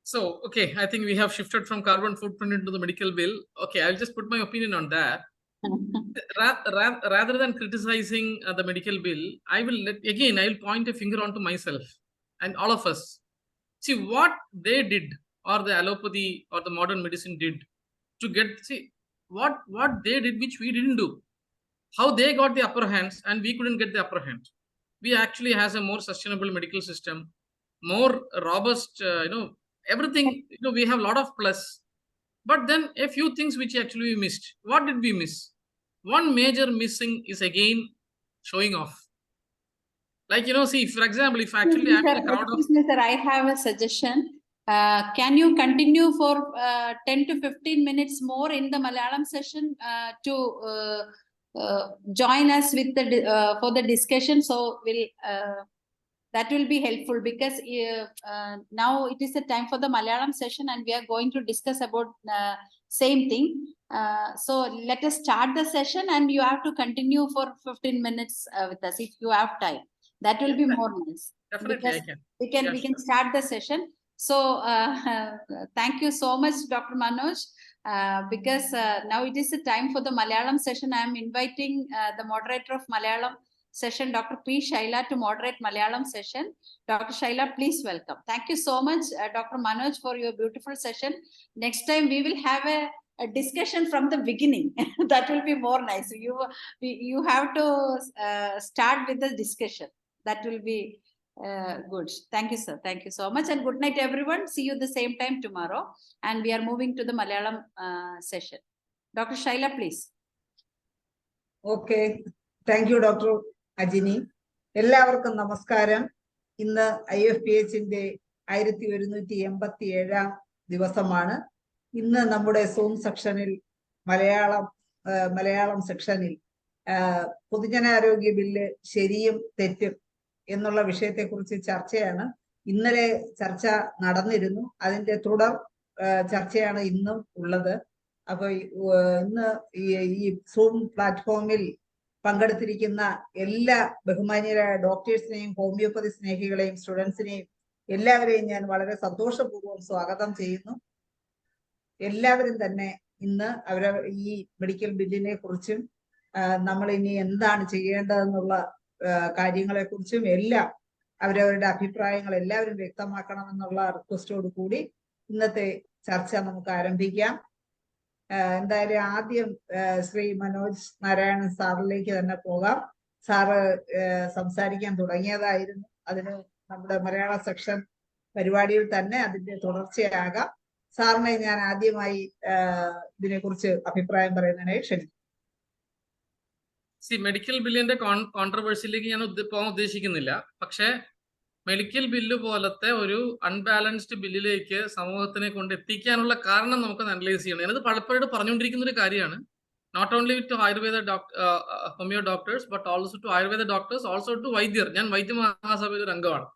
So, okay, I think we have shifted from carbon footprint into the medical bill. Okay, I'll just put my opinion on that. Rather than criticizing the medical bill, I will point a finger onto myself and all of us. See what they did, or the allopathy or the modern medicine did to get, what they did which we didn't do. How they got the upper hands and we couldn't get the upper hand. We actually has a more sustainable medical system, more robust, everything, we have a lot of plus. But then a few things which actually we missed. What did we miss? One major missing is again showing off. Like, see, for example, if actually I'm in a crowd of... Sir, I have a suggestion. Can you continue for 10 to 15 minutes more in the Malayalam session to join us with the for the discussion? So that will be helpful, because now it is the time for the Malayalam session and we are going to discuss about same thing. So let us start the session and you have to continue for 15 minutes with us if you have time. That will be more nice. Definitely, I can. We can start the session. So thank you so much, Dr. Manoj, because now it is the time for the Malayalam session. I am inviting the moderator of Malayalam session, Dr. P. Shaila, to moderate Malayalam session. Dr. Shaila, please welcome. Thank you so much, Dr. Manoj, for your beautiful session. Next time we will have a discussion from the beginning. That will be more nice. You have to start with the discussion. That will be good. Thank you, sir. Thank you so much. And good night, everyone. See you the same time tomorrow. And we are moving to the Malayalam session. Dr. Shaila, please. Okay. Thank you, Dr. Ajini. എല്ലാവർക്കും നമസ്കാരം. ഇന്ന് IFPHന്റെ 1187 ദിവസമാണ്. ഇന്ന് നമ്മുടെ zoom സെക്ഷനിൽ മലയാളം സെക്ഷനിൽ പൊതുജനാരോഗ്യ bill ശരിയും തെറ്റും എന്നുള്ള വിഷയത്തെക്കുറിച്ച് ചർച്ചയാണ്. ഇന്നലെ ചർച്ച നടന്നിരുന്നു. അതിന്റെ തുടർ ചർച്ചയാണ് ഇന്നും ഉള്ളത്. അപ്പൊ ഇന്ന് ഈ സൂം പ്ലാറ്റ്ഫോമിൽ പങ്കെടുത്തിരിക്കുന്ന എല്ലാ ബഹുമാന്യരായ ഡോക്ടേഴ്സിനെയും ഹോമിയോപ്പതി സ്നേഹികളെയും സ്റ്റുഡൻസിനെയും എല്ലാവരെയും ഞാൻ വളരെ സന്തോഷപൂർവ്വം സ്വാഗതം ചെയ്യുന്നു. എല്ലാവരും തന്നെ ഇന്ന് ഈ മെഡിക്കൽ ബില്ലിനെ കുറിച്ചും നമ്മൾ ഇനി എന്താണ് ചെയ്യേണ്ടതെന്നുള്ള കാര്യങ്ങളെ കുറിച്ചും എല്ലാം അവരവരുടെ അഭിപ്രായങ്ങൾ എല്ലാവരും വ്യക്തമാക്കണമെന്നുള്ള റിക്വസ്റ്റോട് കൂടി ഇന്നത്തെ ചർച്ച നമുക്ക് ആരംഭിക്കാം. എന്തായാലും ആദ്യം ശ്രീ മനോജ് നാരായണൻ സാറിലേക്ക് തന്നെ പോകാം. സാറ് സംസാരിക്കാൻ തുടങ്ങിയതായിരുന്നു. അതിന് നമ്മുടെ മലയാള സെക്ഷൻ പരിപാടിയിൽ തന്നെ അതിന്റെ തുടർച്ചയാകാം. സാറിനെ ഞാൻ ആദ്യമായി ഇതിനെക്കുറിച്ച് അഭിപ്രായം പറയുന്നതിനായി ക്ഷണിക്കുന്നു. മെഡിക്കൽ ബില്ലിന്റെ കോൺട്രവേഴ്സിയിലേക്ക് ഞാൻ പോകാൻ ഉദ്ദേശിക്കുന്നില്ല. പക്ഷേ മെഡിക്കൽ ബില്ല് പോലത്തെ ഒരു അൺബാലൻസ്ഡ് ബില്ലിലേക്ക് സമൂഹത്തിനെ കൊണ്ട് എത്തിക്കാനുള്ള കാരണം നമുക്ക് അനലൈസ് ചെയ്യണം. ഞാനത് പലപ്പോഴും പറഞ്ഞുകൊണ്ടിരിക്കുന്ന ഒരു കാര്യമാണ്. Not only to Ayurveda homeo doctors but also to Ayurveda doctors, also to vaidyar. ഞാൻ വൈദ്യ മഹാസഭയിൽ ഒരു അംഗമാണ്.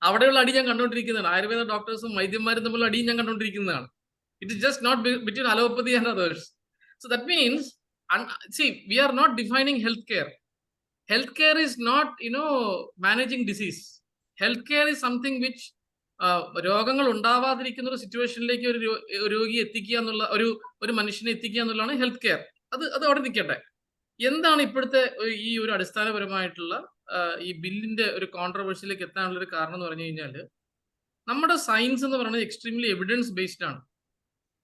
അവിടെയുള്ള അടി ഞാൻ കണ്ടുകൊണ്ടിരിക്കുന്നതാണ്. ആയുർവേദ ഡോക്ടേഴ്സും വൈദ്യന്മാരും തമ്മിലുള്ള അടിയും ഞാൻ കണ്ടുകൊണ്ടിരിക്കുന്നതാണ്. It is just not between allopathy and others. So that means, see, we are not defining healthcare. Healthcare is not, managing disease. Healthcare is something which രോഗങ്ങൾ ഉണ്ടാവാതിരിക്കുന്ന ഒരു സിറ്റുവേഷനിലേക്ക് ഒരു രോഗിയെ എത്തിക്കുക എന്നുള്ള ഒരു മനുഷ്യനെ എത്തിക്കുക എന്നുള്ളതാണ് ഹെൽത്ത് കെയർ. അത് അവിടെ നിൽക്കട്ടെ. എന്താണ് ഇപ്പോഴത്തെ ഈ ഒരു അടിസ്ഥാനപരമായിട്ടുള്ള ഈ ബില്ലിന്റെ ഒരു കോൺട്രവേഴ്സിയിലേക്ക് എത്താനുള്ള ഒരു കാരണം എന്ന് പറഞ്ഞു കഴിഞ്ഞാൽ, നമ്മുടെ സയൻസ് എന്ന് പറയുന്നത് എക്സ്ട്രീംലി എവിഡൻസ് ബേസ്ഡ് ആണ്.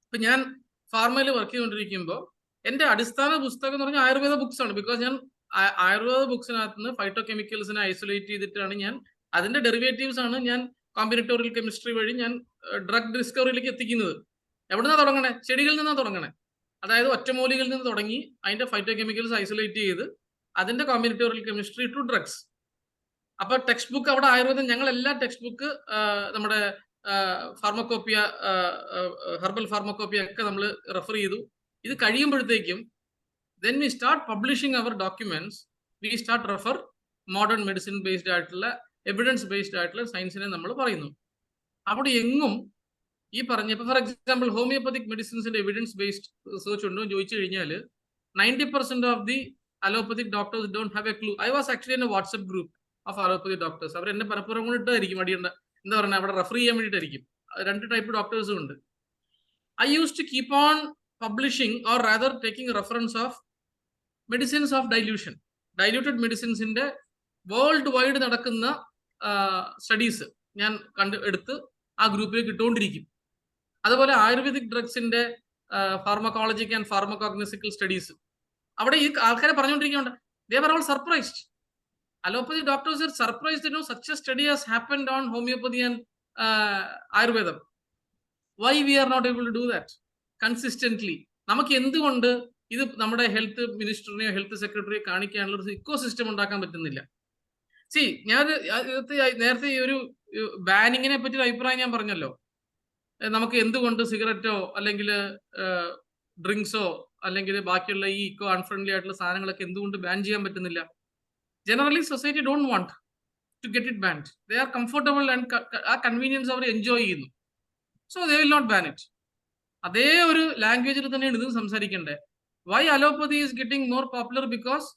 ഇപ്പൊ ഞാൻ ഫാർമയിൽ വർക്ക് ചെയ്തുകൊണ്ടിരിക്കുമ്പോൾ എന്റെ അടിസ്ഥാന പുസ്തകം എന്ന് പറഞ്ഞാൽ ആയുർവേദ ബുക്സ് ആണ്. ബിക്കോസ് ഞാൻ ആയുർവേദ ബുക്സിനകത്ത് നിന്ന് ഫൈറ്റോ കെമിക്കൽസിനെ ഐസൊലേറ്റ് ചെയ്തിട്ടാണ് ഞാൻ അതിന്റെ ഡെറിവേറ്റീവ്സ് ആണ് ഞാൻ കോമ്പിനറ്റോറിയൽ കെമിസ്ട്രി വഴി ഞാൻ ഡ്രഗ് ഡിസ്കവറിയിലേക്ക് എത്തിക്കുന്നത്. എവിടെ നിന്നാണ് തുടങ്ങണേ? ചെടികളിൽ നിന്നാണ് തുടങ്ങണേ. അതായത് ഒറ്റമൂലികളിൽ നിന്ന് തുടങ്ങി അതിന്റെ ഫൈറ്റോ കെമിക്കൽസ് ഐസൊലേറ്റ് ചെയ്ത് അതിന്റെ കോമ്പിനറ്റോറിയൽ കെമിസ്ട്രി ടു ഡ്രഗ്സ്. അപ്പൊ ടെക്സ്റ്റ് ബുക്ക് അവിടെ ആയുർവേദം ഞങ്ങൾ എല്ലാ ടെക്സ്റ്റ് ബുക്ക് നമ്മുടെ ഫാർമക്കോപ്പിയ, ഹെർബൽ ഫാർമക്കോപ്പിയ ഒക്കെ നമ്മൾ റെഫർ ചെയ്തു. ഇത് കഴിയുമ്പോഴത്തേക്കും then we start publishing our documents, we start refer modern medicine based ആയിട്ടുള്ള എവിഡൻസ് ബേസ്ഡ് ആയിട്ടുള്ള സയൻസിനെ നമ്മൾ പറയുന്നു. അവിടെ എങ്ങും ഈ പറഞ്ഞ, ഇപ്പൊ ഫോർ എക്സാമ്പിൾ ഹോമിയോപ്പതിക് മെഡിസിൻസിന്റെ എവിഡൻസ് ബേസ്ഡ് റിസർച്ച് ഉണ്ടോ എന്ന് ചോദിച്ചു കഴിഞ്ഞാൽ 90% of the allopathic doctors don't have a clue. I was actually in a WhatsApp group of allopathic doctors. അവർ എന്നെ പലപ്പോഴും കൊണ്ട് ഇട്ടായിരിക്കും അടിയുണ്ട്, എന്താ പറയുക, അവിടെ റെഫർ ചെയ്യാൻ വേണ്ടിയിട്ടായിരിക്കും. 2 ടൈപ്പ് ഡോക്ടേഴ്സും ഉണ്ട്. I use to keep on publishing or rather taking reference of medicines of dilution, diluted മെഡിസിൻസിന്റെ വേൾഡ് വൈഡ് നടക്കുന്ന സ്റ്റഡീസ് ഞാൻ എടുത്ത് ആ ഗ്രൂപ്പിലേക്ക് ഇട്ടുകൊണ്ടിരിക്കും. അതുപോലെ ആയുർവേദിക് ഡ്രഗ്സിന്റെ ഫാർമക്കോളജിക് ആൻഡ് ഫാർമക്കോഗ്നോസ്റ്റിക്കൽ സ്റ്റഡീസ് അവിടെ ഈ ആൾക്കാരെ പറഞ്ഞുകൊണ്ടിരിക്കുന്നുണ്ട്. They were all surprised. Allopathy doctors are surprised, such a study has happened on homeopathy and Ayurveda. Why we are not able to do that consistently? നമുക്ക് എന്തുകൊണ്ട് ഇത് നമ്മുടെ health മിനിസ്റ്ററിനെയോ health സെക്രട്ടറിയോ കാണിക്കാനുള്ള ഒരു ഇക്കോ സിസ്റ്റം ഉണ്ടാക്കാൻ പറ്റുന്നില്ല? ഞാൻ നേരത്തെ ഈ ഒരു ബാനിങ്ങിനെ പറ്റി ഒരു അഭിപ്രായം ഞാൻ പറഞ്ഞല്ലോ. നമുക്ക് എന്തുകൊണ്ട് സിഗരറ്റോ അല്ലെങ്കിൽ ഡ്രിങ്ക്സോ അല്ലെങ്കിൽ ബാക്കിയുള്ള ഈ ഇക്കോ അൺഫ്രണ്ട്ലി ആയിട്ടുള്ള സാധനങ്ങളൊക്കെ എന്തുകൊണ്ട് ബാൻ ചെയ്യാൻ പറ്റുന്നില്ല? Generally, society don't want to get it banned. They are comfortable and convenience അവർ എൻജോയ് ചെയ്യുന്നു. So they will not ban it. അതേ ഒരു ലാംഗ്വേജിൽ തന്നെയാണ് ഇത് സംസാരിക്കേണ്ടത്. Why allopathy is getting more popular? Because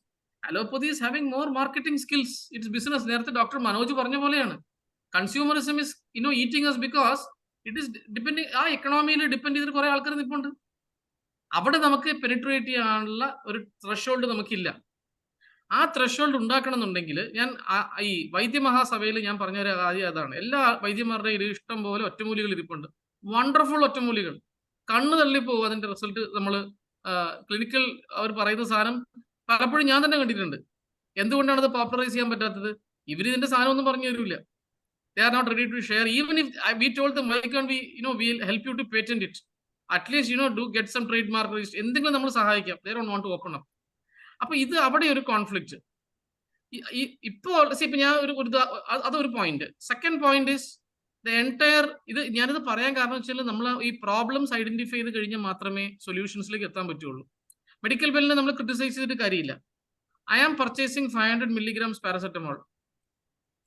allopathy is having more marketing skills. It's business. നേരത്തെ doctor Manoj പറഞ്ഞ പോലെയാണ്. Consumerism is eating us because it is depending, ആ എക്കണോമിയിൽ ഡിപ്പെൻഡ് ചെയ്തിട്ട് കുറെ ആൾക്കാർ നിൽപ്പുണ്ട്. അവിടെ നമുക്ക് പെനിട്രേറ്റ് ചെയ്യാനുള്ള ഒരു ത്രെഷോൾഡ് നമുക്കില്ല. ആ ത്രെഷോൾഡ് ഉണ്ടാക്കണം എന്നുണ്ടെങ്കിൽ ഞാൻ ഈ വൈദ്യമഹാസഭയിൽ ഞാൻ പറഞ്ഞ ഒരു കാര്യം അതാണ്. എല്ലാ വൈദ്യന്മാരുടെയും ഇഷ്ടം പോലെ ഒറ്റമൂലികൾ ഇരിപ്പുണ്ട്. വണ്ടർഫുൾ ഒറ്റമൂലികൾ. കണ്ണ് തള്ളിപ്പോകും അതിന്റെ റിസൾട്ട്. നമ്മൾ ക്ലിനിക്കൽ അവർ പറയുന്ന സാധനം പലപ്പോഴും ഞാൻ തന്നെ കണ്ടിട്ടുണ്ട്. എന്തുകൊണ്ടാണ് അത് പോപ്പുലറൈസ് ചെയ്യാൻ പറ്റാത്തത്? ഇവർ ഇതിന്റെ സാധനം ഒന്നും പറഞ്ഞു തരില്ല. They are not ready to share. Even if we told them, why can't we, we'll help you to patent it. At least, do get some trademark register. എന്തെങ്കിലും നമ്മൾ സഹായിക്കാം. They don't want to open up. അപ്പൊ ഇത് അവിടെ ഒരു conflict. ഇപ്പൊ ഞാൻ അതൊരു point. Second point is the entire ഇത് ഞാനിത് പറയാൻ കാരണം വെച്ചാൽ നമ്മൾ ഈ പ്രോബ്ലംസ് ഐഡന്റിഫൈ ചെയ്ത് കഴിഞ്ഞാൽ മാത്രമേ സൊല്യൂഷൻസിലേക്ക് എത്താൻ പറ്റുള്ളൂ. മെഡിക്കൽ ബില്ലിനെ നമ്മൾ ക്രിട്ടിസൈസ് ചെയ്തിട്ട് കാര്യമില്ല. I am purchasing 500 milligrams paracetamol.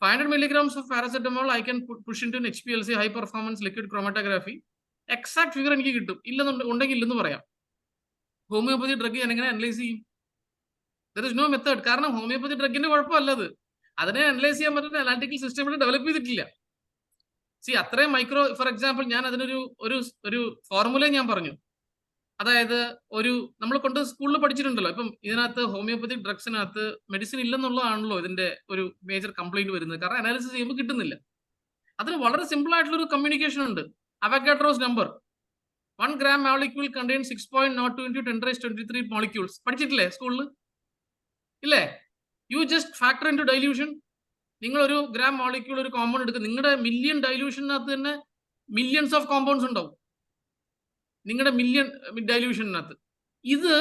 500 milligrams of paracetamol I can push into an HPLC, high performance liquid chromatography. Exact figure എനിക്ക് കിട്ടും. ഉണ്ടെങ്കിൽ ഇല്ലെന്ന് പറയാം. ഹോമിയോപ്പതി ഡ്രഗ് ഞാൻ എങ്ങനെ അനലൈസ് ചെയ്യും? There is no method. കാരണം ഹോമിയോപ്പതി ഡ്രഗിന്റെ കുഴപ്പമല്ലത്. അതിനെ അനലൈസ് ചെയ്യാൻ പറ്റുന്ന അനാലിറ്റിക്കൽ സിസ്റ്റം ഇവിടെ ഡെവലപ്പ് ചെയ്തിട്ടില്ല. അത്രയും മൈക്രോ, ഫോർ എക്സാമ്പിൾ ഞാൻ അതിനൊരു ഒരു ഫോർമുല ഞാൻ പറഞ്ഞു. അതായത് നമ്മൾ കൊണ്ട് സ്കൂളിൽ പഠിച്ചിട്ടുണ്ടല്ലോ. ഇപ്പം ഇതിനകത്ത് ഹോമിയോപ്പതിക് ഡ്രഗ്സിനകത്ത് മെഡിസിൻ ഇല്ലെന്നുള്ളതാണല്ലോ ഇതിന്റെ ഒരു മേജർ കംപ്ലൈന്റ് വരുന്നത്. കാരണം അനാലിസിസ് ചെയ്യുമ്പോൾ കിട്ടുന്നില്ല. അതിന് വളരെ സിമ്പിൾ ആയിട്ടുള്ള ഒരു കമ്മ്യൂണിക്കേഷൻ ഉണ്ട്. Avogadro's number 1 gram molecule contains 6.02 into 10⁻23 molecules. പഠിച്ചിട്ടില്ലേ സ്കൂളിൽ? ഇല്ലേ? You just factor in to dilution. നിങ്ങൾ ഒരു ഗ്രാം മോളിക്യൂൾ ഒരു കോമ്പൗണ്ട് എടുക്കുക. നിങ്ങളുടെ മില്യൺ ഡൈല്യൂഷനകത്ത് തന്നെ മില്യൺസ് ഓഫ് കോമ്പൗണ്ട്സ് ഉണ്ടാവും. നിങ്ങളുടെ മില്യൺ ഡൈല്യൂഷനകത്ത്. ഇത്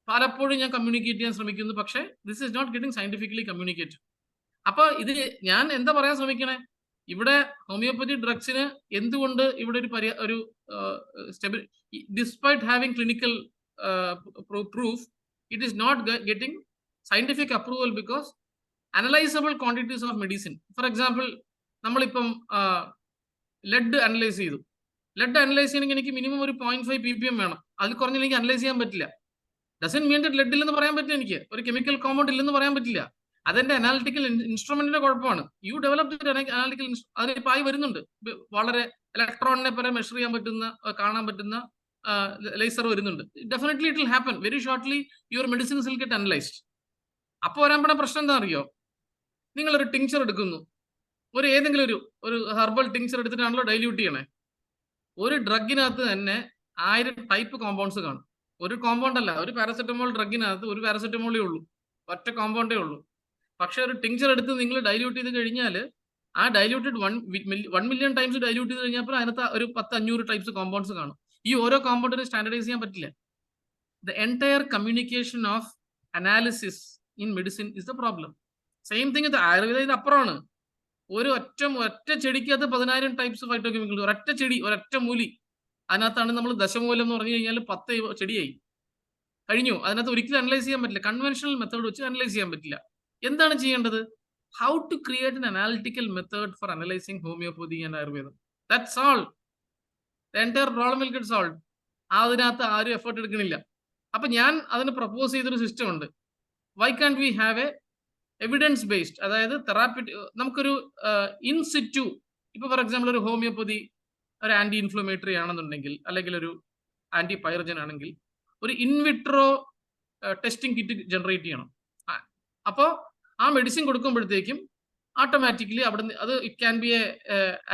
പലപ്പോഴും ഞാൻ കമ്മ്യൂണിക്കേറ്റ് ചെയ്യാൻ ശ്രമിക്കുന്നു. പക്ഷേ this is not getting scientifically communicate. അപ്പൊ ഇത് ഞാൻ എന്താ പറയാൻ ശ്രമിക്കണേ? ഇവിടെ ഹോമിയോപ്പതി ഡ്രഗ്സിന് എന്തുകൊണ്ട് ഇവിടെ ഒരു despite having clinical proof, it is not getting scientific approval because analysable quantities of medicine. For example, നമ്മളിപ്പം ലെഡ് അനലൈസ് ചെയ്തു. ലെഡ് അനലൈസ് ചെയ്യണമെങ്കിൽ എനിക്ക് മിനിമം ഒരു 0.5 ppm വേണം. അതിൽ കുറഞ്ഞില്ല എനിക്ക് അനലൈസ് ചെയ്യാൻ പറ്റില്ല. ഡസൻ മീൻ ദാറ്റ് ലെഡ് ഇല്ലെന്ന് പറയാൻ പറ്റില്ല, എനിക്ക് ഒരു കെമിക്കൽ കോമ്പൗണ്ട് ഇല്ലെന്ന് പറയാൻ പറ്റില്ല. അതെന്റെ അനാലിറ്റിക്കൽ ഇൻസ്ട്രുമെന്റിന്റെ കുഴപ്പമാണ്. യു ഡെവലപ്ഡ് അനാലിറ്റിക്കൽ, അതിനിപ്പോൾ ആയി വരുന്നുണ്ട്. വളരെ ഇലക്ട്രോണിനെ പോലെ മെഷർ ചെയ്യാൻ പറ്റുന്ന, കാണാൻ പറ്റുന്ന ലേസർ വരുന്നുണ്ട്. Definitely it will happen very shortly. Your medicines will get analysed. അപ്പോൾ വരാൻ പറ്റുന്ന പ്രശ്നം എന്താ അറിയോ? നിങ്ങളൊരു ടിങ്ചർ എടുക്കുന്നു, ഏതെങ്കിലും ഒരു ഹെർബൽ ടിങ്ചർ എടുത്തിട്ടാണല്ലോ ഡൈല്യൂട്ട് ചെയ്യണേ. ഒരു ഡ്രഗിനകത്ത് തന്നെ 1000 ടൈപ്പ് കോമ്പൗണ്ട്സ് കാണും. ഒരു കോമ്പൗണ്ട് അല്ല, ഒരു പാരസെറ്റമോൾ ഡ്രഗിനകത്ത് ഒരു പാരസെറ്റമോളേ ഉള്ളൂ, ഒറ്റ കോമ്പൗണ്ടേ ഉള്ളൂ. പക്ഷെ ഒരു ടിങ്ചർ എടുത്ത് നിങ്ങൾ ഡൈല്യൂട്ട് ചെയ്ത് കഴിഞ്ഞാൽ ആ ഡൈല്യൂട്ടഡ് 1 million ടൈംസ് ഡൈല്യൂട്ട് ചെയ്ത് കഴിഞ്ഞാൽ അതിനകത്ത് ഒരു 10-500 ടൈപ്സ് കോമ്പൗണ്ട്സ് കാണും. ഈ ഓരോ കോമ്പൗണ്ടിനെ സ്റ്റാൻഡർഡൈസ് ചെയ്യാൻ പറ്റില്ല. The entire communication of analysis in medicine is the problem. Same thing ഇത് ആയുർവേദത്തിന് അപ്പുറമാണ്. ഒറ്റ ചെടിക്കകത്ത് 10,000 ടൈപ്സ് ഫൈറ്റോ കെമിക്കൽസ്. ഒരൊറ്റ ചെടി, ഒരൊറ്റ മൂലി, അതിനകത്താണ് നമ്മൾ ദശമൂലം എന്ന് പറഞ്ഞു കഴിഞ്ഞാൽ 10 ചെടിയായി കഴിഞ്ഞു. അതിനകത്ത് ഒരിക്കലും അനലൈസ് ചെയ്യാൻ പറ്റില്ല. കൺവെൻഷണൽ മെത്തേഡ് വെച്ച് അനലൈസ് ചെയ്യാൻ പറ്റില്ല. എന്താണ് ചെയ്യേണ്ടത്? How to create an analytical method for analyzing homeopathy and Ayurveda. That's all. The entire problem will get solved. അതിനകത്ത് ആരും എഫേർട്ട് എടുക്കണില്ല. അപ്പൊ ഞാൻ അതിന് പ്രപ്പോസ് ചെയ്തൊരു സിസ്റ്റം ഉണ്ട്. Why can we have a evidence based, അതായത് തെറാപ്പി, നമുക്കൊരു ഇൻ സിറ്റു, ഇപ്പൊ ഫോർ എക്സാമ്പിൾ ഒരു ഹോമിയോപ്പതി ഒരു ആന്റി ഇൻഫ്ലമേറ്ററി ആണെന്നുണ്ടെങ്കിൽ, അല്ലെങ്കിൽ ഒരു ആന്റി പൈറജൻ ആണെങ്കിൽ, ഒരു ഇൻവിട്രോ ടെസ്റ്റിംഗ് കിറ്റ് ജനറേറ്റ് ചെയ്യണം. അപ്പോൾ ആ മെഡിസിൻ കൊടുക്കുമ്പോഴത്തേക്കും ഓട്ടോമാറ്റിക്കലി അവിടെ അത് it can be a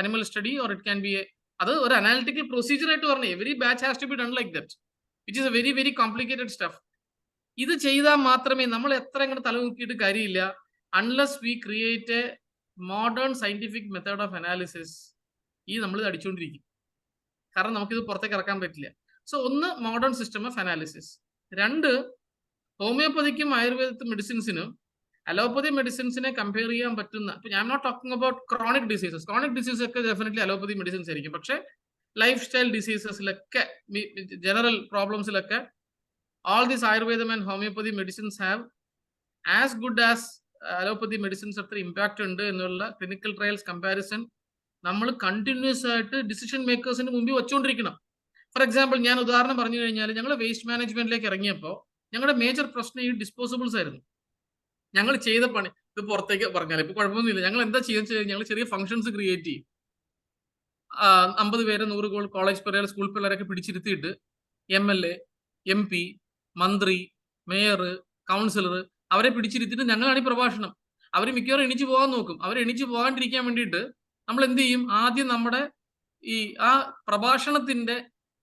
animal study or it can be a, അത് ഒരു അനാലിറ്റിക്കൽ പ്രൊസീജിയർ ആയിട്ട് പറഞ്ഞു. Every batch has to be done like that, which is a very very complicated stuff. ഇത് ചെയ്താൽ മാത്രമേ, നമ്മൾ എത്ര ഇങ്ങനെ തലമുക്കിയിട്ട് കാര്യമില്ല, unless we create a modern scientific method of analysis, നമ്മൾ ഇത് അടിച്ചുകൊണ്ടിരിക്കും. കാരണം നമുക്കിത് പുറത്തേക്ക് ഇറക്കാൻ പറ്റില്ല. സോ ഒന്ന്, മോഡേൺ സിസ്റ്റം ഓഫ് അനാലിസിസ്. 2, ഹോമിയോപ്പതിക്കും ആയുർവേദ മെഡിസിൻസിനും അലോപ്പതി മെഡിസിൻസിനെ കമ്പയർ ചെയ്യാൻ പറ്റുന്ന, ഇപ്പൊ ഞാൻ not talking about chronic diseases. Chronic disease ഒക്കെ ഡെഫിനറ്റ്ലി അലോപ്പതി മെഡിസിൻസ് ആയിരിക്കും. പക്ഷെ ലൈഫ് സ്റ്റൈൽ ഡിസീസസിലൊക്കെ, ജനറൽ പ്രോബ്ലംസിലൊക്കെ, all these Ayurvedam and homeopathy medicines have as good as allopathy medicines അത്ര ഇമ്പാക്ട് ഉണ്ട് എന്നുള്ള ക്ലിനിക്കൽ ട്രയൽസ് കമ്പാരിസൺ നമ്മൾ കണ്ടിന്യൂസ് ആയിട്ട് ഡിസിഷൻ മേക്കേഴ്സിന് മുമ്പിൽ വെച്ചുകൊണ്ടിരിക്കണം. ഫോർ എക്സാമ്പിൾ, ഞാൻ ഉദാഹരണം പറഞ്ഞു കഴിഞ്ഞാൽ, ഞങ്ങൾ വേസ്റ്റ് മാനേജ്മെന്റിലേക്ക് ഇറങ്ങിയപ്പോൾ ഞങ്ങളുടെ മേജർ പ്രശ്നം ഈ ഡിസ്പോസിബിൾസ് ആയിരുന്നു. ഞങ്ങൾ ചെയ്ത പണി, ഇത് പുറത്തേക്ക് പറഞ്ഞാൽ ഇപ്പൊ കുഴപ്പമൊന്നുമില്ല, ഞങ്ങൾ എന്താ ചെയ്യുന്നത് വെച്ചാൽ ഞങ്ങൾ ചെറിയ ഫംഗ്ഷൻസ് ക്രിയേറ്റ് ചെയ്യും. 50 പേരെ 100 കോളേജ് പിള്ളേരെ, സ്കൂൾ പിള്ളേരൊക്കെ പിടിച്ചിരുത്തിയിട്ട് MLA, MP, മന്ത്രി, മേയർ, കൗൺസിലർ, അവരെ പിടിച്ചിരുത്തിയിട്ട് ഞങ്ങളാണ് ഈ പ്രഭാഷണം. അവർ മിക്കവാറും എണീച്ചു പോകാൻ നോക്കും. അവർ എണീച്ചു പോകാണ്ടിരിക്കാൻ വേണ്ടിയിട്ട് നമ്മൾ എന്ത് ചെയ്യും? ആദ്യം നമ്മുടെ ആ പ്രഭാഷണത്തിന്റെ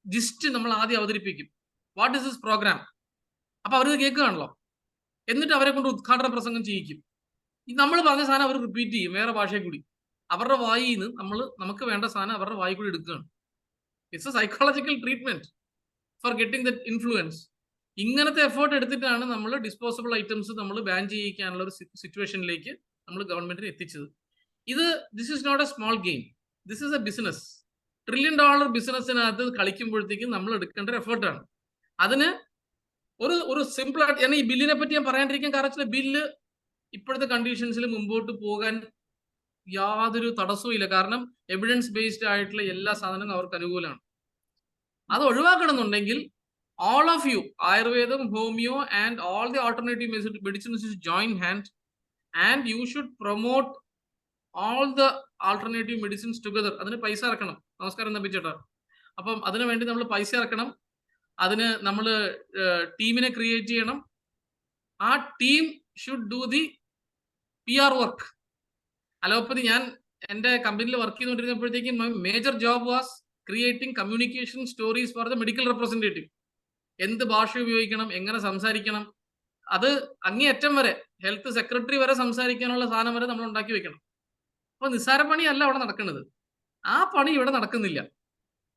ജിസ്റ്റ് നമ്മൾ ആദ്യം അവതരിപ്പിക്കും. What is this programme? അപ്പൊ അവരത് കേൾക്കുകയാണല്ലോ. എന്നിട്ട് അവരെ കൊണ്ട് ഉദ്ഘാടന പ്രസംഗം ചെയ്യിക്കും. നമ്മൾ പറഞ്ഞ സാധനം അവർ റിപ്പീറ്റ് ചെയ്യും വേറെ ഭാഷയിൽ കൂടി. അവരുടെ വായിൽ നിന്ന് നമുക്ക് വേണ്ട സാധനം അവരുടെ വായിൽ കൂടി എടുക്കുകയാണ്. It's a psychological treatment for getting that influence. ഇങ്ങനത്തെ എഫേർട്ട് എടുത്തിട്ടാണ് നമ്മൾ ഡിസ്പോസിബിൾ ഐറ്റംസ് നമ്മൾ ബാൻ ചെയ്യിക്കാനുള്ള ഒരു സിറ്റുവേഷനിലേക്ക് നമ്മൾ ഗവൺമെന്റിനെ എത്തിച്ചത്. This is not a small game, this is a business. $1 trillion ബിസിനസ്സിനകത്ത് കളിക്കുമ്പോഴത്തേക്കും നമ്മൾ എടുക്കേണ്ട ഒരു എഫേർട്ടാണ്. അതിന് ഒരു സിമ്പിൾ ആയിട്ട്, ഈ ബില്ലിനെ പറ്റി ഞാൻ പറയാണ്ടിരിക്കാൻ കാരണം, ബില്ല് ഇപ്പോഴത്തെ കണ്ടീഷൻസിൽ മുമ്പോട്ട് പോകാൻ യാതൊരു തടസ്സവും ഇല്ല. കാരണം എവിഡൻസ് ബേസ്ഡ് ആയിട്ടുള്ള എല്ലാ സാധനങ്ങളും അവർക്ക് അനുകൂലമാണ്. അത് ഒഴിവാക്കണമെന്നുണ്ടെങ്കിൽ all of you, Ayurvedam, Homeo and all the alternative medicines should join hand, and you should promote all the alternative medicines together. അതിന് പൈസ ഇറക്കണം. നമസ്കാരം നമ്പി ചേട്ടാ. അപ്പം അതിനു വേണ്ടി നമ്മൾ പൈസ ഇറക്കണം. അതിന് നമ്മൾ ടീമിനെ ക്രിയേറ്റ് ചെയ്യണം. ആ team should do the PR work. Allopathy, ഞാൻ എൻ്റെ കമ്പനിയിൽ വർക്ക് ചെയ്തുകൊണ്ടിരുന്നപ്പോഴത്തേക്കും major job was creating communication stories for the medical representative. എന്ത് ഭാഷ ഉപയോഗിക്കണം, എങ്ങനെ സംസാരിക്കണം, അത് അങ്ങേയറ്റം വരെ ഹെൽത്ത് സെക്രട്ടറി വരെ സംസാരിക്കാനുള്ള സാധനം വരെ നമ്മൾ ഉണ്ടാക്കി വെക്കണം. അപ്പൊ നിസ്സാര പണിയല്ല അവിടെ നടക്കുന്നത്. ആ പണി ഇവിടെ നടക്കുന്നില്ല.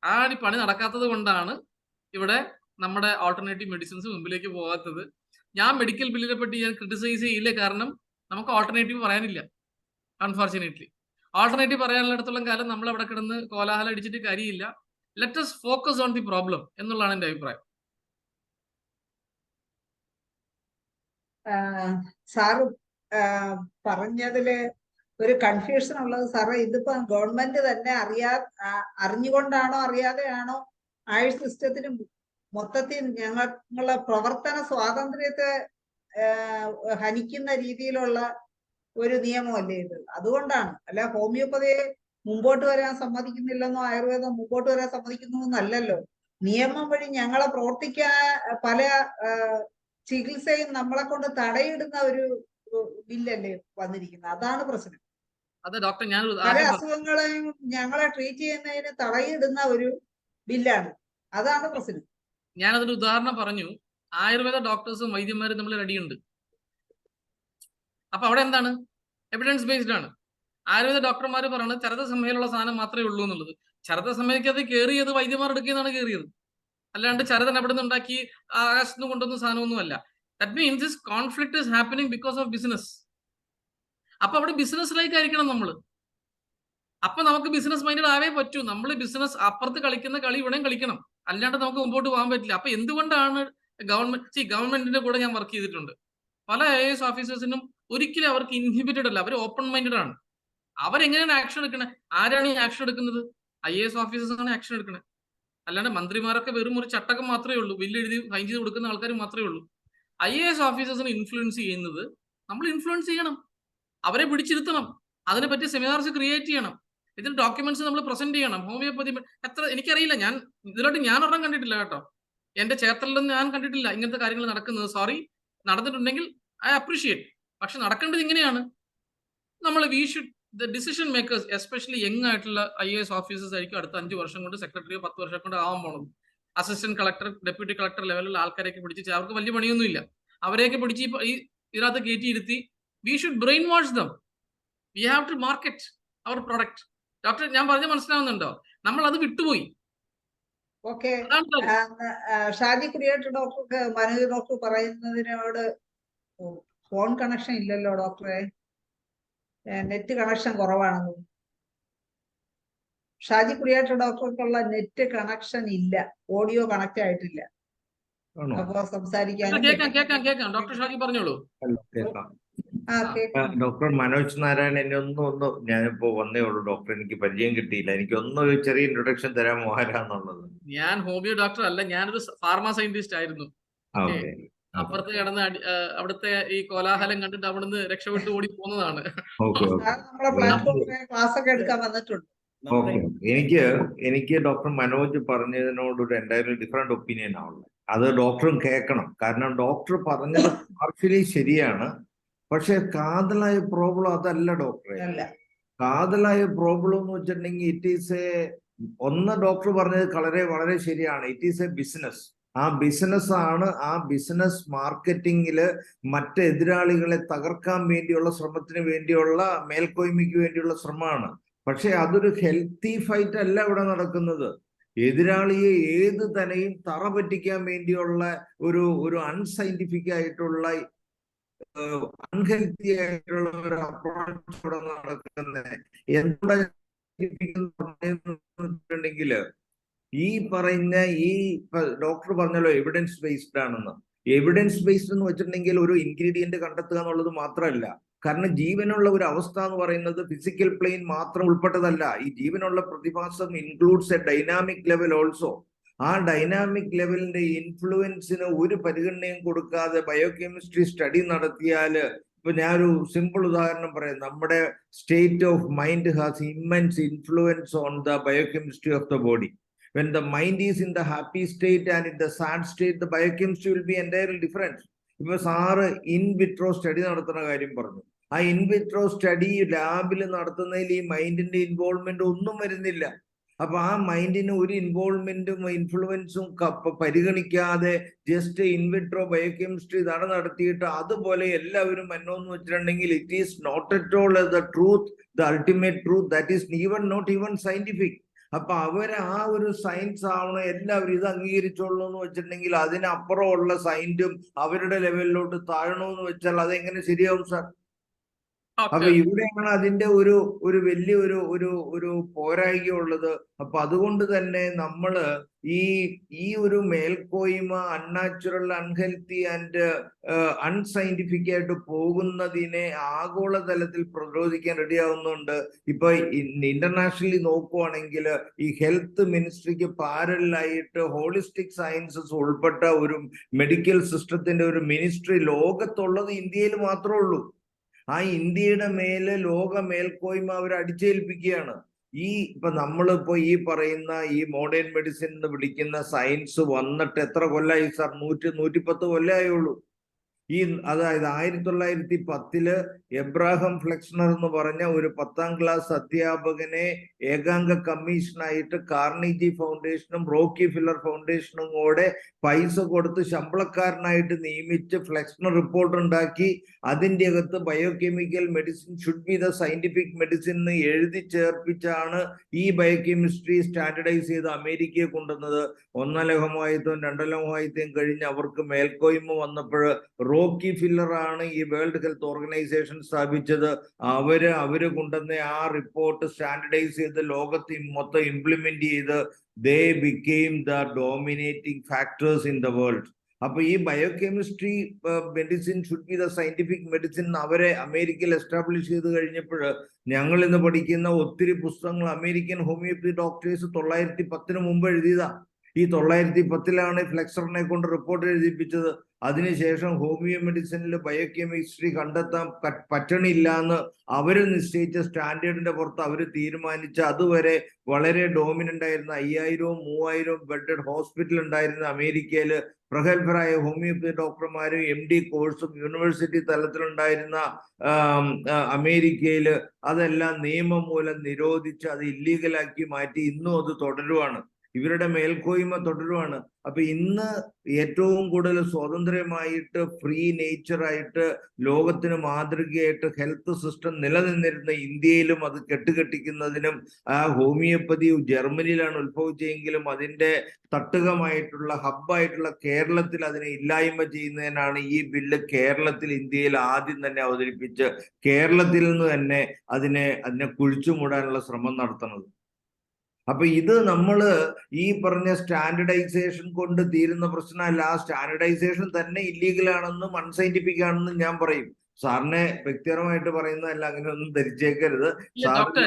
ആ പണി നടക്കാത്തത് കൊണ്ടാണ് ഇവിടെ നമ്മുടെ ഓൾട്ടർനേറ്റീവ് മെഡിസിൻസ് മുമ്പിലേക്ക് പോകാത്തത്. ഞാൻ മെഡിക്കൽ ബില്ലിനെ പറ്റി ഞാൻ ക്രിട്ടിസൈസ് ചെയ്യില്ല, കാരണം നമുക്ക് ഓൾട്ടർനേറ്റീവ് പറയാനില്ല. അൺഫോർച്ചുനേറ്റ്ലി ആൾട്ടർനേറ്റീവ് പറയാനുള്ളിടത്തോളം കാലം നമ്മൾ അവിടെ കിടന്ന് കോലാഹലം അടിച്ചിട്ട് കാര്യമില്ല. Let us focus on the problem എന്നുള്ളതാണ് എൻ്റെ അഭിപ്രായം. സാറ് പറഞ്ഞതില് ഒരു കൺഫ്യൂഷൻ ഉള്ളത് സാറേ, ഇതിപ്പോ ഗവൺമെന്റ് തന്നെ അറിഞ്ഞുകൊണ്ടാണോ അറിയാതെയാണോ ആയുഷ് സിസ്റ്റത്തിന് മൊത്തത്തിൽ ഞങ്ങളെ പ്രവർത്തന സ്വാതന്ത്ര്യത്തെ ഹനിക്കുന്ന രീതിയിലുള്ള ഒരു നിയമമല്ലേ ഇത്? അതുകൊണ്ടാണ്. അല്ല ഹോമിയോപ്പതിയെ മുമ്പോട്ട് വരാൻ സമ്മതിക്കുന്നില്ലെന്നോ ആയുർവേദം മുമ്പോട്ട് വരാൻ സമ്മതിക്കുന്നു എന്നല്ലല്ലോ. നിയമം വഴി ഞങ്ങളെ പ്രവർത്തിക്കാൻ പല ചികിത്സയും നമ്മളെ കൊണ്ട് തടയിടുന്ന ഒരു ബില്ലല്ലേ വന്നിരിക്കുന്നത്. അതാണ് പ്രശ്നം. അതെ ഡോക്ടർ, ഞാൻ പല അസുഖങ്ങളെയും ഞങ്ങളെ ട്രീറ്റ് ചെയ്യുന്നതിന് തടയിടുന്ന ഒരു ബില്ലാണ്. അതാണ് പ്രശ്നം. ഞാനതൊരു ഉദാഹരണം പറഞ്ഞു. ആയുർവേദ ഡോക്ടേഴ്സും വൈദ്യന്മാരും തമ്മിൽ അടിയുണ്ട്. അപ്പൊ അവിടെ എന്താണ്? എവിഡൻസ് ബേസ്ഡ് ആണ്. ആയുർവേദ ഡോക്ടർമാർ പറയുന്നത് ചരത സംഹിതയിലുള്ള സാധനം മാത്രമേ ഉള്ളൂ എന്നുള്ളത്. ചരത സംഹിതയ്ക്കത് കയറിയത് വൈദ്യന്മാർ എടുക്കുന്നതാണ് കയറിയത്, അല്ലാണ്ട് ചരതൻ എവിടെ നിന്ന് ഉണ്ടാക്കി ആകാശത്ത് നിന്ന് കൊണ്ടുവന്ന സാധനമൊന്നുമല്ല. That means this conflict is happening because of business. അപ്പൊ അവിടെ ബിസിനസ് ലൈക്ക് ആയിരിക്കണം നമ്മൾ. അപ്പൊ നമുക്ക് ബിസിനസ് മൈൻഡഡ് ആവേ പറ്റൂ. നമ്മൾ ബിസിനസ് അപ്പുറത്ത് കളിക്കുന്ന കളി ഇവിടെയും കളിക്കണം, അല്ലാണ്ട് നമുക്ക് മുമ്പോട്ട് പോകാൻ പറ്റില്ല. അപ്പൊ എന്തുകൊണ്ടാണ് ഗവൺമെന്റിന്റെ കൂടെ ഞാൻ വർക്ക് ചെയ്തിട്ടുണ്ട്. പല IAS ഓഫീസേഴ്സിനും ഒരിക്കലും അവർക്ക് ഇൻഹിബിറ്റഡ് അല്ല, അവർ ഓപ്പൺ മൈൻഡഡ് ആണ്. അവരെങ്ങനെയാണ് ആക്ഷൻ എടുക്കണേ? ആരാണ് ഈ ആക്ഷൻ എടുക്കുന്നത്? IAS ഓഫീസേഴ്സ് ആണ് ആക്ഷൻ എടുക്കണേ. അല്ലാണ്ട് മന്ത്രിമാരൊക്കെ വെറും ഒരു ചട്ടക്കം മാത്രമേ ഉള്ളൂ, ബില്ല് എഴുതി ഫൈൻ ചെയ്ത് കൊടുക്കുന്ന ആൾക്കാർ മാത്രമേ ഉള്ളൂ. IAS ഓഫീസേഴ്സിനെ ഇൻഫ്ലുവൻസ് ചെയ്യുന്നത് നമ്മൾ ഇൻഫ്ലുവൻസ് ചെയ്യണം, അവരെ പിടിച്ചിരുത്തണം, അതിനെ പറ്റി സെമിനാർസ് ക്രിയേറ്റ് ചെയ്യണം, ഇതിന് ഡോക്യുമെന്റ്സ് നമ്മൾ പ്രസന്റ് ചെയ്യണം. ഹോമിയോപ്പതി എത്ര എനിക്കറിയില്ല, ഞാൻ ഇതിലോട്ട് ഞാൻ ഒരെണ്ണം കണ്ടിട്ടില്ല കേട്ടോ. എന്റെ ചേർത്തലൊന്നും ഞാൻ കണ്ടിട്ടില്ല ഇങ്ങനത്തെ കാര്യങ്ങൾ നടക്കുന്നത്. സോറി, നടന്നിട്ടുണ്ടെങ്കിൽ ഐ അപ്രീഷിയേറ്റ്. പക്ഷെ നടക്കേണ്ടത് ഇങ്ങനെയാണ്. നമ്മൾ the decision makers, especially young ആയിട്ടുള്ള IAS ഓഫീസേഴ്സ് ആയിരിക്കും അടുത്ത 5 വർഷം കൊണ്ട് സെക്രട്ടറിയോ 10 വർഷം കൊണ്ട് ആവാൻ പോണത്. അസിസ്റ്റന്റ് കളക്ടർ, ഡെപ്യൂട്ടി കളക്ടർ ലെവലിലുള്ള ആൾക്കാരെയൊക്കെ പിടിച്ച്, അവർക്ക് വലിയ പണിയൊന്നുമില്ല, അവരെയൊക്കെ പിടിച്ച് ഇതിനകത്ത് കയറ്റിയിരുത്തി we should brain wash them. We have to market our product. Doctor, ഞാൻ പറഞ്ഞ മനസ്സിലാവുന്നുണ്ടോ? നമ്മൾ അത് വിട്ടുപോയി. ഓക്കെ, ഷാജി കുരിയാട്ട് ഡോക്ടർക്ക് മനോജ് ഡോക്ടർ പറയുന്നതിനോട് ഫോൺ കണക്ഷൻ ഇല്ലല്ലോ ഡോക്ടറെ, നെറ്റ് കണക്ഷൻ കുറവാണെന്ന്. ഷാജി കുരിയാട്ട് ഡോക്ടർക്കുള്ള നെറ്റ് കണക്ഷൻ ഇല്ല, ഓഡിയോ കണക്ട് ആയിട്ടില്ല. അപ്പൊ സംസാരിക്കാനും കേൾക്കാം. ഡോക്ടർ ഷാജി പറഞ്ഞോളൂ. ഡോക്ടർ മനോജ് നാരായൺ, എന്നെ ഒന്ന് ഞാനിപ്പോ വന്നേ ഉള്ളൂ ഡോക്ടർ, എനിക്ക് പരിചയം കിട്ടിയില്ല. എനിക്ക് ഒരു ചെറിയ ഇൻട്രൊഡക്ഷൻ തരാമോ ആരാന്നുള്ളത്? ഞാൻ ഹോമിയോ ഡോക്ടർ അല്ല, ഞാനൊരു ഫാർമ സയന്റിസ്റ്റ് ആയിരുന്നു. അപ്പുറത്ത് കിടന്ന് അവിടുത്തെ ഈ കോലാഹലം കണ്ടിട്ട് അവിടുന്ന് രക്ഷപ്പെട്ട് ഓടി പോകുന്നതാണ്. എനിക്ക് ഡോക്ടർ മനോജ് പറഞ്ഞതിനോട് ഒരു എൻ്റയർലി ഡിഫറെന്റ് ഒപ്പീനിയൻ ആവുള്ളത്. അത് ഡോക്ടറും കേൾക്കണം. കാരണം ഡോക്ടർ പറഞ്ഞത് പാർഷ്യലി ശരിയാണ്, പക്ഷെ കാതലായ പ്രോബ്ലം അതല്ല ഡോക്ടറെ. കാതലായ പ്രോബ്ലം എന്ന് വെച്ചിട്ടുണ്ടെങ്കിൽ ഇറ്റ് ഈസ് ഡോക്ടർ പറഞ്ഞത് വളരെ ശരിയാണ്. It is A business. ആ ബിസിനസ് ആണ്. ആ ബിസിനസ് മാർക്കറ്റിംഗില് മറ്റ് എതിരാളികളെ തകർക്കാൻ വേണ്ടിയുള്ള ശ്രമത്തിന് വേണ്ടിയുള്ള മേൽക്കോയ്മയ്ക്ക് വേണ്ടിയുള്ള ശ്രമമാണ്. പക്ഷെ അതൊരു ഹെൽത്തി ഫൈറ്റ് അല്ല ഇവിടെ നടക്കുന്നത്. എതിരാളിയെ ഏത് തന്നെയും തറ പറ്റിക്കാൻ വേണ്ടിയുള്ള ഒരു അൺസയന്റിഫിക് ആയിട്ടുള്ള അൺഹെൽത്തി ആയിട്ടുള്ള ഒരു അപ്രോച്ച് ഇവിടെ നടക്കുന്നത്. എന്തുണ്ടെങ്കിൽ ഈ ഡോക്ടർ പറഞ്ഞല്ലോ എവിഡൻസ് ബേസ്ഡ് ആണെന്ന്. എവിഡൻസ് ബേസ്ഡ് എന്ന് വെച്ചിട്ടുണ്ടെങ്കിൽ ഒരു ഇൻഗ്രീഡിയന്റ് കണ്ടെത്തുക എന്നുള്ളത് മാത്രമല്ല. കാരണം ജീവനുള്ള ഒരു അവസ്ഥ എന്ന് പറയുന്നത് ഫിസിക്കൽ പ്ലെയിൻ മാത്രം ഉൾപ്പെട്ടതല്ല. ഈ ജീവനുള്ള പ്രതിഭാസം includes A dynamic level also. ആ ഡൈനാമിക് ലെവലിന്റെ ഇൻഫ്ലുവൻസിന് ഒരു പരിഗണനയും കൊടുക്കാതെ ബയോകെമിസ്ട്രി സ്റ്റഡി നടത്തിയാല്, ഇപ്പൊ ഞാനൊരു സിമ്പിൾ ഉദാഹരണം പറയാം. നമ്മുടെ state of mind has immense influence on the biochemistry of the body. When the mind is in the happy state and in the sad state, the biochemistry will be entirely different. ഇപ്പൊ sir in vitro study നടത്തുന്ന കാര്യം പറഞ്ഞു. ആ in vitro study ലാബിൽ നടത്തുന്നതിൽ ഈ മൈൻഡിന്റെ involvement ഒന്നും വരുന്നില്ല. അപ്പൊ ആ മൈൻഡിന് ഒരു ഇൻവോൾവ്മെന്റും ഇൻഫ്ലുവൻസും പരിഗണിക്കാതെ ജസ്റ്റ് ഇൻ വിട്രോ ബയോകെമിസ്ട്രി നടത്തിയിട്ട് അതുപോലെ എല്ലാവരും എന്നോന്ന് വെച്ചിട്ടുണ്ടെങ്കിൽ it is not at all the truth, the ultimate truth. That is not even scientific. അപ്പൊ ആ ഒരു സയൻസ് ആവണം, എല്ലാവരും ഇത് അംഗീകരിച്ചോളൂ എന്ന് വെച്ചിട്ടുണ്ടെങ്കിൽ അതിനപ്പുറമുള്ള സയൻസും അവരുടെ ലെവലിലോട്ട് താഴണമെന്ന് വെച്ചാൽ അതെങ്ങനെ ശരിയാവും സാർ? അപ്പൊ ഇവിടെയാണ് അതിന്റെ ഒരു വലിയ ഒരു പോരായ്മ ഉള്ളത്. അപ്പൊ അതുകൊണ്ട് തന്നെ നമ്മള് ഈ ഒരു മേൽക്കോയ്മ അൺനാച്ചുറൽ, അൺഹെൽത്തി ആൻഡ് അൺസയന്റിഫിക് ആയിട്ട് പോകുന്നതിനെ ആഗോളതലത്തിൽ പ്രതിരോധിക്കാൻ റെഡിയാവുന്നുണ്ട്. ഇപ്പൊ ഇന്റർനാഷണലി നോക്കുവാണെങ്കിൽ ഈ ഹെൽത്ത് മിനിസ്ട്രിക്ക് പാരലായിട്ട് ഹോളിസ്റ്റിക് സയൻസസ് ഉൾപ്പെട്ട ഒരു മെഡിക്കൽ സിസ്റ്റത്തിന്റെ ഒരു മിനിസ്ട്രി ലോകത്തുള്ളത് ഇന്ത്യയിൽ മാത്രമേ ഉള്ളൂ. ആ ഇന്ത്യയുടെ മേലെ ലോക മേൽക്കോയ്മ അവർ അടിച്ചേൽപ്പിക്കുകയാണ്. ഇപ്പൊ നമ്മളിപ്പോ ഈ പറയുന്ന ഈ മോഡേൺ മെഡിസിൻ എന്ന് വിളിക്കുന്ന സയൻസ് വന്നിട്ട് എത്ര കൊല്ലമായി സാർ? 110 കൊല്ലമായുള്ളൂ. അതായത് 1910 എബ്രാഹം ഫ്ലെക്സ്നർ എന്ന് പറഞ്ഞ ഒരു 10ാം ക്ലാസ് അധ്യാപകനെ ഏകാംഗ കമ്മീഷനായിട്ട് കാർണിജി ഫൗണ്ടേഷനും റോക്കി ഫില്ലർ ഫൗണ്ടേഷനും കൂടെ പൈസ കൊടുത്ത് ശമ്പളക്കാരനായിട്ട് നിയമിച്ച് ഫ്ലെക്സ്നർ റിപ്പോർട്ട് ഉണ്ടാക്കി. അതിൻ്റെ അകത്ത് biochemical medicine should be the scientific medicine എന്ന് എഴുതി ചേർപ്പിച്ചാണ് ഈ ബയോകെമിസ്ട്രി സ്റ്റാൻഡർഡൈസ് ചെയ്ത് അമേരിക്കയെ കൊണ്ടുവന്നത്. 1 ലോകമഹായുദ്ധവും 2 ലോകമഹായുദ്ധവും കഴിഞ്ഞ് അവർക്ക് മേൽക്കോയ്മ വന്നപ്പോൾ റോക്കി ഫില്ലർ ആണ് ഈ വേൾഡ് ഹെൽത്ത് ഓർഗനൈസേഷൻ സ്ഥാപിച്ചത്. അവര് കൊണ്ടുവന്ന ആ റിപ്പോർട്ട് സ്റ്റാൻഡർഡൈസ് ചെയ്ത് ലോകത്ത് മൊത്തം ഇംപ്ലിമെന്റ് ചെയ്ത് they became the dominating factors in the world. അപ്പൊ ഈ biochemistry medicine should be the scientific medicine അവരെ അമേരിക്കയിൽ എസ്റ്റാബ്ലിഷ് ചെയ്ത് കഴിഞ്ഞപ്പോൾ ഞങ്ങൾ ഇന്ന് പഠിക്കുന്ന ഒത്തിരി പുസ്തകങ്ങൾ അമേരിക്കൻ ഹോമിയോപ്പതി ഡോക്ടേഴ്സ് 1910 മുമ്പ് എഴുതിയതാ. ഈ 1910 ഫ്ലെക്സറിനെ കൊണ്ട് റിപ്പോർട്ട് എഴുതിപ്പിച്ചത്. അതിനുശേഷം ഹോമിയോ മെഡിസിനിൽ ബയോകെമിസ്ട്രി കണ്ടെത്താൻ പറ്റണില്ല എന്ന് അവര് നിശ്ചയിച്ച സ്റ്റാൻഡേർഡിന്റെ പുറത്ത് അവർ തീരുമാനിച്ച അതുവരെ വളരെ ഡോമിനന്റ് ആയിരുന്ന 5000-3000 ബെഡഡ് ഹോസ്പിറ്റൽ ഉണ്ടായിരുന്ന അമേരിക്കയിൽ പ്രഗത്ഭരായ ഹോമിയോപ്പതി ഡോക്ടർമാരും MD കോഴ്സും യൂണിവേഴ്സിറ്റി തലത്തിലുണ്ടായിരുന്ന അമേരിക്കയിൽ അതെല്ലാം നിയമം മൂലം നിരോധിച്ച് അത് ഇല്ലീഗലാക്കി മാറ്റി. ഇന്നും അത് തുടരുവാണ്. ഇവരുടെ മേൽക്കോയ്മ തുടരുവാണ്. അപ്പൊ ഇന്ന് ഏറ്റവും കൂടുതൽ സ്വതന്ത്രമായിട്ട് ഫ്രീ നേച്ചറായിട്ട് ലോകത്തിന് മാതൃകയായിട്ട് ഹെൽത്ത് സിസ്റ്റം നിലനിന്നിരുന്ന ഇന്ത്യയിലും അത് കെട്ടുകെട്ടിക്കുന്നതിനും ആ ഹോമിയോപ്പതി ജർമ്മനിയിലാണ് ഉത്ഭവിച്ചെങ്കിലും അതിന്റെ തട്ടുകമായിട്ടുള്ള ഹബ്ബായിട്ടുള്ള കേരളത്തിൽ അതിനെ ഇല്ലായ്മ ചെയ്യുന്നതിനാണ് ഈ ബില്ല് കേരളത്തിൽ ഇന്ത്യയിൽ ആദ്യം തന്നെ അവതരിപ്പിച്ച് കേരളത്തിൽ നിന്ന് തന്നെ അതിനെ കുഴിച്ചു മൂടാനുള്ള ശ്രമം നടത്തുന്നത്. അപ്പൊ ഇത് നമ്മള് ഈ പറഞ്ഞ സ്റ്റാൻഡർഡൈസേഷൻ കൊണ്ട് തീരുന്ന പ്രശ്നമല്ല. ആ സ്റ്റാൻഡർഡൈസേഷൻ തന്നെ ഇല്ലീഗലാണെന്നും അൺസയന്റിഫിക് ആണെന്നും ഞാൻ പറയും. സാറിനെ വ്യക്തിപരമായിട്ട് പറയുന്നതല്ല, അങ്ങനെ ഒന്നും ധരിച്ചേക്കരുത്. ഡോക്ടർ,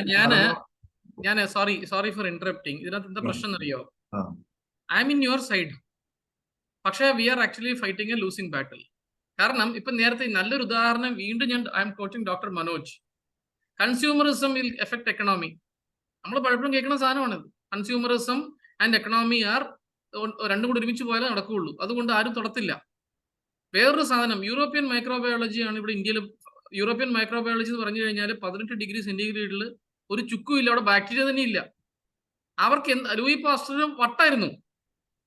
ഞാൻ സോറി ഫോർ ഇന്ററപ്റ്റിംഗ്. ഇതിനകത്ത് എന്താ പ്രശ്നം അറിയോ? I'm in your side, പക്ഷേ we are actually fighting a losing battle. കാരണം ഇപ്പൊ നേരത്തെ നല്ലൊരു ഉദാഹരണം വീണ്ടും I'm coaching doctor Manoj. Consumerism will effect economy. നമ്മൾ പലപ്പോഴും കേൾക്കുന്ന സാധനമാണിത്. കൺസ്യൂമറിസം ആൻഡ് എക്കണോമി രണ്ടും കൂടി ഒരുമിച്ച് പോയാലേ നടക്കുകയുള്ളൂ. അതുകൊണ്ട് ആരും തൊടത്തില്ല. വേറൊരു സാധനം യൂറോപ്യൻ മൈക്രോബയോളജിയാണ് ഇവിടെ ഇന്ത്യയിൽ. യൂറോപ്യൻ മൈക്രോബയോളജി എന്ന് പറഞ്ഞു കഴിഞ്ഞാൽ 18 ഡിഗ്രി സെന്റിഗ്രേഡിൽ ഒരു ചുക്കും ഇല്ല, അവിടെ ബാക്ടീരിയ തന്നെ ഇല്ല. അവർക്ക് ലൂയി പാസ്റ്ററും വട്ടായിരുന്നു.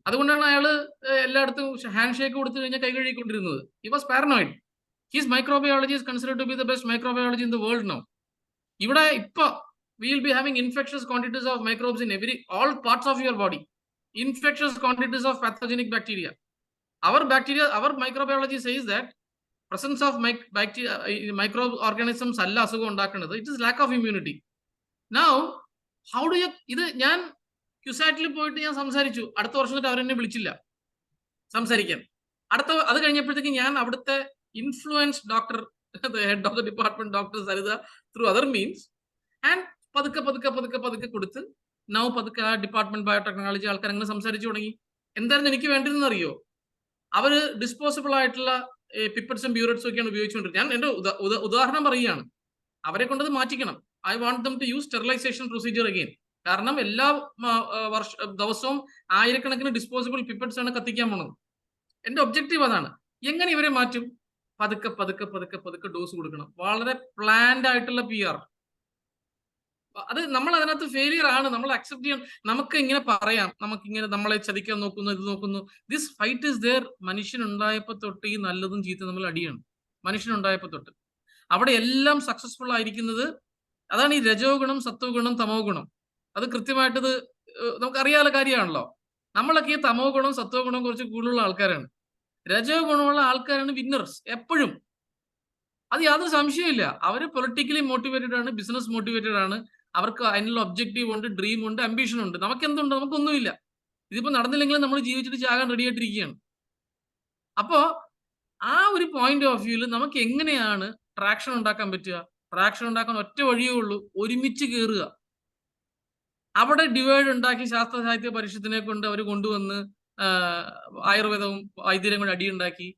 അതുകൊണ്ടാണ് അയാൾ എല്ലായിടത്തും ഹാൻഡ് ഷേക്ക് കൊടുത്തു കഴിഞ്ഞാൽ കൈ കഴുകിക്കൊണ്ടിരുന്നത്. He was paranoid. His microbiology is considered to be the best microbiology in the world now. ഇവിടെ ഇപ്പൊ we will be having infectious quantities of microbes in all parts of your body. Infectious quantities of pathogenic bacteria. Our microbiology says that presence of microorganisms alla asugam undakkannathu. It is lack of immunity. Now, how do you idu njan QSAT-il poyittu njan samsarichu. Adutha varsham thottu avarenne vilichilla samsarikkan. Adu kazhinjappathekku njan avudutte influence doctor, the head of the department, Dr. Sarida, through other means, and പതുക്കെ കൊടുത്ത് now പതുക്കെ ആ department biotechnology ആൾക്കാർ അങ്ങനെ സംസാരിച്ചു തുടങ്ങി. എന്തായിരുന്നു എനിക്ക് വേണ്ടിയിരുന്ന അറിയോ? അവര് ഡിസ്പോസിബിൾ ആയിട്ടുള്ള പിപ്പറ്റ്സും ബ്യൂററ്റ്സും ഒക്കെയാണ് ഉപയോഗിച്ചുകൊണ്ടിരുന്നത്. ഞാൻ എന്റെ ഉദാഹരണം പറയുകയാണ്. അവരെ കൊണ്ടത് മാറ്റിക്കണം. I want them to use sterilisation procedure again. കാരണം എല്ലാ ദിവസവും ആയിരക്കണക്കിന് ഡിസ്പോസിബിൾ പിപ്പറ്റ്സ് ആണ് കത്തിക്കാൻ പോണത്. എന്റെ ഒബ്ജക്റ്റീവ് അതാണ്. എങ്ങനെ ഇവരെ മാറ്റും? പതുക്കെ ഡോസ് കൊടുക്കണം. വളരെ പ്ലാൻഡ് ആയിട്ടുള്ള PR. അത് നമ്മൾ അതിനകത്ത് ഫെയിലിയർ ആണ്. നമ്മൾ അക്സെപ്റ്റ് ചെയ്യാൻ, നമുക്ക് ഇങ്ങനെ പറയാം, നമുക്കിങ്ങനെ നമ്മളെ ചതിക്കാൻ നോക്കുന്നു, ഇത് നോക്കുന്നു. This fight is there. മനുഷ്യനുണ്ടായപ്പോ തൊട്ട് ഈ നല്ലതും ചീത്ത നമ്മൾ അടിയാണ്. മനുഷ്യനുണ്ടായപ്പോ തൊട്ട് അവിടെ എല്ലാം സക്സസ്ഫുൾ ആയിരിക്കുന്നത് അതാണ്. ഈ രജോ ഗുണം, സത്വ ഗുണം, തമോ ഗുണം. അത് കൃത്യമായിട്ടത് നമുക്കറിയാവുന്ന കാര്യമാണല്ലോ. നമ്മളൊക്കെ ഈ തമോ ഗുണം, സത്വ ഗുണം കുറച്ച് കൂടുതലുള്ള ആൾക്കാരാണ്. രജോ ഗുണമുള്ള ആൾക്കാരാണ് വിന്നേഴ്സ് എപ്പോഴും. അത് യാതൊരു സംശയമില്ല. അവര് പൊളിറ്റിക്കലി മോട്ടിവേറ്റഡ് ആണ്, ബിസിനസ് മോട്ടിവേറ്റഡ് ആണ്. അവർക്ക് അതിനുള്ള ഒബ്ജക്റ്റീവ് ഉണ്ട്, ഡ്രീം ഉണ്ട്, അംബിഷൻ ഉണ്ട്. നമുക്ക് എന്തുണ്ട്? നമുക്കൊന്നുമില്ല. ഇതിപ്പോ നടന്നില്ലെങ്കിലും നമ്മൾ ജീവിച്ചിട്ട് ചാകാൻ റെഡി ആയിട്ടിരിക്കുകയാണ്. അപ്പോ ആ ഒരു പോയിന്റ് ഓഫ് വ്യൂവിൽ നമുക്ക് എങ്ങനെയാണ് ട്രാക്ഷൻ ഉണ്ടാക്കാൻ പറ്റുക? ട്രാക്ഷൻ ഉണ്ടാക്കാൻ ഒറ്റ വഴിയേ ഉള്ളൂ, ഒരുമിച്ച് കയറുക. അവിടെ ഡിവൈഡ് ഉണ്ടാക്കി ശാസ്ത്ര സാഹിത്യ പരിഷത്തിനെ കൊണ്ട് അവർ കൊണ്ടുവന്ന് ആയുർവേദവും വൈദ്യരെയും കൊണ്ട് അടിയുണ്ടാക്കി.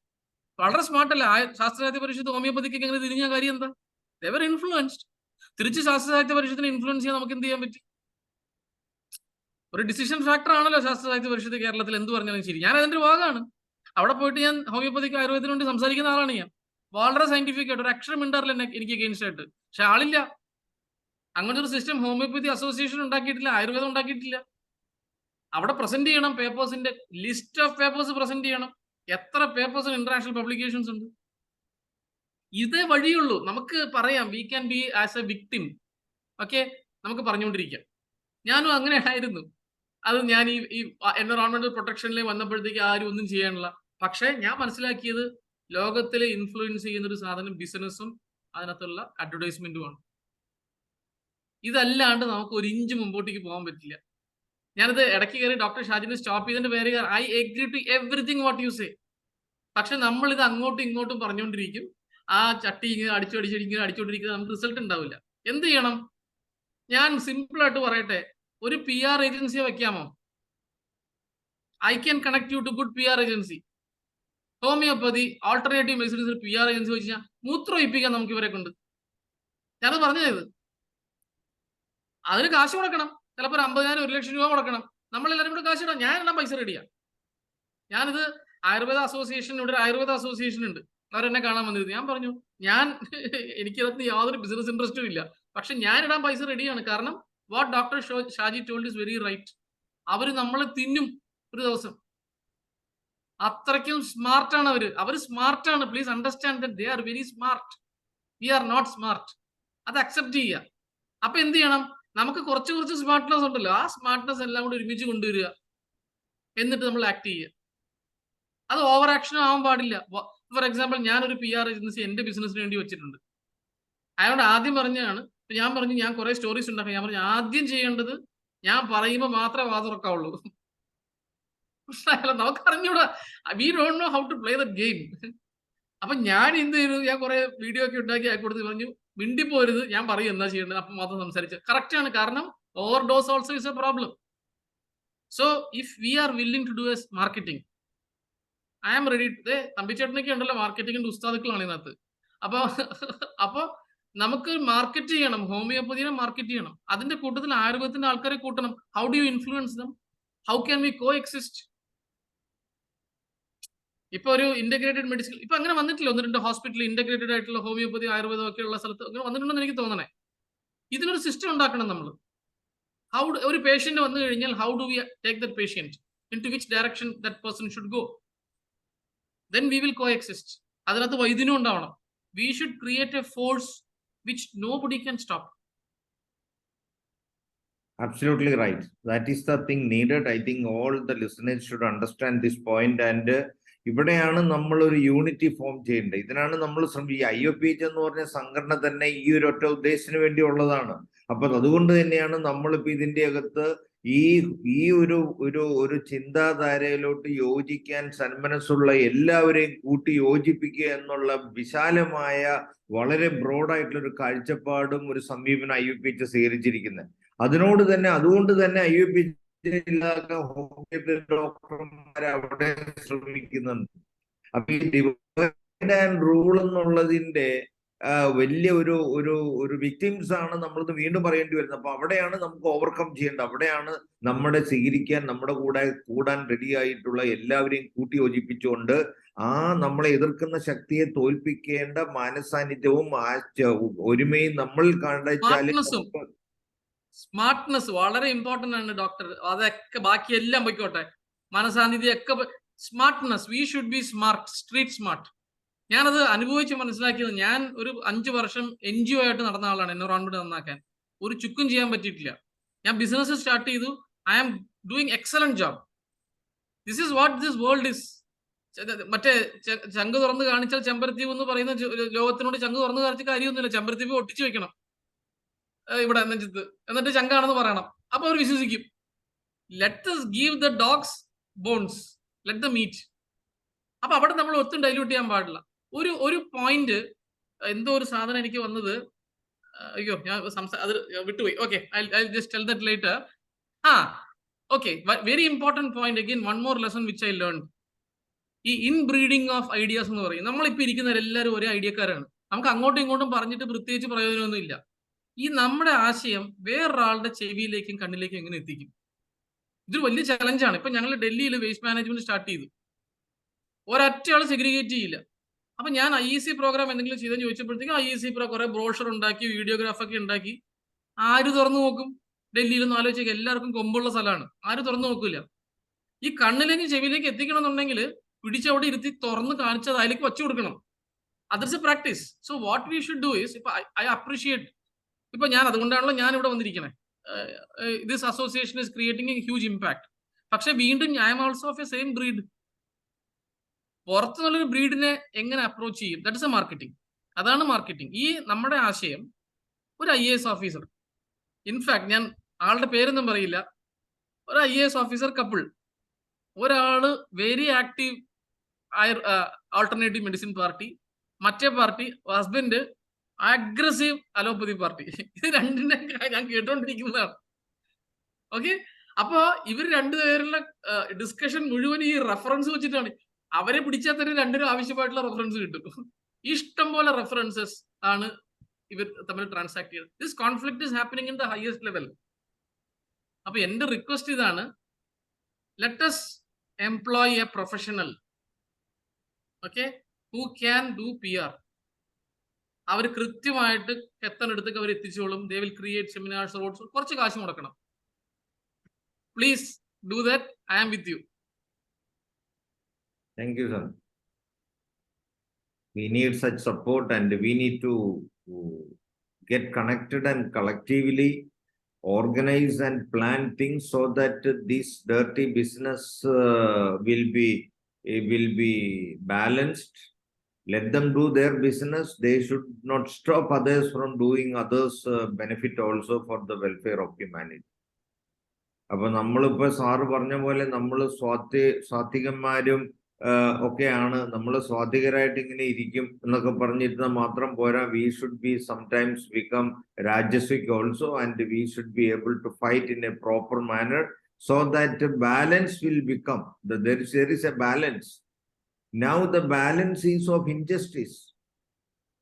വളരെ സ്മാർട്ടല്ല. ശാസ്ത്ര സാഹിത്യ പരിഷത്ത് ഹോമിയോപ്പതിക്ക് എങ്ങനെ തിരിഞ്ഞ കാര്യം എന്താ? ദേ വർ ഇൻഫ്ലുവൻസ്ഡ്. തിരിച്ച് ശാസ്ത്ര സാഹിത്യ പരിഷത്തിനെ ഇൻഫ്ലുവൻസ് ചെയ്യാൻ നമുക്ക് എന്ത് ചെയ്യാൻ പറ്റി? ഒരു ഡിസിഷൻ ഫാക്ടർ ആണല്ലോ ശാസ്ത്ര സാഹിത്യ പരിഷത്ത് കേരളത്തിൽ. എന്ത് പറഞ്ഞാലും ശരി, ഞാൻ അതിന്റെ ഭാഗമാണ്. അവിടെ പോയിട്ട് ഞാൻ ഹോമിയോപ്പതിക്ക് ആയുർവേദത്തിന് വേണ്ടി സംസാരിക്കുന്ന ആളാണ് ഞാൻ. വളരെ സയന്റിഫിക് ആയിട്ട് ഒരു അക്ഷരം മിണ്ടാറില്ല എനിക്ക് അഗെയിൻസ്റ്റ് ആയിട്ട്. പക്ഷെ ആളില്ല. അങ്ങനെ ഒരു സിസ്റ്റം ഹോമിയോപ്പതി അസോസിയേഷൻ ഉണ്ടാക്കിയിട്ടില്ല, ആയുർവേദം ഉണ്ടാക്കിയിട്ടില്ല. അവിടെ പ്രസന്റ് ചെയ്യണം പേപ്പേഴ്സിന്റെ ലിസ്റ്റ് ഓഫ് പേപ്പേഴ്സ് പ്രസന്റ് ചെയ്യണം. എത്ര പേപ്പേഴ്സ് ഇന്റർനാഷണൽ പബ്ലിക്കേഷൻസ് ഉണ്ട്? ഇതേ വഴിയുള്ളൂ. നമുക്ക് പറയാം we can be as A victim. Okay, നമുക്ക് പറഞ്ഞുകൊണ്ടിരിക്കാം. ഞാനും അങ്ങനെ ആയിരുന്നു. അത് ഞാൻ ഈ എൻവറോൺമെന്റൽ പ്രൊട്ടക്ഷനിൽ വന്നപ്പോഴത്തേക്ക് ആരും ഒന്നും ചെയ്യാനില്ല. പക്ഷെ ഞാൻ മനസ്സിലാക്കിയത് ലോകത്തിലെ ഇൻഫ്ലുവൻസ് ചെയ്യുന്ന ഒരു സാധനം ബിസിനസ്സും അതിനകത്തുള്ള അഡ്വർടൈസ്മെന്റുമാണ്. ഇതല്ലാണ്ട് നമുക്ക് ഒരു ഇഞ്ച് മുമ്പോട്ടേക്ക് പോകാൻ പറ്റില്ല. ഞാനത് ഇടയ്ക്ക് കയറി ഡോക്ടർ ഷാജിനെ സ്റ്റോപ്പ് ചെയ്തതിന്റെ പേര് I agree to everything what you say. പക്ഷെ നമ്മൾ ഇത് അങ്ങോട്ടും ഇങ്ങോട്ടും പറഞ്ഞുകൊണ്ടിരിക്കും. ആ ചട്ടി ഇങ്ങനെ അടിച്ചുകൊണ്ടിരിക്കുന്നത് നമുക്ക് റിസൾട്ട് ഉണ്ടാവില്ല. എന്ത് ചെയ്യണം? ഞാൻ സിമ്പിൾ ആയിട്ട് പറയട്ടെ, ഒരു PR ഏജൻസിയെ വെക്കാമോ? I can connect you to good PR agency. Homeopathy alternative മെഡിസിൻസിൽ PR ഏജൻസി വെച്ചാൽ മൂത്രം ഒഴിപ്പിക്കാൻ നമുക്ക് ഇവരെ കൊണ്ട്. ഞാനത് പറഞ്ഞത് അതിന് കാശ് കൊടുക്കണം. ചിലപ്പോൾ 50,000 1 ലക്ഷം രൂപ കൊടുക്കണം. നമ്മളെല്ലാവരും കൂടെ കാശ് ഇടാം. ഞാൻ ഇടാൻ പൈസ റെഡിയാണ്. ഞാനിത് ആയുർവേദ അസോസിയേഷൻ, ഇവിടെ ഒരു ആയുർവേദ അസോസിയേഷൻ ഉണ്ട്. അവരെന്നെ കാണാൻ വന്നിരുന്നു. ഞാൻ പറഞ്ഞു എനിക്കതിനകത്ത് യാതൊരു ബിസിനസ് ഇൻട്രസ്റ്റും ഇല്ല. പക്ഷെ ഞാൻ ഇടാൻ പൈസ റെഡിയാണ്. കാരണം what doctor Shaji told is very right. അവര് നമ്മളെ തിന്നും ഒരു ദിവസം. അത്രയ്ക്കും സ്മാർട്ടാണ് അവര് സ്മാർട്ടാണ്. Please understand that they are very smart. We are not smart. അത് അക്സെപ്റ്റ് ചെയ്യുക. അപ്പൊ എന്ത് ചെയ്യണം? നമുക്ക് കുറച്ച് സ്മാർട്ട്നെസ് ഉണ്ടല്ലോ, ആ സ്മാർട്ട്നെസ് എല്ലാം കൂടി ഒരുമിച്ച് കൊണ്ടുവരിക. എന്നിട്ട് നമ്മൾ ആക്ട് ചെയ്യുക. അത് ഓവർ ആക്ഷൻ ആവാൻ പാടില്ല. ഫോർ എക്സാമ്പിൾ, ഞാനൊരു PR ഏജൻസി എന്റെ ബിസിനസിന് വേണ്ടി വെച്ചിട്ടുണ്ട്. അയാളോട് ആദ്യം പറഞ്ഞാണ്, ഞാൻ പറഞ്ഞു ഞാൻ കുറെ സ്റ്റോറീസ് ഉണ്ടാക്കാം. ഞാൻ പറഞ്ഞു ആദ്യം ചെയ്യേണ്ടത് ഞാൻ പറയുമ്പോൾ മാത്രമേ വാതുറക്കാവുള്ളൂ. നമുക്ക് അറിഞ്ഞൂടാ. We don't know how to play the game. അപ്പൊ ഞാൻ എന്ത് ചെയ്തു? ഞാൻ കുറെ വീഡിയോ ഒക്കെ ഉണ്ടാക്കി അയച്ചു കൊടുത്ത് പറഞ്ഞു മിണ്ടിപ്പോരുത്, ഞാൻ പറയും എന്താ ചെയ്യേണ്ടത്, അപ്പം മാത്രം സംസാരിച്ച്. കറക്റ്റ് ആണ്. കാരണം overdose also is a problem. So if we are willing to do a marketing, I am ready. തമ്പിച്ചേട്ടനൊക്കെ ഉണ്ടല്ലോ മാർക്കറ്റിംഗിന്റെ ഉസ്താദുക്കളാണ് ഇതിനകത്ത്. അപ്പൊ നമുക്ക് മാർക്കറ്റ് ചെയ്യണം, ഹോമിയോപ്പതിനെ മാർക്കറ്റ് ചെയ്യണം. അതിന്റെ കൂട്ടത്തിൽ ആയുർവേദത്തിന്റെ ആൾക്കാരെ കൂട്ടണം. How do you influence dum? How can we co exist? ഇപ്പൊ ഒരു ഇന്റഗ്രേറ്റഡ് മെഡിസിൻ ഇപ്പൊ അങ്ങനെ വന്നിട്ടില്ല. 1-2 ഹോസ്പിറ്റൽ ഇന്റഗ്രേറ്റഡ് ആയിട്ടുള്ള ഹോമിയോപ്പതി ആയുർവേദം ഒക്കെ ഉള്ള സ്ഥലത്ത് അങ്ങനെ വന്നിട്ടുണ്ടെന്ന് എനിക്ക് തോന്നണേ. ഇതിനൊരു സിസ്റ്റം ഉണ്ടാക്കണം നമ്മൾ. ഒരു പേഷ്യന്റ് വന്നു കഴിഞ്ഞാൽ how do we take that patient, into which direction that person should go, then we will coexist. അതിനകത്ത് വൈദ്യനും ഉണ്ടാവണം. We should create a force which nobody can stop. Absolutely right. That is the thing needed. I think all the listeners should understand this point. And ഇവിടെയാണ് നമ്മൾ ഒരു unity form ചെയ്യേണ്ടത്. ഇതിനാണ് നമ്മൾ ശ്രമിക്കുക. IOPH എന്ന് പറഞ്ഞ സംഘടന തന്നെ ഈ ഒരു ഒറ്റ ഉദ്ദേശത്തിന് വേണ്ടി ഉള്ളതാണ്. അപ്പൊ അതുകൊണ്ട് തന്നെയാണ് നമ്മളിപ്പോ ഇതിന്റെ അകത്ത് ഈ ഒരു ചിന്താധാരയിലോട്ട് യോജിക്കാൻ സന്മനസ്സുള്ള എല്ലാവരെയും കൂട്ടി യോജിപ്പിക്കുക എന്നുള്ള വിശാലമായ വളരെ ബ്രോഡായിട്ടുള്ള ഒരു കാഴ്ചപ്പാടും ഒരു സമീപനം IOPH സ്വീകരിച്ചിരിക്കുന്നത്. അതുകൊണ്ട് തന്നെ IOPH ഡോക്ടർമാരെ അവിടെ ശ്രമിക്കുന്നുണ്ട്. അപ്പൊ ഈ ഡിവൈഡ് ആൻഡ് റൂൾ എന്നുള്ളതിന്റെ വലിയ ഒരു വിക്ടിംസ് ആണ് നമ്മളത് വീണ്ടും പറയേണ്ടി വരുന്നത്. അപ്പൊ അവിടെയാണ് നമുക്ക് ഓവർകം ചെയ്യേണ്ടത്. അവിടെയാണ് നമ്മുടെ കൂടെ കൂടാൻ റെഡി ആയിട്ടുള്ള എല്ലാവരെയും കൂട്ടി യോജിപ്പിച്ചുകൊണ്ട് നമ്മളെ എതിർക്കുന്ന ശക്തിയെ തോൽപ്പിക്കേണ്ട മാനസാന്നിധ്യവും ഒരുമയും നമ്മൾ കണ്ടെച്ചാൽ സ്മാർട്ട്നെസ് വളരെ ഇമ്പോർട്ടന്റ് ആണ് ഡോക്ടർ. അതൊക്കെ ബാക്കിയെല്ലാം പോയിക്കോട്ടെ, മനസാന്നിധ്യമൊക്കെ. Smartness, we should be smart, street smart. ഞാനത് അനുഭവിച്ച് മനസ്സിലാക്കിയത്. ഞാൻ ഒരു 5 വർഷം NGO ആയിട്ട് നടന്ന ആളാണ്. എൻവറോൺമെന്റ് നന്നാക്കാൻ ഒരു ചുക്കും ചെയ്യാൻ പറ്റിയിട്ടില്ല. ഞാൻ ബിസിനസ് സ്റ്റാർട്ട് ചെയ്തു. I am doing excellent job. This is what this world is. മറ്റേ ചങ്ക് തുറന്ന് കാണിച്ചാൽ ചെമ്പരത്തി എന്ന് പറയുന്ന ലോകത്തിനോട് ചങ്ക് തുറന്ന് കാണിച്ച കാര്യമൊന്നുമില്ല. ചെമ്പരത്തി ഒട്ടിച്ചു വെക്കണം ഇവിടെ നെഞ്ചത്ത്, എന്നിട്ട് ചങ്കാണെന്ന് പറയണം, അപ്പൊ അവർ വിശ്വസിക്കും. Let us give the dogs bones, let them eat. അപ്പൊ അവിടെ നമ്മൾ ഒത്തും ഡൈല്യൂട്ട് ചെയ്യാൻ പാടില്ല. ഒരു പോയിന്റ്, എന്തോ ഒരു സാധനം എനിക്ക് വന്നത്, അയ്യോ ഞാൻ അത് വിട്ടുപോയി. Okay, I just tell that later. Okay, very important point again, one more lesson which I learn. ഈ ഇൻബ്രീഡിങ് ഓഫ് ഐഡിയാസ് എന്ന് പറയും. നമ്മളിപ്പോ ഇരിക്കുന്നവരെല്ലാവരും ഒരേ ഐഡിയക്കാരാണ്. നമുക്ക് അങ്ങോട്ടും ഇങ്ങോട്ടും പറഞ്ഞിട്ട് പ്രത്യേകിച്ച് പ്രയോജനമൊന്നും ഇല്ല. ഈ നമ്മുടെ ആശയം വേറൊരാളുടെ ചെവിയിലേക്കും കണ്ണിലേക്കും എങ്ങനെ എത്തിക്കും? ഇതൊരു വലിയ ചലഞ്ചാണ്. ഇപ്പൊ ഞങ്ങൾ ഡൽഹിയിൽ വേസ്റ്റ് മാനേജ്മെന്റ് സ്റ്റാർട്ട് ചെയ്തു. ഒരൊറ്റയാൾ സെഗ്രിഗേറ്റ് ചെയ്യില്ല. അപ്പൊ ഞാൻ IEC പ്രോഗ്രാം എന്തെങ്കിലും ചെയ്തെന്ന് ചോദിച്ചപ്പോഴത്തേക്കും IEC കുറെ ബ്രോഷർ ഉണ്ടാക്കി, വീഡിയോഗ്രാഫൊക്കെ ഉണ്ടാക്കി. ആര് തുറന്നു നോക്കും? ഡൽഹിയിൽ ഒന്ന് ആലോചിച്ചേക്ക്, എല്ലാവർക്കും കൊമ്പുള്ള സ്ഥലമാണ്, ആര് തുറന്നു നോക്കില്ല. ഈ കണ്ണിലേക്ക് ചെവിയിലേക്ക് എത്തിക്കണം എന്നുണ്ടെങ്കിൽ പിടിച്ചവിടെ ഇരുത്തി തുറന്ന് കാണിച്ചത് അതിലേക്ക് വച്ചു കൊടുക്കണം. അതൊരു practice. So what we should do is, ഇപ്പൊ ഐ അപ്രീഷിയേറ്റ്, ഇപ്പൊ ഞാൻ അതുകൊണ്ടാണല്ലോ ഞാൻ ഇവിടെ വന്നിരിക്കണേ. This association is creating a huge impact. പക്ഷെ വീണ്ടും I am also of a same breed. പുറത്തുനിന്നുള്ളൊരു ബ്രീഡിനെ എങ്ങനെ അപ്രോച്ച് ചെയ്യും? That is a marketing. അതാണ് മാർക്കറ്റിംഗ്. ഈ നമ്മുടെ ആശയം ഒരു IAS ഓഫീസർ, ഇൻഫാക്ട് ഞാൻ ആളുടെ പേരൊന്നും പറയില്ല, ഒരു IAS ഓഫീസർ കപ്പിൾ, ഒരാള് very active alternative medicine party, മറ്റേ party husband aggressive allopathy party. ഇത് രണ്ടിനെ ഞാൻ കേട്ടോണ്ടിരിക്കുന്നതാണ്. ഓക്കെ, അപ്പൊ ഇവർ രണ്ടുപേരുള്ള ഡിസ്കഷൻ മുഴുവൻ ഈ റെഫറൻസ് വെച്ചിട്ടാണ്. അവരെ പിടിച്ചാൽ തന്നെ രണ്ടിനും ആവശ്യമായിട്ടുള്ള റെഫറൻസ് കിട്ടും. ഇഷ്ടം പോലെ റെഫറൻസസ് ആണ് ഇവർ തമ്മിൽ ട്രാൻസാക്ട് ചെയ്യുന്നത്. This conflict is happening in the highest level. അപ്പൊ എന്റെ റിക്വസ്റ്റ് ഇതാണ്, let us employ a professional, okay, who can do PR. അവർ കൃത്യമായിട്ട് എത്തനടുത്തേക്ക് അവർ എത്തിച്ചോളും. They will create seminars, roads. കുറച്ച് കാശ് മുടക്കണം. Please do that. I am with you. Thank you, sir. We need such support, and we need to get connected and collectively organize and plan things so that this dirty business will be balanced. Let them do their business. They should not stop others from doing others' benefit also for the welfare of humanity. അപ്പൊ നമ്മളിപ്പോ sir പറഞ്ഞ പോലെ നമ്മൾ സ്വാത്വികന്മാരും ഒക്കെയാണ്. നമ്മൾ സ്വാത്വികരായിട്ട് ഇങ്ങനെ ഇരിക്കും എന്നൊക്കെ പറഞ്ഞിരുന്നാൽ മാത്രം പോരാ. We should be sometimes become rajasic also, and we should be able to fight in a proper manner so that balance will become. There is a balance. Now the balance is of injustice.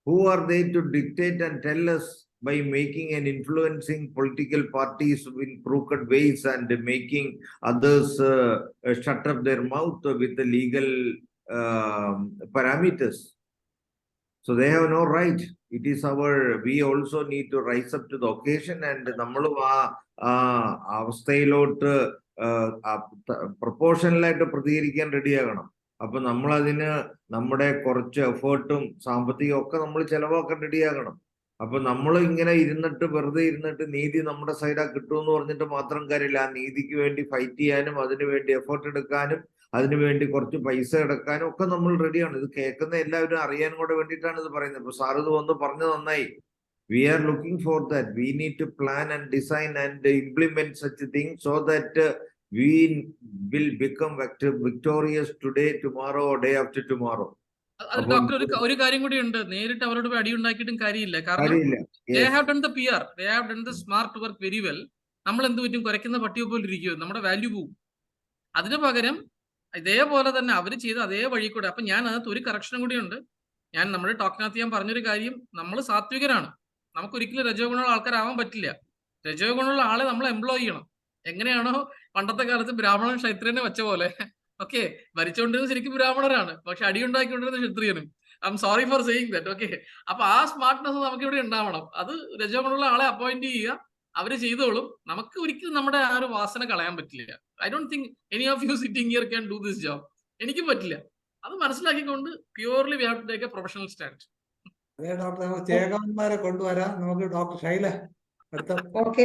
Who are they to dictate and tell us by making and influencing political parties in crooked ways and making others shut up their mouth with the legal parameters? So they have no right. It is we also need to rise up to the occasion, and nammalum avasthayilottu proportionalaയിട്ട് പ്രതികരിക്കാൻ റെഡിയാകണം. അപ്പൊ നമ്മൾ അതിന് നമ്മുടെ കുറച്ച് എഫേർട്ടും സാമ്പത്തികവും ഒക്കെ നമ്മൾ ചെലവാക്കാൻ റെഡിയാകണം. അപ്പൊ നമ്മൾ ഇങ്ങനെ ഇരുന്നിട്ട് വെറുതെ ഇരുന്നിട്ട് നീതി നമ്മുടെ സൈഡാ കിട്ടുമെന്ന് പറഞ്ഞിട്ട് മാത്രം കാര്യമില്ല. ആ നീതിക്ക് വേണ്ടി ഫൈറ്റ് ചെയ്യാനും അതിനു വേണ്ടി എഫേർട്ട് എടുക്കാനും അതിനുവേണ്ടി കുറച്ച് പൈസ എടുക്കാനും ഒക്കെ നമ്മൾ റെഡിയാണ്. ഇത് കേൾക്കുന്ന എല്ലാവരും അറിയാനും കൂടെ വേണ്ടിയിട്ടാണ് ഇത് പറയുന്നത്. ഇപ്പൊ സാർ ഇത് വന്ന് പറഞ്ഞു നന്നായി. We are looking for that. We need to plan and design and implement such a thing so that we will become victorious today, tomorrow, or day after tomorrow. Doctor, ഒരു കാര്യം കൂടി ഉണ്ട്. നേരിട്ട് അവരോട് അടി ഉണ്ടാക്കിയിട്ടും കാര്യമില്ല. കാരണം they have done the PR, they have done the smart work very well. നമ്മൾ എന്ത് പറ്റും? കുരയ്ക്കുന്ന പട്ടിയെ പോലെ ഇരിക്കും, നമ്മുടെ വാല്യൂ പോവും. അതിന് പകരം ഇതേപോലെ തന്നെ അവർ ചെയ്ത അതേ വഴി കൂടെ. അപ്പൊ ഞാൻ അതിനകത്ത് ഒരു കറക്ഷനും കൂടി ഉണ്ട്. ഞാൻ നമ്മുടെ ടോക്കിനകത്ത് ഞാൻ പറഞ്ഞൊരു കാര്യം, നമ്മൾ സാത്വികരാണ്. നമുക്കൊരിക്കലും രജോ ഗുണമുള്ള ആൾക്കാരാവാൻ പറ്റില്ല. രജോ ഗുണമുള്ള ആളെ നമ്മൾ എംപ്ലോയ് ചെയ്യണം. എങ്ങനെയാണോ പണ്ടത്തെ കാലത്ത് ബ്രാഹ്മണൻ ക്ഷത്രിയനെ വെച്ച പോലെ. ഓക്കെ, ഭരിച്ചുകൊണ്ടിരുന്നത് ശരിക്കും ബ്രാഹ്മണരാണ്, പക്ഷെ അടിയുണ്ടാക്കിക്കൊണ്ടിരുന്നത് ക്ഷത്രിയനും. I'm sorry for saying that. Okay, അപ്പൊ ആ സ്മാർട്ട്നെസ് നമുക്ക് ഇവിടെ ഉണ്ടാവണം. അത് രജോ ഗുണമുള്ള ആളെ അപ്പോയിന്റ് ചെയ്യുക, അവര് ചെയ്തോളും. നമുക്ക് ഒരിക്കലും നമ്മുടെ ആ ഒരു വാസന കളയാൻ പറ്റില്ല. I don't think any of you sitting here can do this job. എനിക്കും പറ്റില്ല. അത് മനസ്സിലാക്കിക്കൊണ്ട് purely we have to take a professional stand. അതെ ഡോക്ടർ, നമുക്ക് ചേകവന്മാരെ കൊണ്ടുവരാം. നമുക്ക് ഡോക്ടർ ഷൈല അടുത്ത. ഓക്കെ,